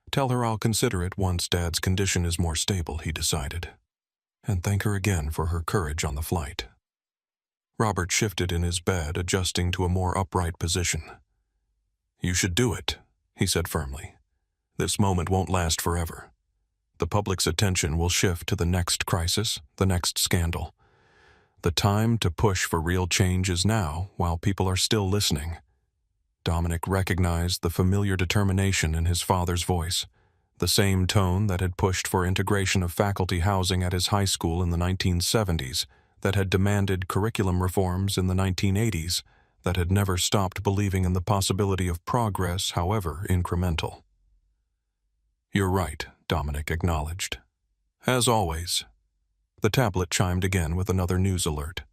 "Tell her I'll consider it once Dad's condition is more stable," he decided. "And thank her again for her courage on the flight." Robert shifted in his bed, adjusting to a more upright position. "You should do it," he said firmly. "This moment won't last forever. The public's attention will shift to the next crisis, the next scandal. The time to push for real change is now, while people are still listening." Dominic recognized the familiar determination in his father's voice, the same tone that had pushed for integration of faculty housing at his high school in the 1970s, that had demanded curriculum reforms in the 1980s, that had never stopped believing in the possibility of progress, however incremental. "You're right," Dominic acknowledged. "As always." The tablet chimed again with another news alert.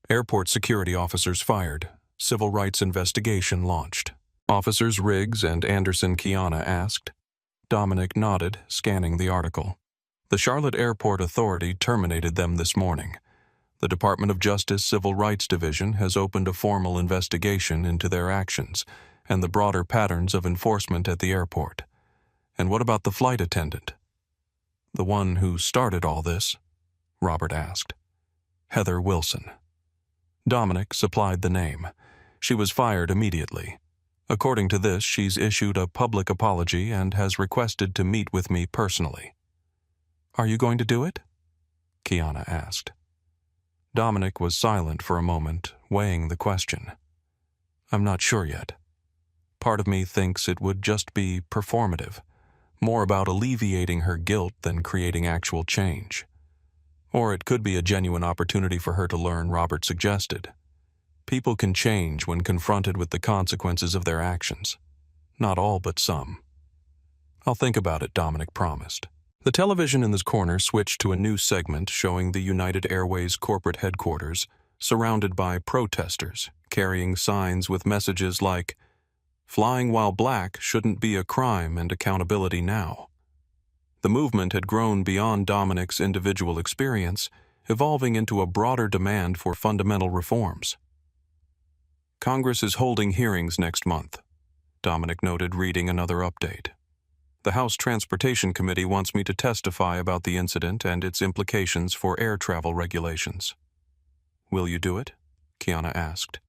"Airport security officers fired. Civil rights investigation launched." "Officers Riggs and Anderson?" Kiana asked. Dominic nodded, scanning the article. "The Charlotte Airport Authority terminated them this morning. The Department of Justice Civil Rights Division has opened a formal investigation into their actions and the broader patterns of enforcement at the airport." "And what about the flight attendant?" "The one who started all this?" Robert asked. "Heather Wilson." Dominic supplied the name. "She was fired immediately. According to this, she's issued a public apology and has requested to meet with me personally." "Are you going to do it?" Kiana asked. Dominic was silent for a moment, weighing the question. "I'm not sure yet. Part of me thinks it would just be performative, more about alleviating her guilt than creating actual change. Or it could be a genuine opportunity for her to learn," Robert suggested. "People can change when confronted with the consequences of their actions. Not all, but some." "I'll think about it," Dominic promised. The television in the corner switched to a new segment showing the United Airways corporate headquarters, surrounded by protesters, carrying signs with messages like, "Flying while black shouldn't be a crime and accountability now." The movement had grown beyond Dominic's individual experience, evolving into a broader demand for fundamental reforms. "Congress is holding hearings next month," Dominic noted, reading another update. The House Transportation Committee wants me to testify about the incident and its implications for air travel regulations. Will you do it? Kiana asked.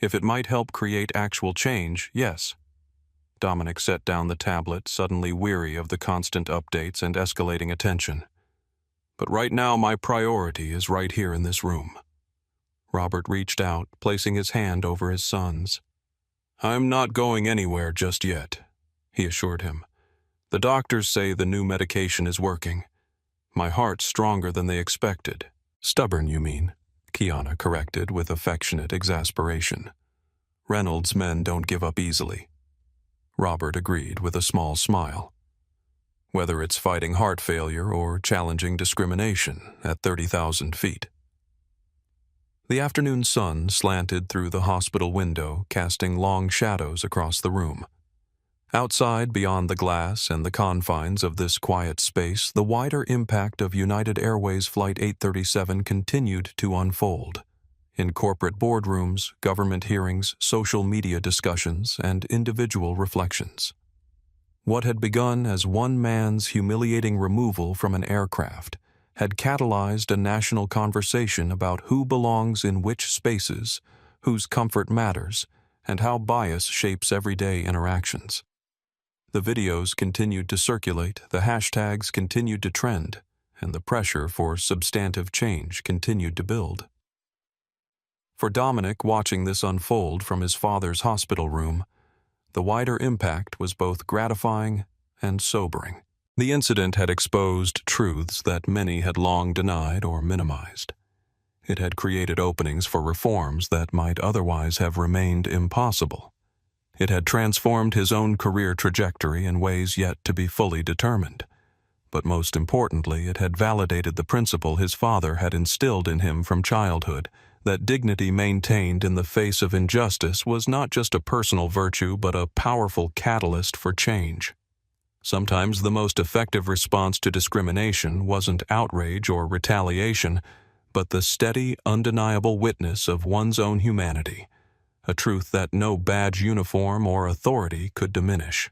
If it might help create actual change, yes. Dominic set down the tablet, suddenly weary of the constant updates and escalating attention. But right now my priority is right here in this room. Robert reached out, placing his hand over his son's. I'm not going anywhere just yet, he assured him. The doctors say the new medication is working. My heart's stronger than they expected. Stubborn, you mean? Kiana corrected with affectionate exasperation. Reynolds' men don't give up easily. Robert agreed with a small smile. Whether it's fighting heart failure or challenging discrimination at 30,000 feet. The afternoon sun slanted through the hospital window, casting long shadows across the room. Outside, beyond the glass and the confines of this quiet space, the wider impact of United Airways Flight 837 continued to unfold. In corporate boardrooms, government hearings, social media discussions, and individual reflections. What had begun as one man's humiliating removal from an aircraft had catalyzed a national conversation about who belongs in which spaces, whose comfort matters, and how bias shapes everyday interactions. The videos continued to circulate, the hashtags continued to trend, and the pressure for substantive change continued to build. For Dominic, watching this unfold from his father's hospital room, the wider impact was both gratifying and sobering. The incident had exposed truths that many had long denied or minimized. It had created openings for reforms that might otherwise have remained impossible. It had transformed his own career trajectory in ways yet to be fully determined. But most importantly, it had validated the principle his father had instilled in him from childhood, that dignity maintained in the face of injustice was not just a personal virtue but a powerful catalyst for change. Sometimes the most effective response to discrimination wasn't outrage or retaliation, but the steady, undeniable witness of one's own humanity, a truth that no badge, uniform, or authority could diminish.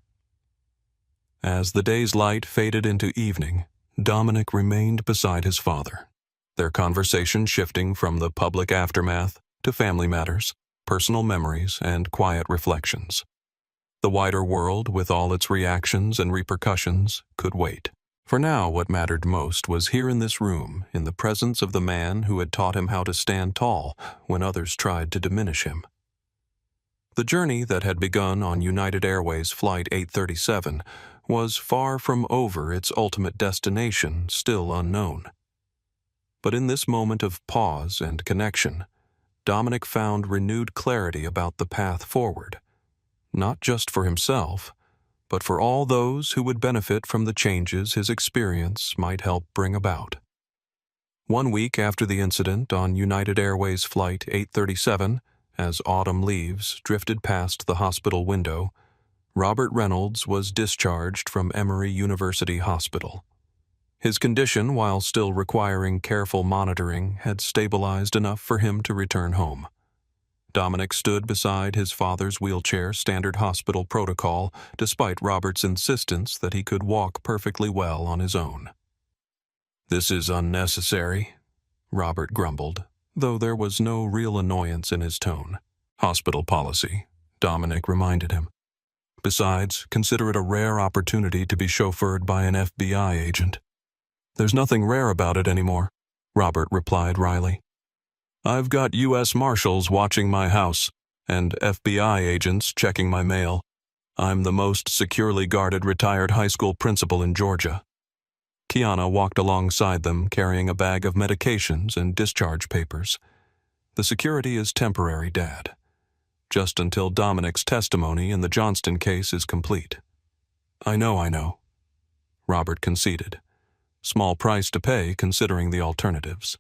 As the day's light faded into evening, Dominic remained beside his father, their conversation shifting from the public aftermath to family matters, personal memories, and quiet reflections. The wider world, with all its reactions and repercussions, could wait. For now, what mattered most was here in this room, in the presence of the man who had taught him how to stand tall when others tried to diminish him. The journey that had begun on United Airways Flight 837 was far from over, its ultimate destination still unknown. But in this moment of pause and connection, Dominic found renewed clarity about the path forward, not just for himself, but for all those who would benefit from the changes his experience might help bring about. 1 week after the incident on United Airways Flight 837, as autumn leaves drifted past the hospital window, Robert Reynolds was discharged from Emory University Hospital. His condition, while still requiring careful monitoring, had stabilized enough for him to return home. Dominic stood beside his father's wheelchair, standard hospital protocol, despite Robert's insistence that he could walk perfectly well on his own. "This is unnecessary," Robert grumbled, though there was no real annoyance in his tone. "Hospital policy," Dominic reminded him. "Besides, consider it a rare opportunity to be chauffeured by an FBI agent." "There's nothing rare about it anymore," Robert replied wryly. "I've got U.S. Marshals watching my house, and FBI agents checking my mail. I'm the most securely guarded retired high school principal in Georgia." Kiana walked alongside them, carrying a bag of medications and discharge papers. "The security is temporary, Dad. Just until Dominic's testimony in the Johnston case is complete." I know," Robert conceded. Small price to pay considering the alternatives.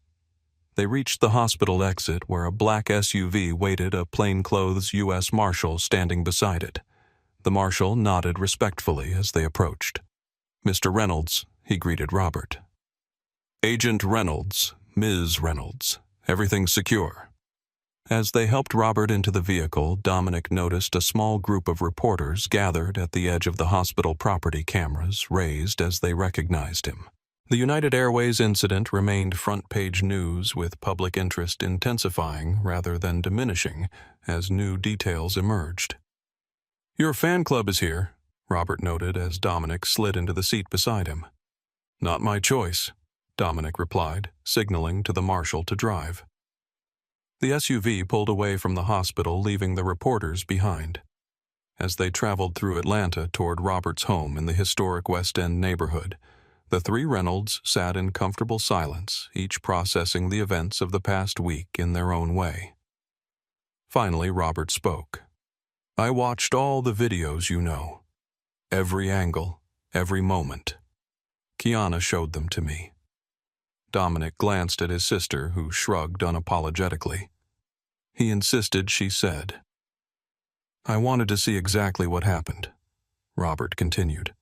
They reached the hospital exit where a black SUV waited, a plainclothes U.S. Marshal standing beside it. The Marshal nodded respectfully as they approached. "Mr. Reynolds," he greeted Robert. "Agent Reynolds, Ms. Reynolds. Everything's secure." As they helped Robert into the vehicle, Dominic noticed a small group of reporters gathered at the edge of the hospital property, cameras raised as they recognized him. The United Airways incident remained front-page news, with public interest intensifying rather than diminishing as new details emerged. "Your fan club is here," Robert noted as Dominic slid into the seat beside him. "Not my choice," Dominic replied, signaling to the marshal to drive. The SUV pulled away from the hospital, leaving the reporters behind. As they traveled through Atlanta toward Robert's home in the historic West End neighborhood, the three Reynolds sat in comfortable silence, each processing the events of the past week in their own way. Finally, Robert spoke. "I watched all the videos, you know. Every angle, every moment. Kiana showed them to me." Dominic glanced at his sister, who shrugged unapologetically. He insisted she said. "I wanted to see exactly what happened," Robert continued.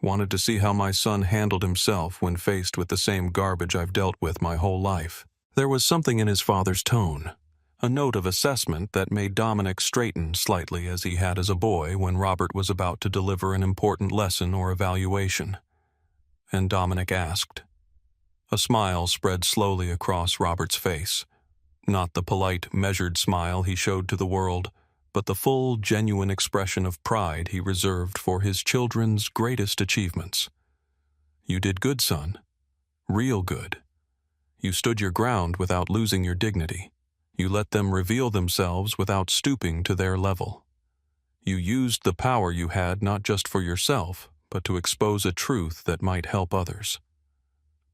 "Wanted to see how my son handled himself when faced with the same garbage I've dealt with my whole life." There was something in his father's tone, a note of assessment that made Dominic straighten slightly as he had as a boy when Robert was about to deliver an important lesson or evaluation. And Dominic asked. A smile spread slowly across Robert's face. Not the polite, measured smile he showed to the world, but the full, genuine expression of pride he reserved for his children's greatest achievements. "You did good, son. Real good. You stood your ground without losing your dignity. You let them reveal themselves without stooping to their level. You used the power you had not just for yourself, but to expose a truth that might help others."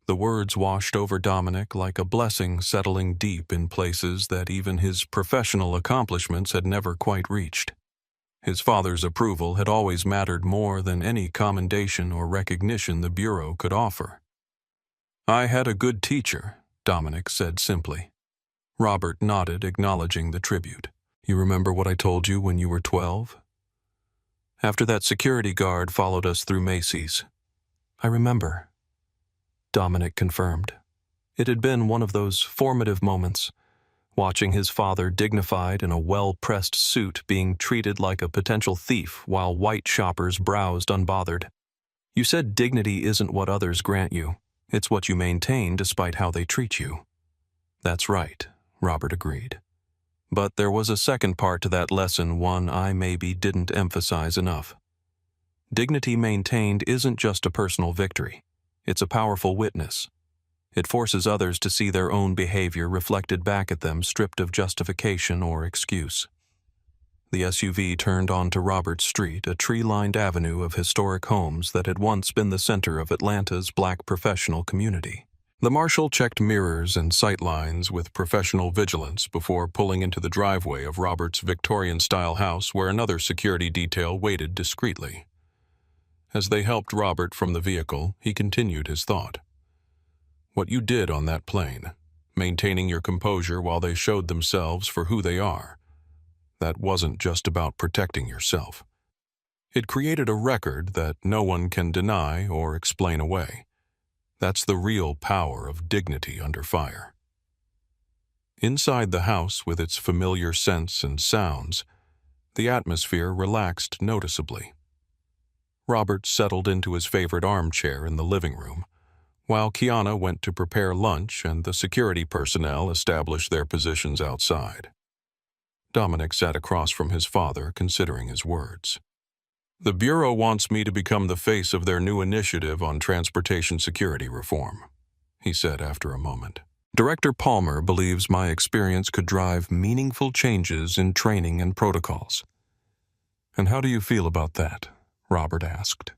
The words washed over Dominic like a blessing settling deep in places that even his professional accomplishments had never quite reached. His father's approval had always mattered more than any commendation or recognition the Bureau could offer. "I had a good teacher," Dominic said simply. Robert nodded, acknowledging the tribute. "You remember what I told you when you were 12? After that security guard followed us through Macy's." "I remember," Dominic confirmed. It had been one of those formative moments, watching his father dignified in a well-pressed suit being treated like a potential thief while white shoppers browsed unbothered. "You said dignity isn't what others grant you. It's what you maintain despite how they treat you." "That's right," Robert agreed. But there was a second part to that lesson, one I maybe didn't emphasize enough. Dignity maintained isn't just a personal victory. It's a powerful witness. It forces others to see their own behavior reflected back at them, stripped of justification or excuse. The SUV turned onto Roberts Street, a tree-lined avenue of historic homes that had once been the center of Atlanta's black professional community. The marshal checked mirrors and sightlines with professional vigilance before pulling into the driveway of Robert's Victorian-style house, where another security detail waited discreetly. As they helped Robert from the vehicle, he continued his thought. "What you did on that plane, maintaining your composure while they showed themselves for who they are, that wasn't just about protecting yourself. It created a record that no one can deny or explain away. That's the real power of dignity under fire." Inside the house, with its familiar scents and sounds, the atmosphere relaxed noticeably. Robert settled into his favorite armchair in the living room, while Kiana went to prepare lunch and the security personnel established their positions outside. Dominic sat across from his father, considering his words. "The Bureau wants me to become the face of their new initiative on transportation security reform," he said after a moment. "Director Palmer believes my experience could drive meaningful changes in training and protocols." "And how do you feel about that?" Robert asked.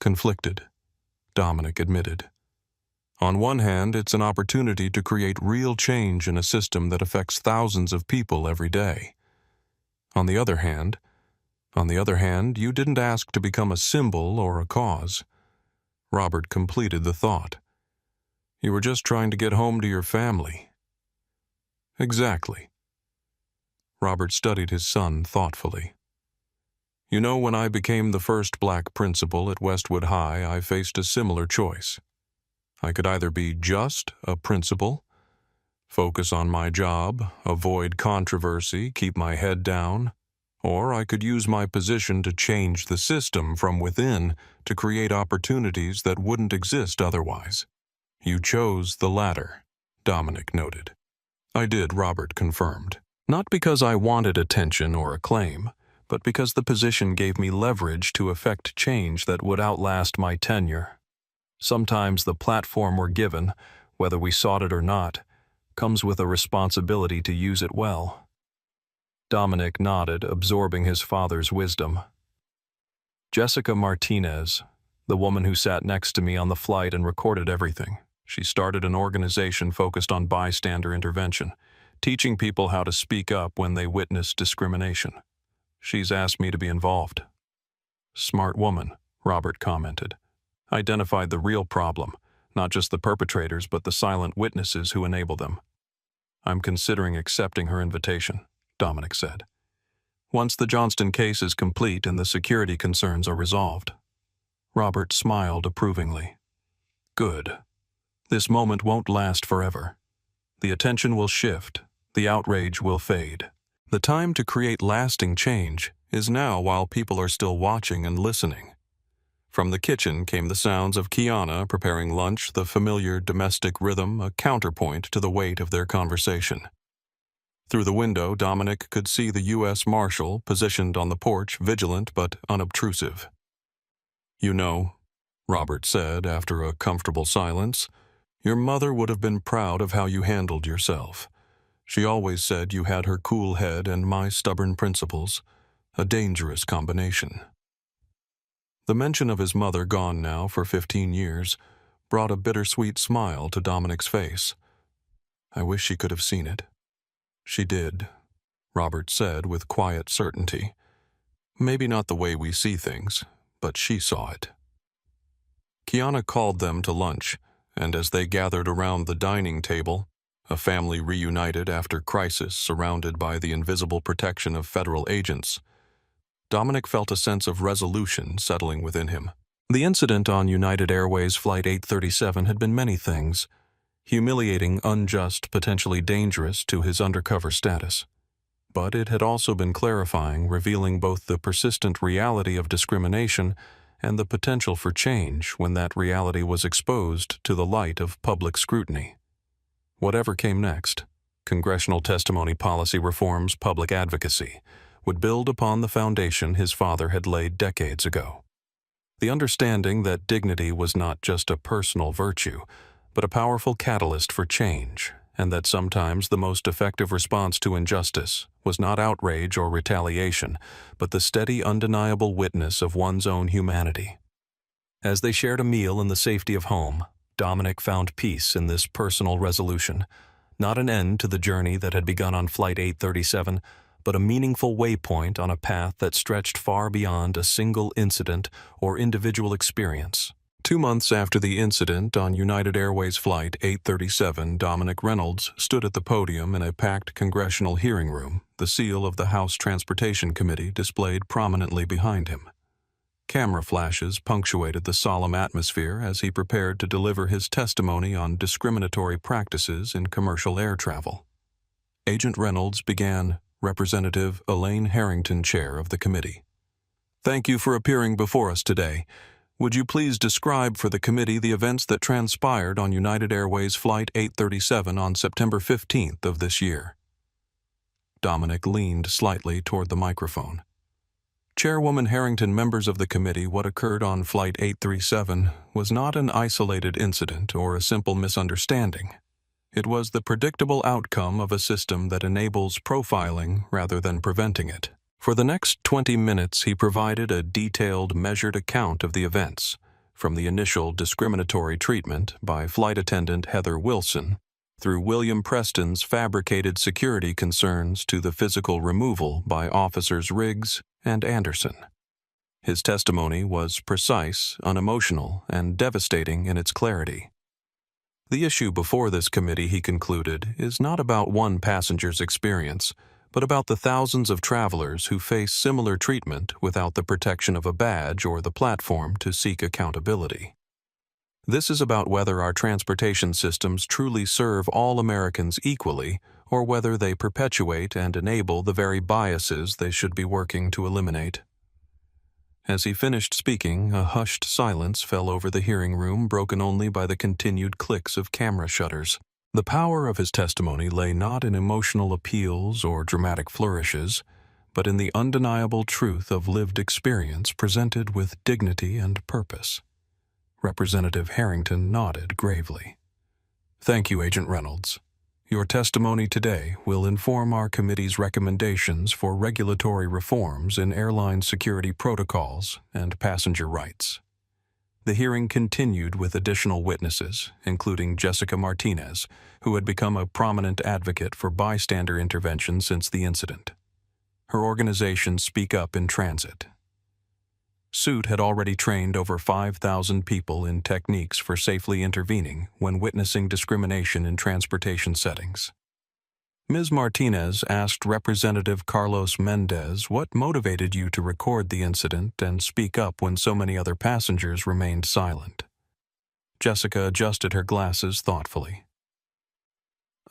"Conflicted," Dominic admitted. "On one hand, it's an opportunity to create real change in a system that affects thousands of people every day. On the other hand, you didn't ask to become a symbol or a cause." Robert completed the thought. "You were just trying to get home to your family." "Exactly." Robert studied his son thoughtfully. "You know, when I became the first black principal at Westwood High, I faced a similar choice. I could either be just a principal Focus on my job, avoid controversy, keep my head down. Or I could use my position to change the system from within to create opportunities that wouldn't exist otherwise. You chose the latter, Dominic noted. I did, Robert confirmed. Not because I wanted attention or acclaim, but because the position gave me leverage to effect change that would outlast my tenure. Sometimes the platform we're given, whether we sought it or not, comes with a responsibility to use it well. Dominic nodded, absorbing his father's wisdom. Jessica Martinez, the woman who sat next to me on the flight and recorded everything. She started an organization focused on bystander intervention, teaching people how to speak up when they witness discrimination. She's asked me to be involved. Smart woman, Robert commented. Identified the real problem, not just the perpetrators but the silent witnesses who enable them. I'm considering accepting her invitation, Dominic said. Once the Johnston case is complete and the security concerns are resolved. Robert smiled approvingly. Good. This moment won't last forever. The attention will shift, the outrage will fade. The time to create lasting change is now while people are still watching and listening. From the kitchen came the sounds of Kiana preparing lunch, the familiar domestic rhythm, a counterpoint to the weight of their conversation. Through the window, Dominic could see the U.S. Marshal positioned on the porch, vigilant but unobtrusive. You know, Robert said after a comfortable silence, your mother would have been proud of how you handled yourself. She always said you had her cool head and my stubborn principles, a dangerous combination. The mention of his mother, gone now for 15 years, brought a bittersweet smile to Dominic's face. I wish she could have seen it. She did, Robert said with quiet certainty. Maybe not the way we see things, but she saw it. Kiana called them to lunch, and as they gathered around the dining table, a family reunited after crisis surrounded by the invisible protection of federal agents, Dominic felt a sense of resolution settling within him. The incident on United Airways Flight 837 had been many things, humiliating, unjust, potentially dangerous to his undercover status. But it had also been clarifying, revealing both the persistent reality of discrimination and the potential for change when that reality was exposed to the light of public scrutiny. Whatever came next, congressional testimony policy reforms, public advocacy, would build upon the foundation his father had laid decades ago. The understanding that dignity was not just a personal virtue, but a powerful catalyst for change, and that sometimes the most effective response to injustice was not outrage or retaliation, but the steady, undeniable witness of one's own humanity. As they shared a meal in the safety of home, Dominic found peace in this personal resolution, not an end to the journey that had begun on Flight 837, but a meaningful waypoint on a path that stretched far beyond a single incident or individual experience. 2 months after the incident on United Airways Flight 837, Dominic Reynolds stood at the podium in a packed congressional hearing room, the seal of the House Transportation Committee displayed prominently behind him. Camera flashes punctuated the solemn atmosphere as he prepared to deliver his testimony on discriminatory practices in commercial air travel. Agent Reynolds began, Representative Elaine Harrington, chair of the committee. Thank you for appearing before us today. Would you please describe for the committee the events that transpired on United Airways Flight 837 on September 15th of this year? Dominic leaned slightly toward the microphone. Chairwoman Harrington, members of the committee, what occurred on Flight 837 was not an isolated incident or a simple misunderstanding. It was the predictable outcome of a system that enables profiling rather than preventing it. For the next 20 minutes, he provided a detailed, measured account of the events, from the initial discriminatory treatment by flight attendant Heather Wilson, through William Preston's fabricated security concerns to the physical removal by officers Riggs and Anderson. His testimony was precise, unemotional, and devastating in its clarity. The issue before this committee, he concluded, is not about one passenger's experience, but about the thousands of travelers who face similar treatment without the protection of a badge or the platform to seek accountability. This is about whether our transportation systems truly serve all Americans equally, or whether they perpetuate and enable the very biases they should be working to eliminate. As he finished speaking, a hushed silence fell over the hearing room, broken only by the continued clicks of camera shutters. The power of his testimony lay not in emotional appeals or dramatic flourishes, but in the undeniable truth of lived experience presented with dignity and purpose. Representative Harrington nodded gravely. "Thank you, Agent Reynolds. Your testimony today will inform our committee's recommendations for regulatory reforms in airline security protocols and passenger rights." The hearing continued with additional witnesses, including Jessica Martinez, who had become a prominent advocate for bystander intervention since the incident. Her organization, Speak Up in Transit. Suit had already trained over 5,000 people in techniques for safely intervening when witnessing discrimination in transportation settings. Ms. Martinez asked Representative Carlos Mendez what motivated you to record the incident and speak up when so many other passengers remained silent. Jessica adjusted her glasses thoughtfully.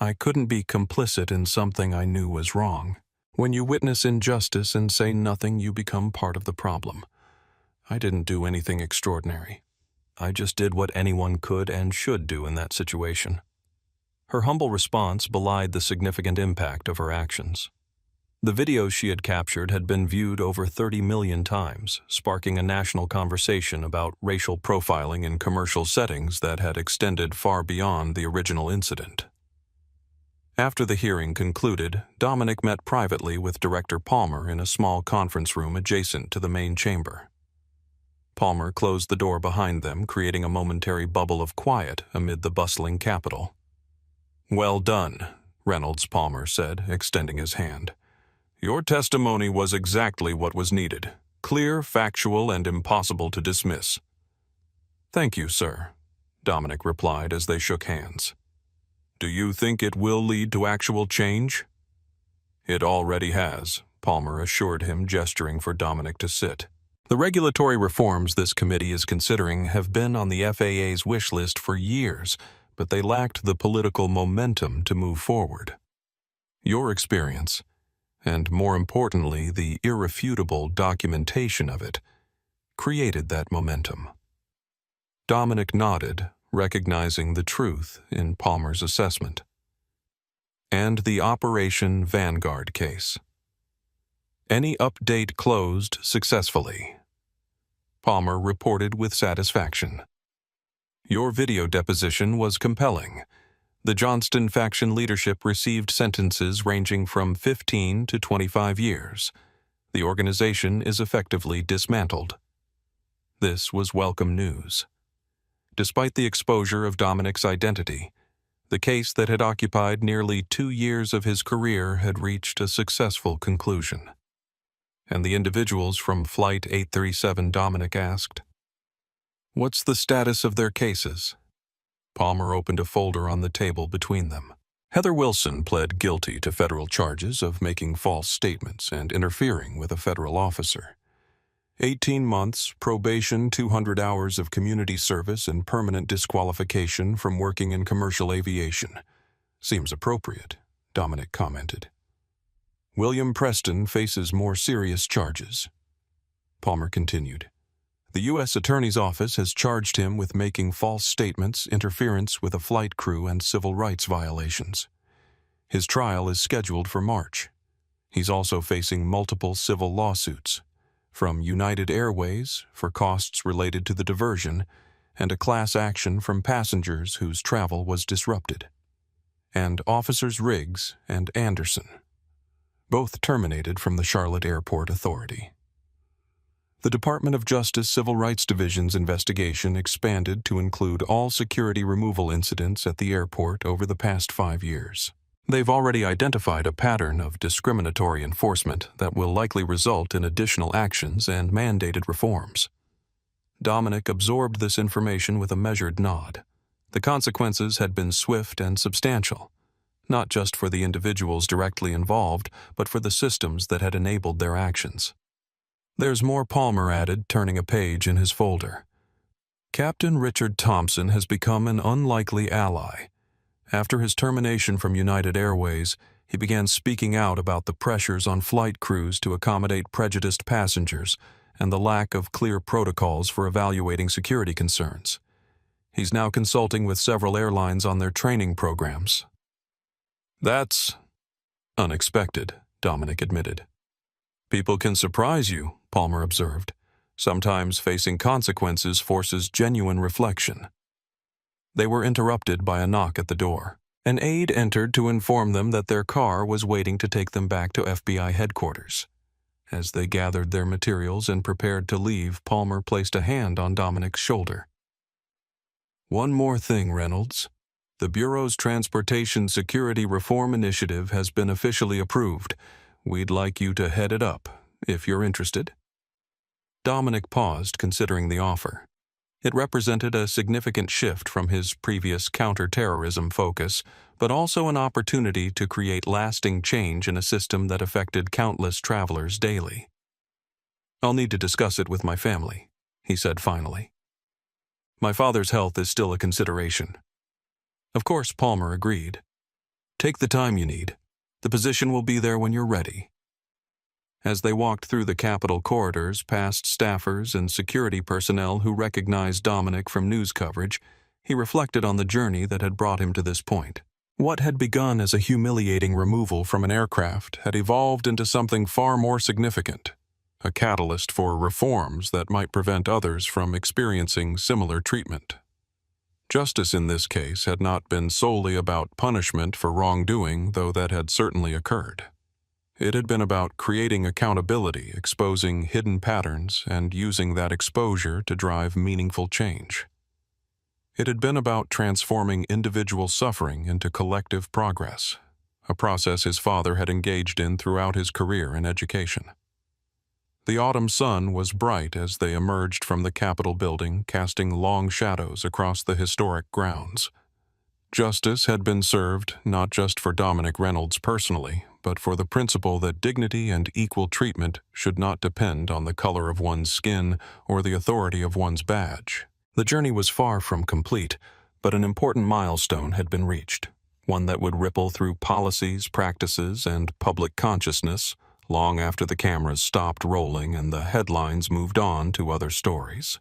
"I couldn't be complicit in something I knew was wrong. When you witness injustice and say nothing, you become part of the problem. I didn't do anything extraordinary. I just did what anyone could and should do in that situation." Her humble response belied the significant impact of her actions. The videos she had captured had been viewed over 30 million times, sparking a national conversation about racial profiling in commercial settings that had extended far beyond the original incident. After the hearing concluded, Dominic met privately with Director Palmer in a small conference room adjacent to the main chamber. Palmer closed the door behind them, creating a momentary bubble of quiet amid the bustling Capitol. "Well done," Reynolds Palmer said, extending his hand. "Your testimony was exactly what was needed. Clear, factual, and impossible to dismiss." "Thank you, sir," Dominic replied as they shook hands. "Do you think it will lead to actual change?" "It already has," Palmer assured him, gesturing for Dominic to sit. The regulatory reforms this committee is considering have been on the FAA's wish list for years, but they lacked the political momentum to move forward. Your experience, and more importantly, the irrefutable documentation of it, created that momentum. Dominic nodded, recognizing the truth in Palmer's assessment. And the Operation Vanguard case. Any update closed successfully. Palmer reported with satisfaction. Your video deposition was compelling. The Johnston faction leadership received sentences ranging from 15 to 25 years. The organization is effectively dismantled. This was welcome news. Despite the exposure of Dominic's identity, the case that had occupied nearly 2 years of his career had reached a successful conclusion. And the individuals from Flight 837, Dominic asked, "What's the status of their cases?" Palmer opened a folder on the table between them. Heather Wilson pled guilty to federal charges of making false statements and interfering with a federal officer. 18 months, probation, 200 hours of community service, and permanent disqualification from working in commercial aviation. Seems appropriate, Dominic commented. William Preston faces more serious charges. Palmer continued. The U.S. Attorney's Office has charged him with making false statements, interference with a flight crew, and civil rights violations. His trial is scheduled for March. He's also facing multiple civil lawsuits, from United Airways for costs related to the diversion, and a class action from passengers whose travel was disrupted, and Officers Riggs and Anderson, both terminated from the Charlotte Airport Authority. The Department of Justice Civil Rights Division's investigation expanded to include all security removal incidents at the airport over the past 5 years. They've already identified a pattern of discriminatory enforcement that will likely result in additional actions and mandated reforms. Dominic absorbed this information with a measured nod. The consequences had been swift and substantial, not just for the individuals directly involved, but for the systems that had enabled their actions. There's more, Palmer added, turning a page in his folder. Captain Richard Thompson has become an unlikely ally. After his termination from United Airways, he began speaking out about the pressures on flight crews to accommodate prejudiced passengers and the lack of clear protocols for evaluating security concerns. He's now consulting with several airlines on their training programs. "That's unexpected," Dominic admitted. "People can surprise you," Palmer observed. "Sometimes facing consequences forces genuine reflection." They were interrupted by a knock at the door. An aide entered to inform them that their car was waiting to take them back to FBI headquarters. As they gathered their materials and prepared to leave, Palmer placed a hand on Dominic's shoulder. "One more thing, Reynolds. The Bureau's Transportation Security Reform Initiative has been officially approved. We'd like you to head it up, if you're interested." Dominic paused, considering the offer. It represented a significant shift from his previous counterterrorism focus, but also an opportunity to create lasting change in a system that affected countless travelers daily. "I'll need to discuss it with my family," he said finally. "My father's health is still a consideration." Of course, Palmer agreed. "Take the time you need. The position will be there when you're ready." As they walked through the Capitol corridors past staffers and security personnel who recognized Dominic from news coverage, he reflected on the journey that had brought him to this point. What had begun as a humiliating removal from an aircraft had evolved into something far more significant, a catalyst for reforms that might prevent others from experiencing similar treatment. Justice in this case had not been solely about punishment for wrongdoing, though that had certainly occurred. It had been about creating accountability, exposing hidden patterns, and using that exposure to drive meaningful change. It had been about transforming individual suffering into collective progress, a process his father had engaged in throughout his career in education. The autumn sun was bright as they emerged from the Capitol building, casting long shadows across the historic grounds. Justice had been served not just for Dominic Reynolds personally, but for the principle that dignity and equal treatment should not depend on the color of one's skin or the authority of one's badge. The journey was far from complete, but an important milestone had been reached, one that would ripple through policies, practices, and public consciousness long after the cameras stopped rolling and the headlines moved on to other stories.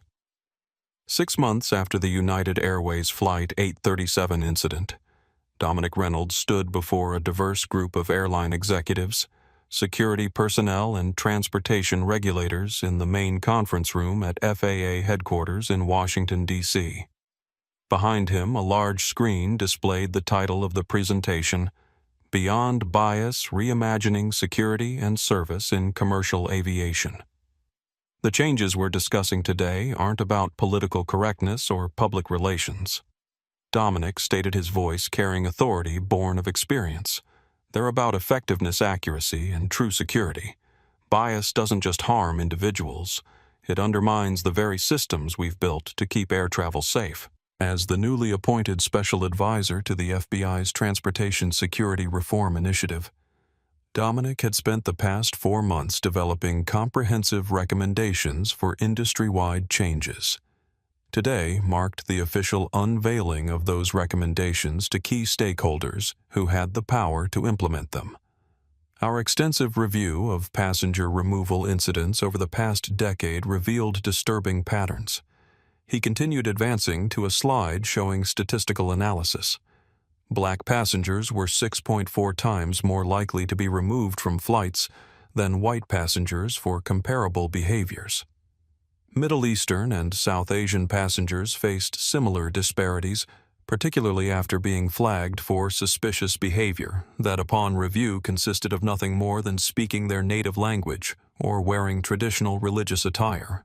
6 months after the United Airways Flight 837 incident, Dominic Reynolds stood before a diverse group of airline executives, security personnel, and transportation regulators in the main conference room at FAA headquarters in Washington, D.C. Behind him, a large screen displayed the title of the presentation, "Beyond Bias: Reimagining Security and Service in Commercial Aviation." The changes we're discussing today aren't about political correctness or public relations. Dominic stated, his voice carrying authority born of experience. They're about effectiveness, accuracy, and true security. Bias doesn't just harm individuals. It undermines the very systems we've built to keep air travel safe. As the newly appointed special advisor to the FBI's Transportation Security Reform Initiative, Dominic had spent the past 4 months developing comprehensive recommendations for industry-wide changes. Today marked the official unveiling of those recommendations to key stakeholders who had the power to implement them. Our extensive review of passenger removal incidents over the past decade revealed disturbing patterns. He continued advancing to a slide showing statistical analysis. Black passengers were 6.4 times more likely to be removed from flights than white passengers for comparable behaviors. Middle Eastern and South Asian passengers faced similar disparities, particularly after being flagged for suspicious behavior that upon review consisted of nothing more than speaking their native language or wearing traditional religious attire.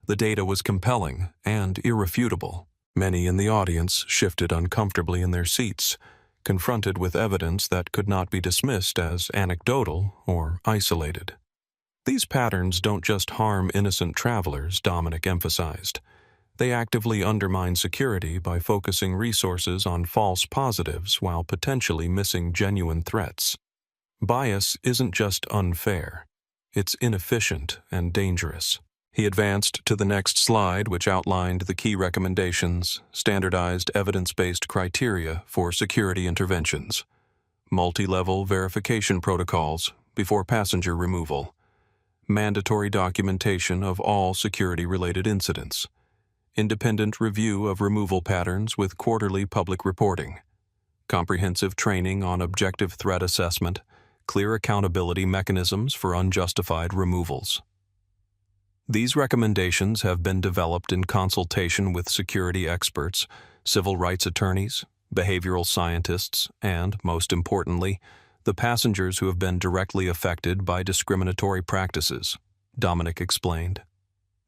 The data was compelling and irrefutable. Many in the audience shifted uncomfortably in their seats, confronted with evidence that could not be dismissed as anecdotal or isolated. These patterns don't just harm innocent travelers, Dominic emphasized. They actively undermine security by focusing resources on false positives while potentially missing genuine threats. Bias isn't just unfair. It's inefficient and dangerous. He advanced to the next slide, which outlined the key recommendations, standardized evidence-based criteria for security interventions, multi-level verification protocols before passenger removal, mandatory documentation of all security-related incidents, independent review of removal patterns with quarterly public reporting, comprehensive training on objective threat assessment, clear accountability mechanisms for unjustified removals. These recommendations have been developed in consultation with security experts, civil rights attorneys, behavioral scientists, and, most importantly, the passengers who have been directly affected by discriminatory practices, Dominic explained.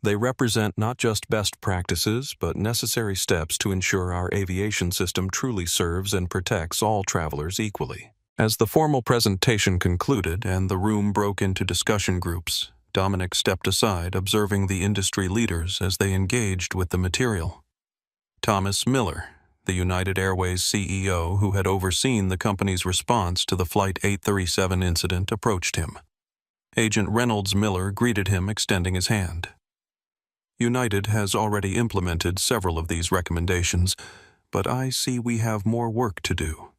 They represent not just best practices, but necessary steps to ensure our aviation system truly serves and protects all travelers equally. As the formal presentation concluded and the room broke into discussion groups, Dominic stepped aside, observing the industry leaders as they engaged with the material. Thomas Miller, the United Airways CEO who had overseen the company's response to the Flight 837 incident, approached him. Agent Reynolds Miller greeted him, extending his hand. United has already implemented several of these recommendations, but I see we have more work to do.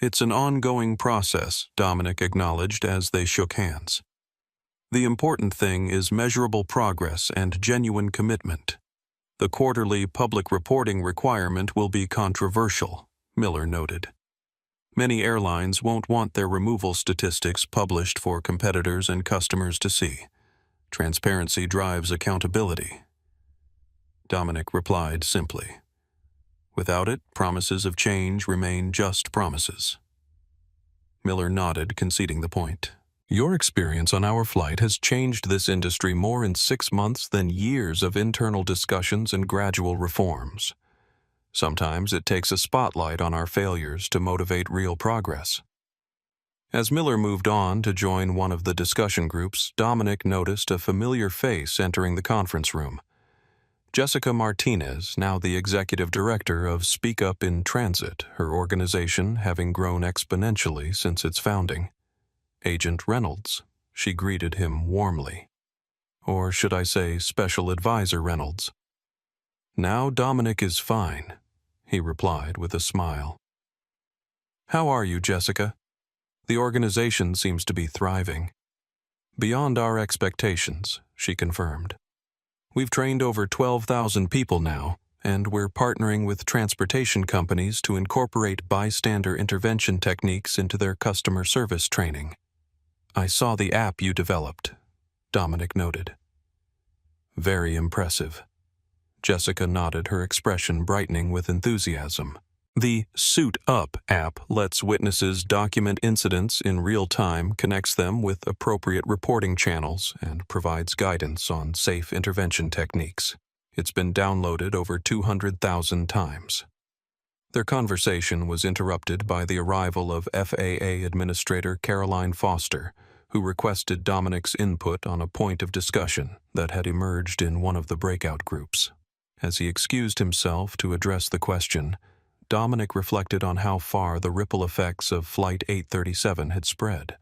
It's an ongoing process, Dominic acknowledged as they shook hands. The important thing is measurable progress and genuine commitment. The quarterly public reporting requirement will be controversial, Miller noted. Many airlines won't want their removal statistics published for competitors and customers to see. Transparency drives accountability. Dominic replied simply. Without it, promises of change remain just promises. Miller nodded, conceding the point. Your experience on our flight has changed this industry more in 6 months than years of internal discussions and gradual reforms. Sometimes it takes a spotlight on our failures to motivate real progress. As Miller moved on to join one of the discussion groups, Dominic noticed a familiar face entering the conference room. Jessica Martinez, now the executive director of Speak Up in Transit, her organization having grown exponentially since its founding. Agent Reynolds, she greeted him warmly. Or should I say Special Advisor Reynolds. Now Dominic is fine, he replied with a smile. How are you, Jessica? The organization seems to be thriving. Beyond our expectations, she confirmed. We've trained over 12,000 people now, and we're partnering with transportation companies to incorporate bystander intervention techniques into their customer service training. I saw the app you developed, Dominic noted. Very impressive. Jessica nodded, her expression brightening with enthusiasm. The Suit Up app lets witnesses document incidents in real time, connects them with appropriate reporting channels, and provides guidance on safe intervention techniques. It's been downloaded over 200,000 times. Their conversation was interrupted by the arrival of FAA Administrator Caroline Foster, who requested Dominic's input on a point of discussion that had emerged in one of the breakout groups. As he excused himself to address the question, Dominic reflected on how far the ripple effects of Flight 837 had spread.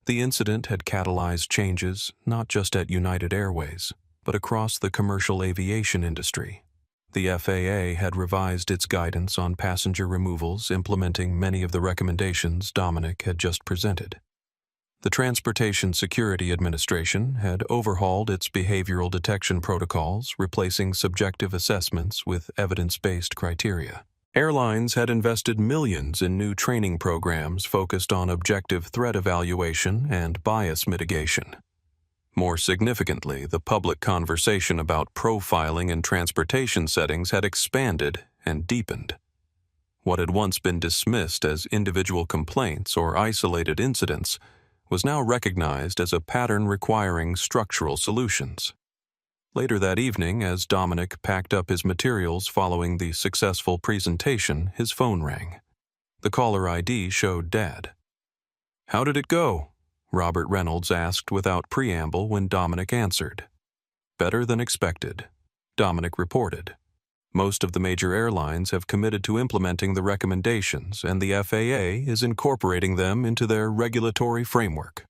The incident had catalyzed changes not just at United Airways, but across the commercial aviation industry. The FAA had revised its guidance on passenger removals, implementing many of the recommendations Dominic had just presented. The Transportation Security Administration had overhauled its behavioral detection protocols, replacing subjective assessments with evidence-based criteria. Airlines had invested millions in new training programs focused on objective threat evaluation and bias mitigation. More significantly, the public conversation about profiling in transportation settings had expanded and deepened. What had once been dismissed as individual complaints or isolated incidents was now recognized as a pattern requiring structural solutions. Later that evening, as Dominic packed up his materials following the successful presentation, his phone rang. The caller ID showed Dad. "How did it go?" Robert Reynolds asked without preamble when Dominic answered. "Better than expected," Dominic reported. "Most of the major airlines have committed to implementing the recommendations, and the FAA is incorporating them into their regulatory framework."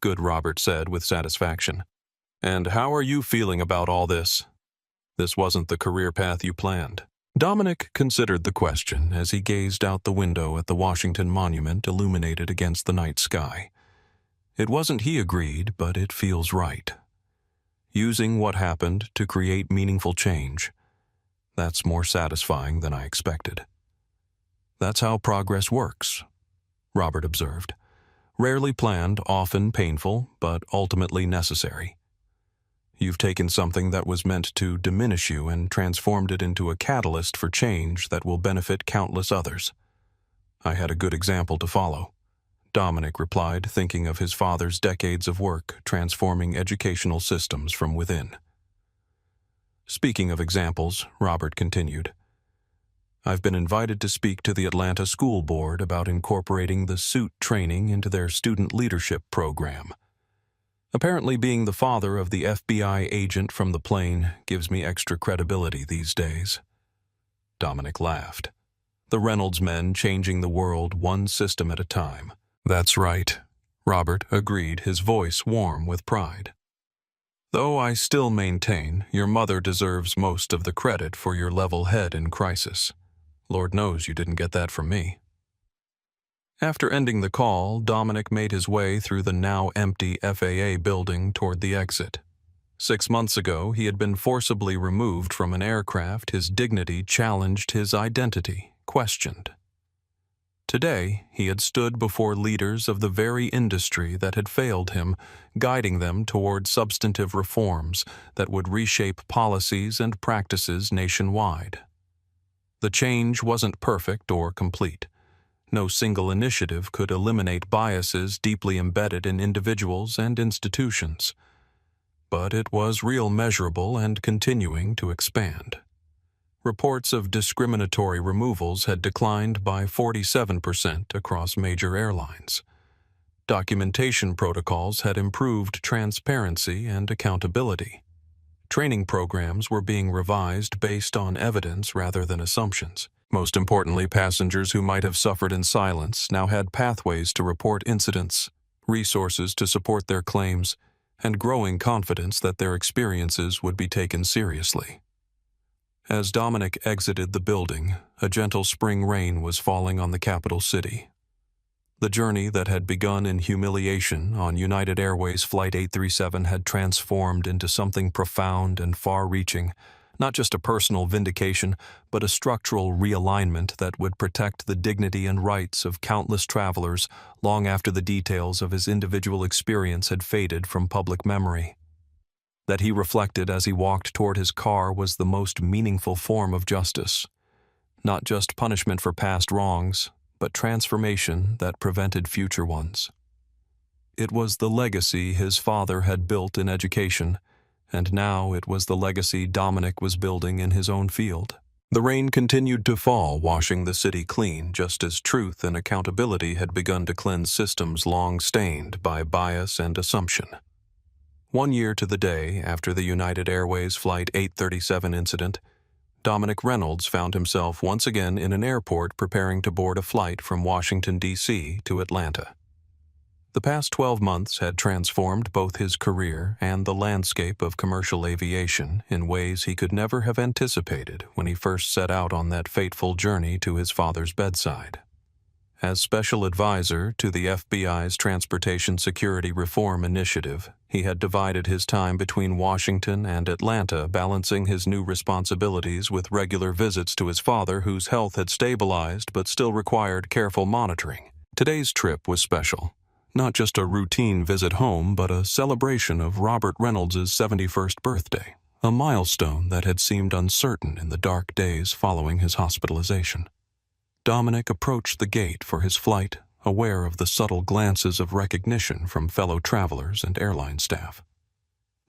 "Good," Robert said with satisfaction. "And how are you feeling about all this? This wasn't the career path you planned." Dominic considered the question as he gazed out the window at the Washington Monument illuminated against the night sky. It wasn't, he agreed, but it feels right. Using what happened to create meaningful change. That's more satisfying than I expected. "That's how progress works," Robert observed. "Rarely planned, often painful, but ultimately necessary. You've taken something that was meant to diminish you and transformed it into a catalyst for change that will benefit countless others. I had a good example to follow," Dominic replied, thinking of his father's decades of work transforming educational systems from within. "Speaking of examples," Robert continued, "I've been invited to speak to the Atlanta School Board about incorporating the suit training into their student leadership program. Apparently being the father of the FBI agent from the plane gives me extra credibility these days." Dominic laughed. The Reynolds men changing the world one system at a time. "That's right," Robert agreed, his voice warm with pride. "Though I still maintain your mother deserves most of the credit for your level head in crisis. Lord knows you didn't get that from me." After ending the call, Dominic made his way through the now empty FAA building toward the exit. 6 months ago, he had been forcibly removed from an aircraft his dignity challenged, his identity questioned. Today, he had stood before leaders of the very industry that had failed him, guiding them toward substantive reforms that would reshape policies and practices nationwide. The change wasn't perfect or complete. No single initiative could eliminate biases deeply embedded in individuals and institutions. But it was real, measurable, and continuing to expand. Reports of discriminatory removals had declined by 47% across major airlines. Documentation protocols had improved transparency and accountability. Training programs were being revised based on evidence rather than assumptions. Most importantly, passengers who might have suffered in silence now had pathways to report incidents, resources to support their claims, and growing confidence that their experiences would be taken seriously. As Dominic exited the building, a gentle spring rain was falling on the capital city. The journey that had begun in humiliation on United Airways Flight 837 had transformed into something profound and far-reaching, not just a personal vindication, but a structural realignment that would protect the dignity and rights of countless travelers long after the details of his individual experience had faded from public memory. That he reflected as he walked toward his car was the most meaningful form of justice. Not just punishment for past wrongs, but transformation that prevented future ones. It was the legacy his father had built in education, and now it was the legacy Dominic was building in his own field. The rain continued to fall, washing the city clean, just as truth and accountability had begun to cleanse systems long stained by bias and assumption. 1 year to the day after the United Airways Flight 837 incident, Dominic Reynolds found himself once again in an airport preparing to board a flight from Washington, D.C. to Atlanta. The past 12 months had transformed both his career and the landscape of commercial aviation in ways he could never have anticipated when he first set out on that fateful journey to his father's bedside. As special advisor to the FBI's Transportation Security Reform Initiative, he had divided his time between Washington and Atlanta, balancing his new responsibilities with regular visits to his father, whose health had stabilized but still required careful monitoring. Today's trip was special. Not just a routine visit home, but a celebration of Robert Reynolds' 71st birthday, a milestone that had seemed uncertain in the dark days following his hospitalization. Dominic approached the gate for his flight, aware of the subtle glances of recognition from fellow travelers and airline staff.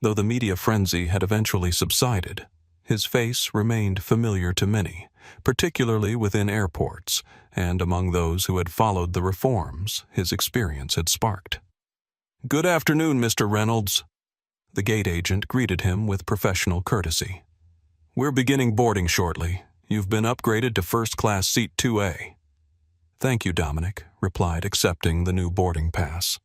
Though the media frenzy had eventually subsided, his face remained familiar to many, particularly within airports and among those who had followed the reforms his experience had sparked. "Good afternoon, Mr. Reynolds." The gate agent greeted him with professional courtesy. "We're beginning boarding shortly. You've been upgraded to first-class seat 2A. "Thank you," Dominic replied, accepting the new boarding pass.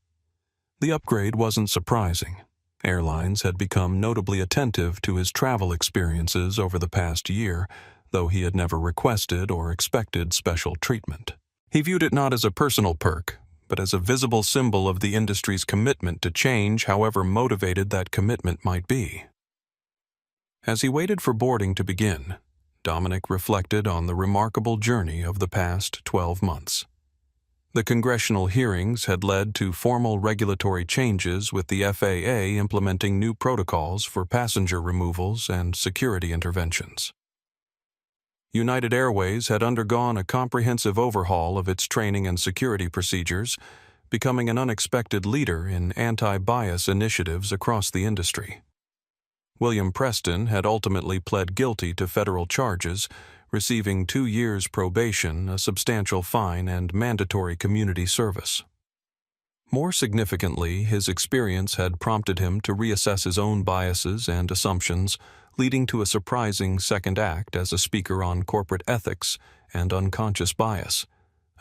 The upgrade wasn't surprising. Airlines had become notably attentive to his travel experiences over the past year, though he had never requested or expected special treatment. He viewed it not as a personal perk, but as a visible symbol of the industry's commitment to change, however motivated that commitment might be. As he waited for boarding to begin, Dominic reflected on the remarkable journey of the past 12 months. The congressional hearings had led to formal regulatory changes, with the FAA implementing new protocols for passenger removals and security interventions. United Airways had undergone a comprehensive overhaul of its training and security procedures, becoming an unexpected leader in anti-bias initiatives across the industry. William Preston had ultimately pled guilty to federal charges, receiving 2 years probation, a substantial fine, and mandatory community service. More significantly, his experience had prompted him to reassess his own biases and assumptions, leading to a surprising second act as a speaker on corporate ethics and unconscious bias,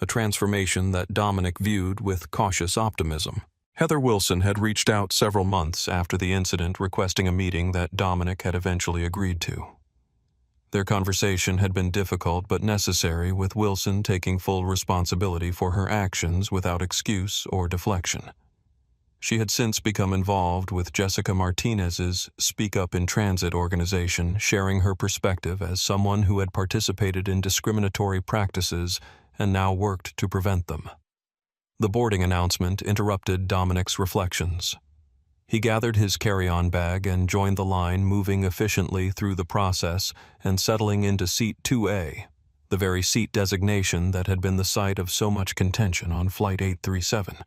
a transformation that Dominic viewed with cautious optimism. Heather Wilson had reached out several months after the incident, requesting a meeting that Dominic had eventually agreed to. Their conversation had been difficult but necessary, with Wilson taking full responsibility for her actions without excuse or deflection. She had since become involved with Jessica Martinez's Speak Up in Transit organization, sharing her perspective as someone who had participated in discriminatory practices and now worked to prevent them. The boarding announcement interrupted Dominic's reflections. He gathered his carry-on bag and joined the line, moving efficiently through the process and settling into Seat 2A, the very seat designation that had been the site of so much contention on Flight 837.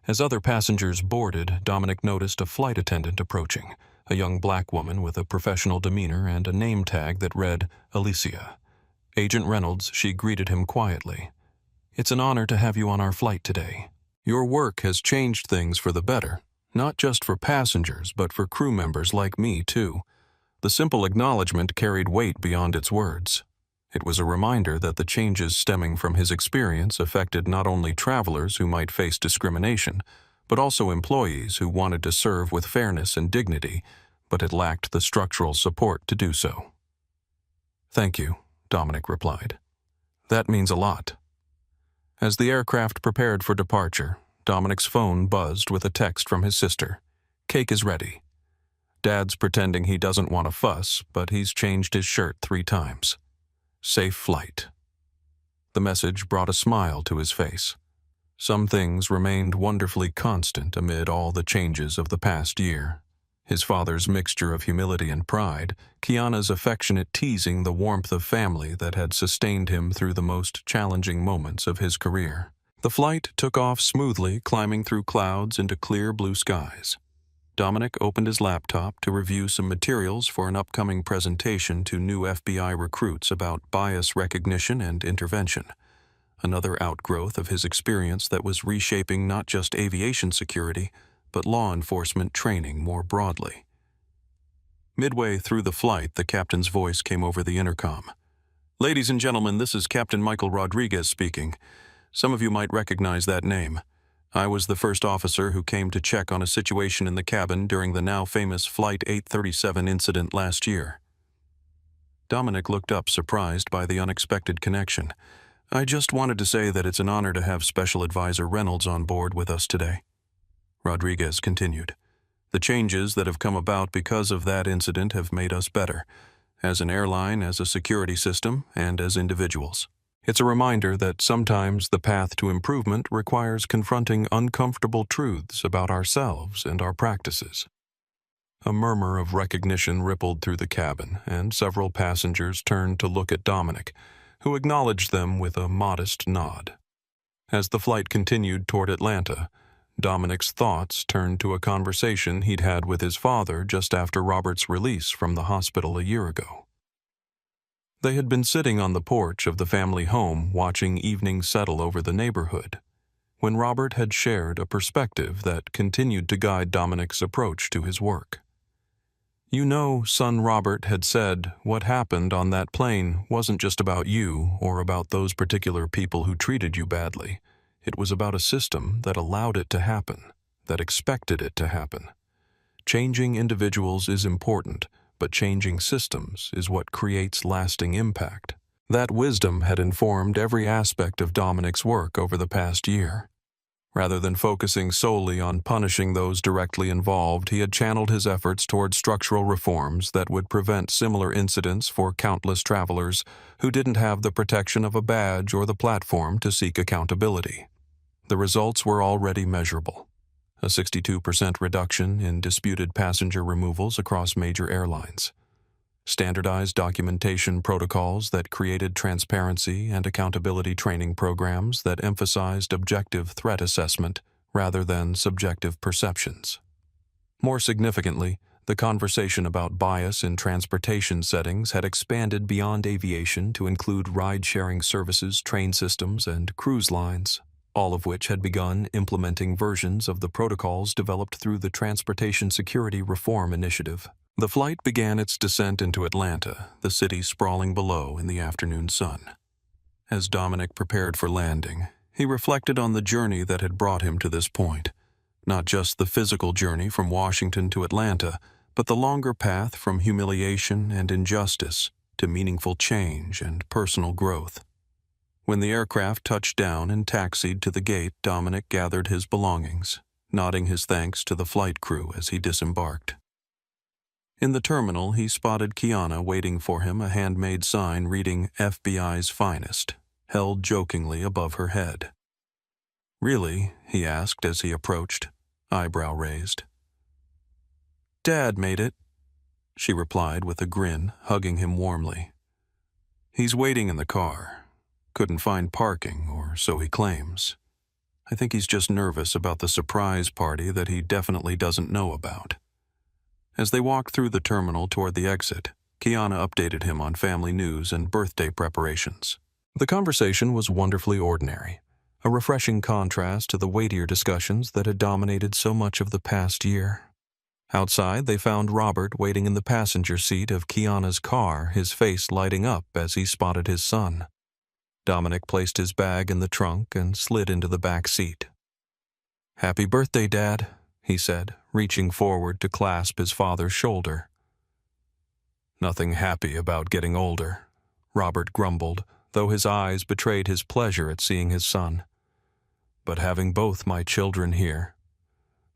As other passengers boarded, Dominic noticed a flight attendant approaching, a young black woman with a professional demeanor and a name tag that read Alicia. Agent Reynolds, she greeted him quietly. "It's an honor to have you on our flight today. Your work has changed things for the better. Not just for passengers, but for crew members like me, too." The simple acknowledgement carried weight beyond its words. It was a reminder that the changes stemming from his experience affected not only travelers who might face discrimination, but also employees who wanted to serve with fairness and dignity, but had lacked the structural support to do so. "Thank you," Dominic replied. "That means a lot." As the aircraft prepared for departure, Dominic's phone buzzed with a text from his sister. "Cake is ready. Dad's pretending he doesn't want to fuss, but he's changed his shirt 3 times. Safe flight." The message brought a smile to his face. Some things remained wonderfully constant amid all the changes of the past year. His father's mixture of humility and pride, Kiana's affectionate teasing, the warmth of family that had sustained him through the most challenging moments of his career. The flight took off smoothly, climbing through clouds into clear blue skies. Dominic opened his laptop to review some materials for an upcoming presentation to new FBI recruits about bias recognition and intervention, another outgrowth of his experience that was reshaping not just aviation security, but law enforcement training more broadly. Midway through the flight, the captain's voice came over the intercom. "Ladies and gentlemen, this is Captain Michael Rodriguez speaking. Some of you might recognize that name. I was the first officer who came to check on a situation in the cabin during the now famous Flight 837 incident last year." Dominic looked up, surprised by the unexpected connection. "I just wanted to say that it's an honor to have Special Advisor Reynolds on board with us today." Rodriguez continued. "The changes that have come about because of that incident have made us better, as an airline, as a security system, and as individuals. It's a reminder that sometimes the path to improvement requires confronting uncomfortable truths about ourselves and our practices." A murmur of recognition rippled through the cabin, and several passengers turned to look at Dominic, who acknowledged them with a modest nod. As the flight continued toward Atlanta, Dominic's thoughts turned to a conversation he'd had with his father just after Robert's release from the hospital a year ago. They had been sitting on the porch of the family home watching evening settle over the neighborhood, when Robert had shared a perspective that continued to guide Dominic's approach to his work. "You know," son Robert had said, "what happened on that plane wasn't just about you or about those particular people who treated you badly. It was about a system that allowed it to happen, that expected it to happen. Changing individuals is important, but changing systems is what creates lasting impact. That wisdom had informed every aspect of Dominic's work over the past year. Rather than focusing solely on punishing those directly involved, he had channeled his efforts toward structural reforms that would prevent similar incidents for countless travelers who didn't have the protection of a badge or the platform to seek accountability. The results were already measurable. A 62% reduction in disputed passenger removals across major airlines. Standardized documentation protocols that created transparency and accountability training programs that emphasized objective threat assessment rather than subjective perceptions. More significantly, the conversation about bias in transportation settings had expanded beyond aviation to include ride-sharing services, train systems, and cruise lines, all of which had begun implementing versions of the protocols developed through the Transportation Security Reform Initiative. The flight began its descent into Atlanta, the city sprawling below in the afternoon sun. As Dominic prepared for landing, he reflected on the journey that had brought him to this point. Not just the physical journey from Washington to Atlanta, but the longer path from humiliation and injustice to meaningful change and personal growth. When the aircraft touched down and taxied to the gate, Dominic gathered his belongings, nodding his thanks to the flight crew as he disembarked. In the terminal, he spotted Kiana waiting for him, a handmade sign reading FBI's Finest, held jokingly above her head. "Really?" he asked as he approached, eyebrow raised. "Dad made it," she replied with a grin, hugging him warmly. "He's waiting in the car. Couldn't find parking, or so he claims. I think he's just nervous about the surprise party that he definitely doesn't know about." As they walked through the terminal toward the exit, Kiana updated him on family news and birthday preparations. The conversation was wonderfully ordinary, a refreshing contrast to the weightier discussions that had dominated so much of the past year. Outside, they found Robert waiting in the passenger seat of Kiana's car, his face lighting up as he spotted his son. Dominic placed his bag in the trunk and slid into the back seat. "Happy birthday, Dad," he said, reaching forward to clasp his father's shoulder. "Nothing happy about getting older," Robert grumbled, though his eyes betrayed his pleasure at seeing his son. "But having both my children here,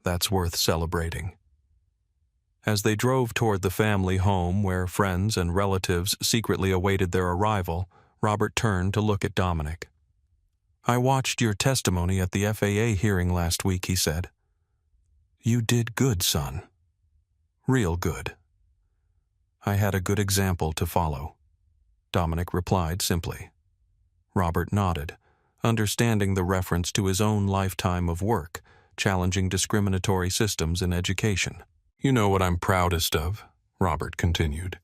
that's worth celebrating." As they drove toward the family home where friends and relatives secretly awaited their arrival, Robert turned to look at Dominic. "I watched your testimony at the FAA hearing last week," he said. "You did good, son. Real good." "I had a good example to follow," Dominic replied simply. Robert nodded, understanding the reference to his own lifetime of work, challenging discriminatory systems in education. "You know what I'm proudest of," Robert continued.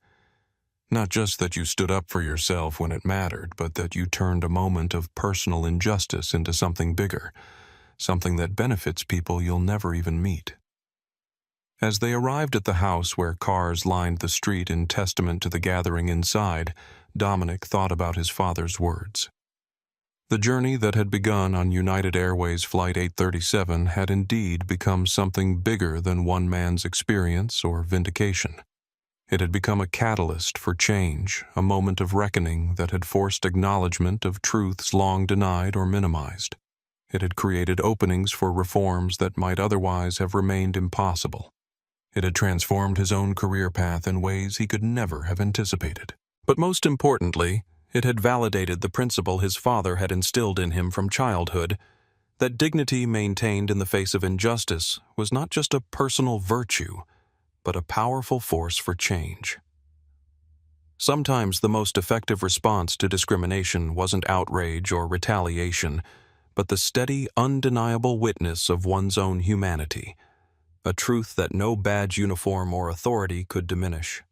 "Not just that you stood up for yourself when it mattered, but that you turned a moment of personal injustice into something bigger, something that benefits people you'll never even meet." As they arrived at the house where cars lined the street in testament to the gathering inside, Dominic thought about his father's words. The journey that had begun on United Airways Flight 837 had indeed become something bigger than one man's experience or vindication. It had become a catalyst for change, a moment of reckoning that had forced acknowledgement of truths long denied or minimized. It had created openings for reforms that might otherwise have remained impossible. It had transformed his own career path in ways he could never have anticipated. But most importantly, it had validated the principle his father had instilled in him from childhood, that dignity maintained in the face of injustice was not just a personal virtue, but a powerful force for change. Sometimes the most effective response to discrimination wasn't outrage or retaliation, but the steady, undeniable witness of one's own humanity, a truth that no badge, uniform, or authority could diminish.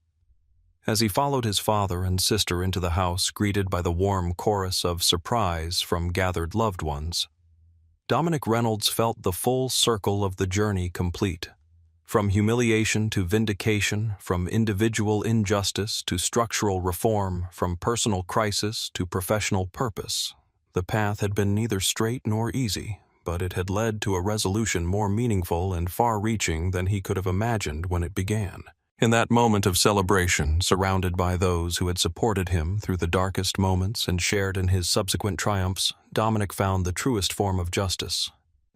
As he followed his father and sister into the house, greeted by the warm chorus of surprise from gathered loved ones, Dominic Reynolds felt the full circle of the journey complete. From humiliation to vindication, from individual injustice to structural reform, from personal crisis to professional purpose, the path had been neither straight nor easy, but it had led to a resolution more meaningful and far-reaching than he could have imagined when it began. In that moment of celebration, surrounded by those who had supported him through the darkest moments and shared in his subsequent triumphs, Dominic found the truest form of justice,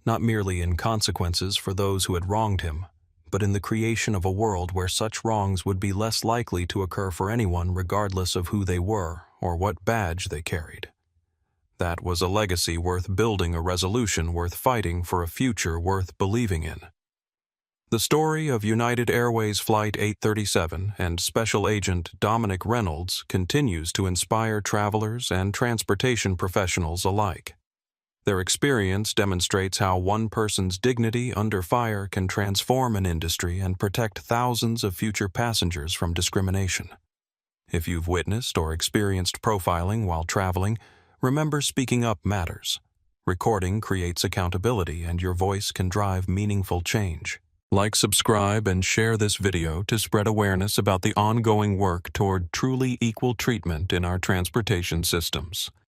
not merely in consequences for those who had wronged him, but in the creation of a world where such wrongs would be less likely to occur for anyone regardless of who they were or what badge they carried. That was a legacy worth building, a resolution worth fighting, for a future worth believing in. The story of United Airways Flight 837 and Special Agent Dominic Reynolds continues to inspire travelers and transportation professionals alike. Their experience demonstrates how one person's dignity under fire can transform an industry and protect thousands of future passengers from discrimination. If you've witnessed or experienced profiling while traveling, remember, speaking up matters. Recording creates accountability, and your voice can drive meaningful change. Like, subscribe, and share this video to spread awareness about the ongoing work toward truly equal treatment in our transportation systems.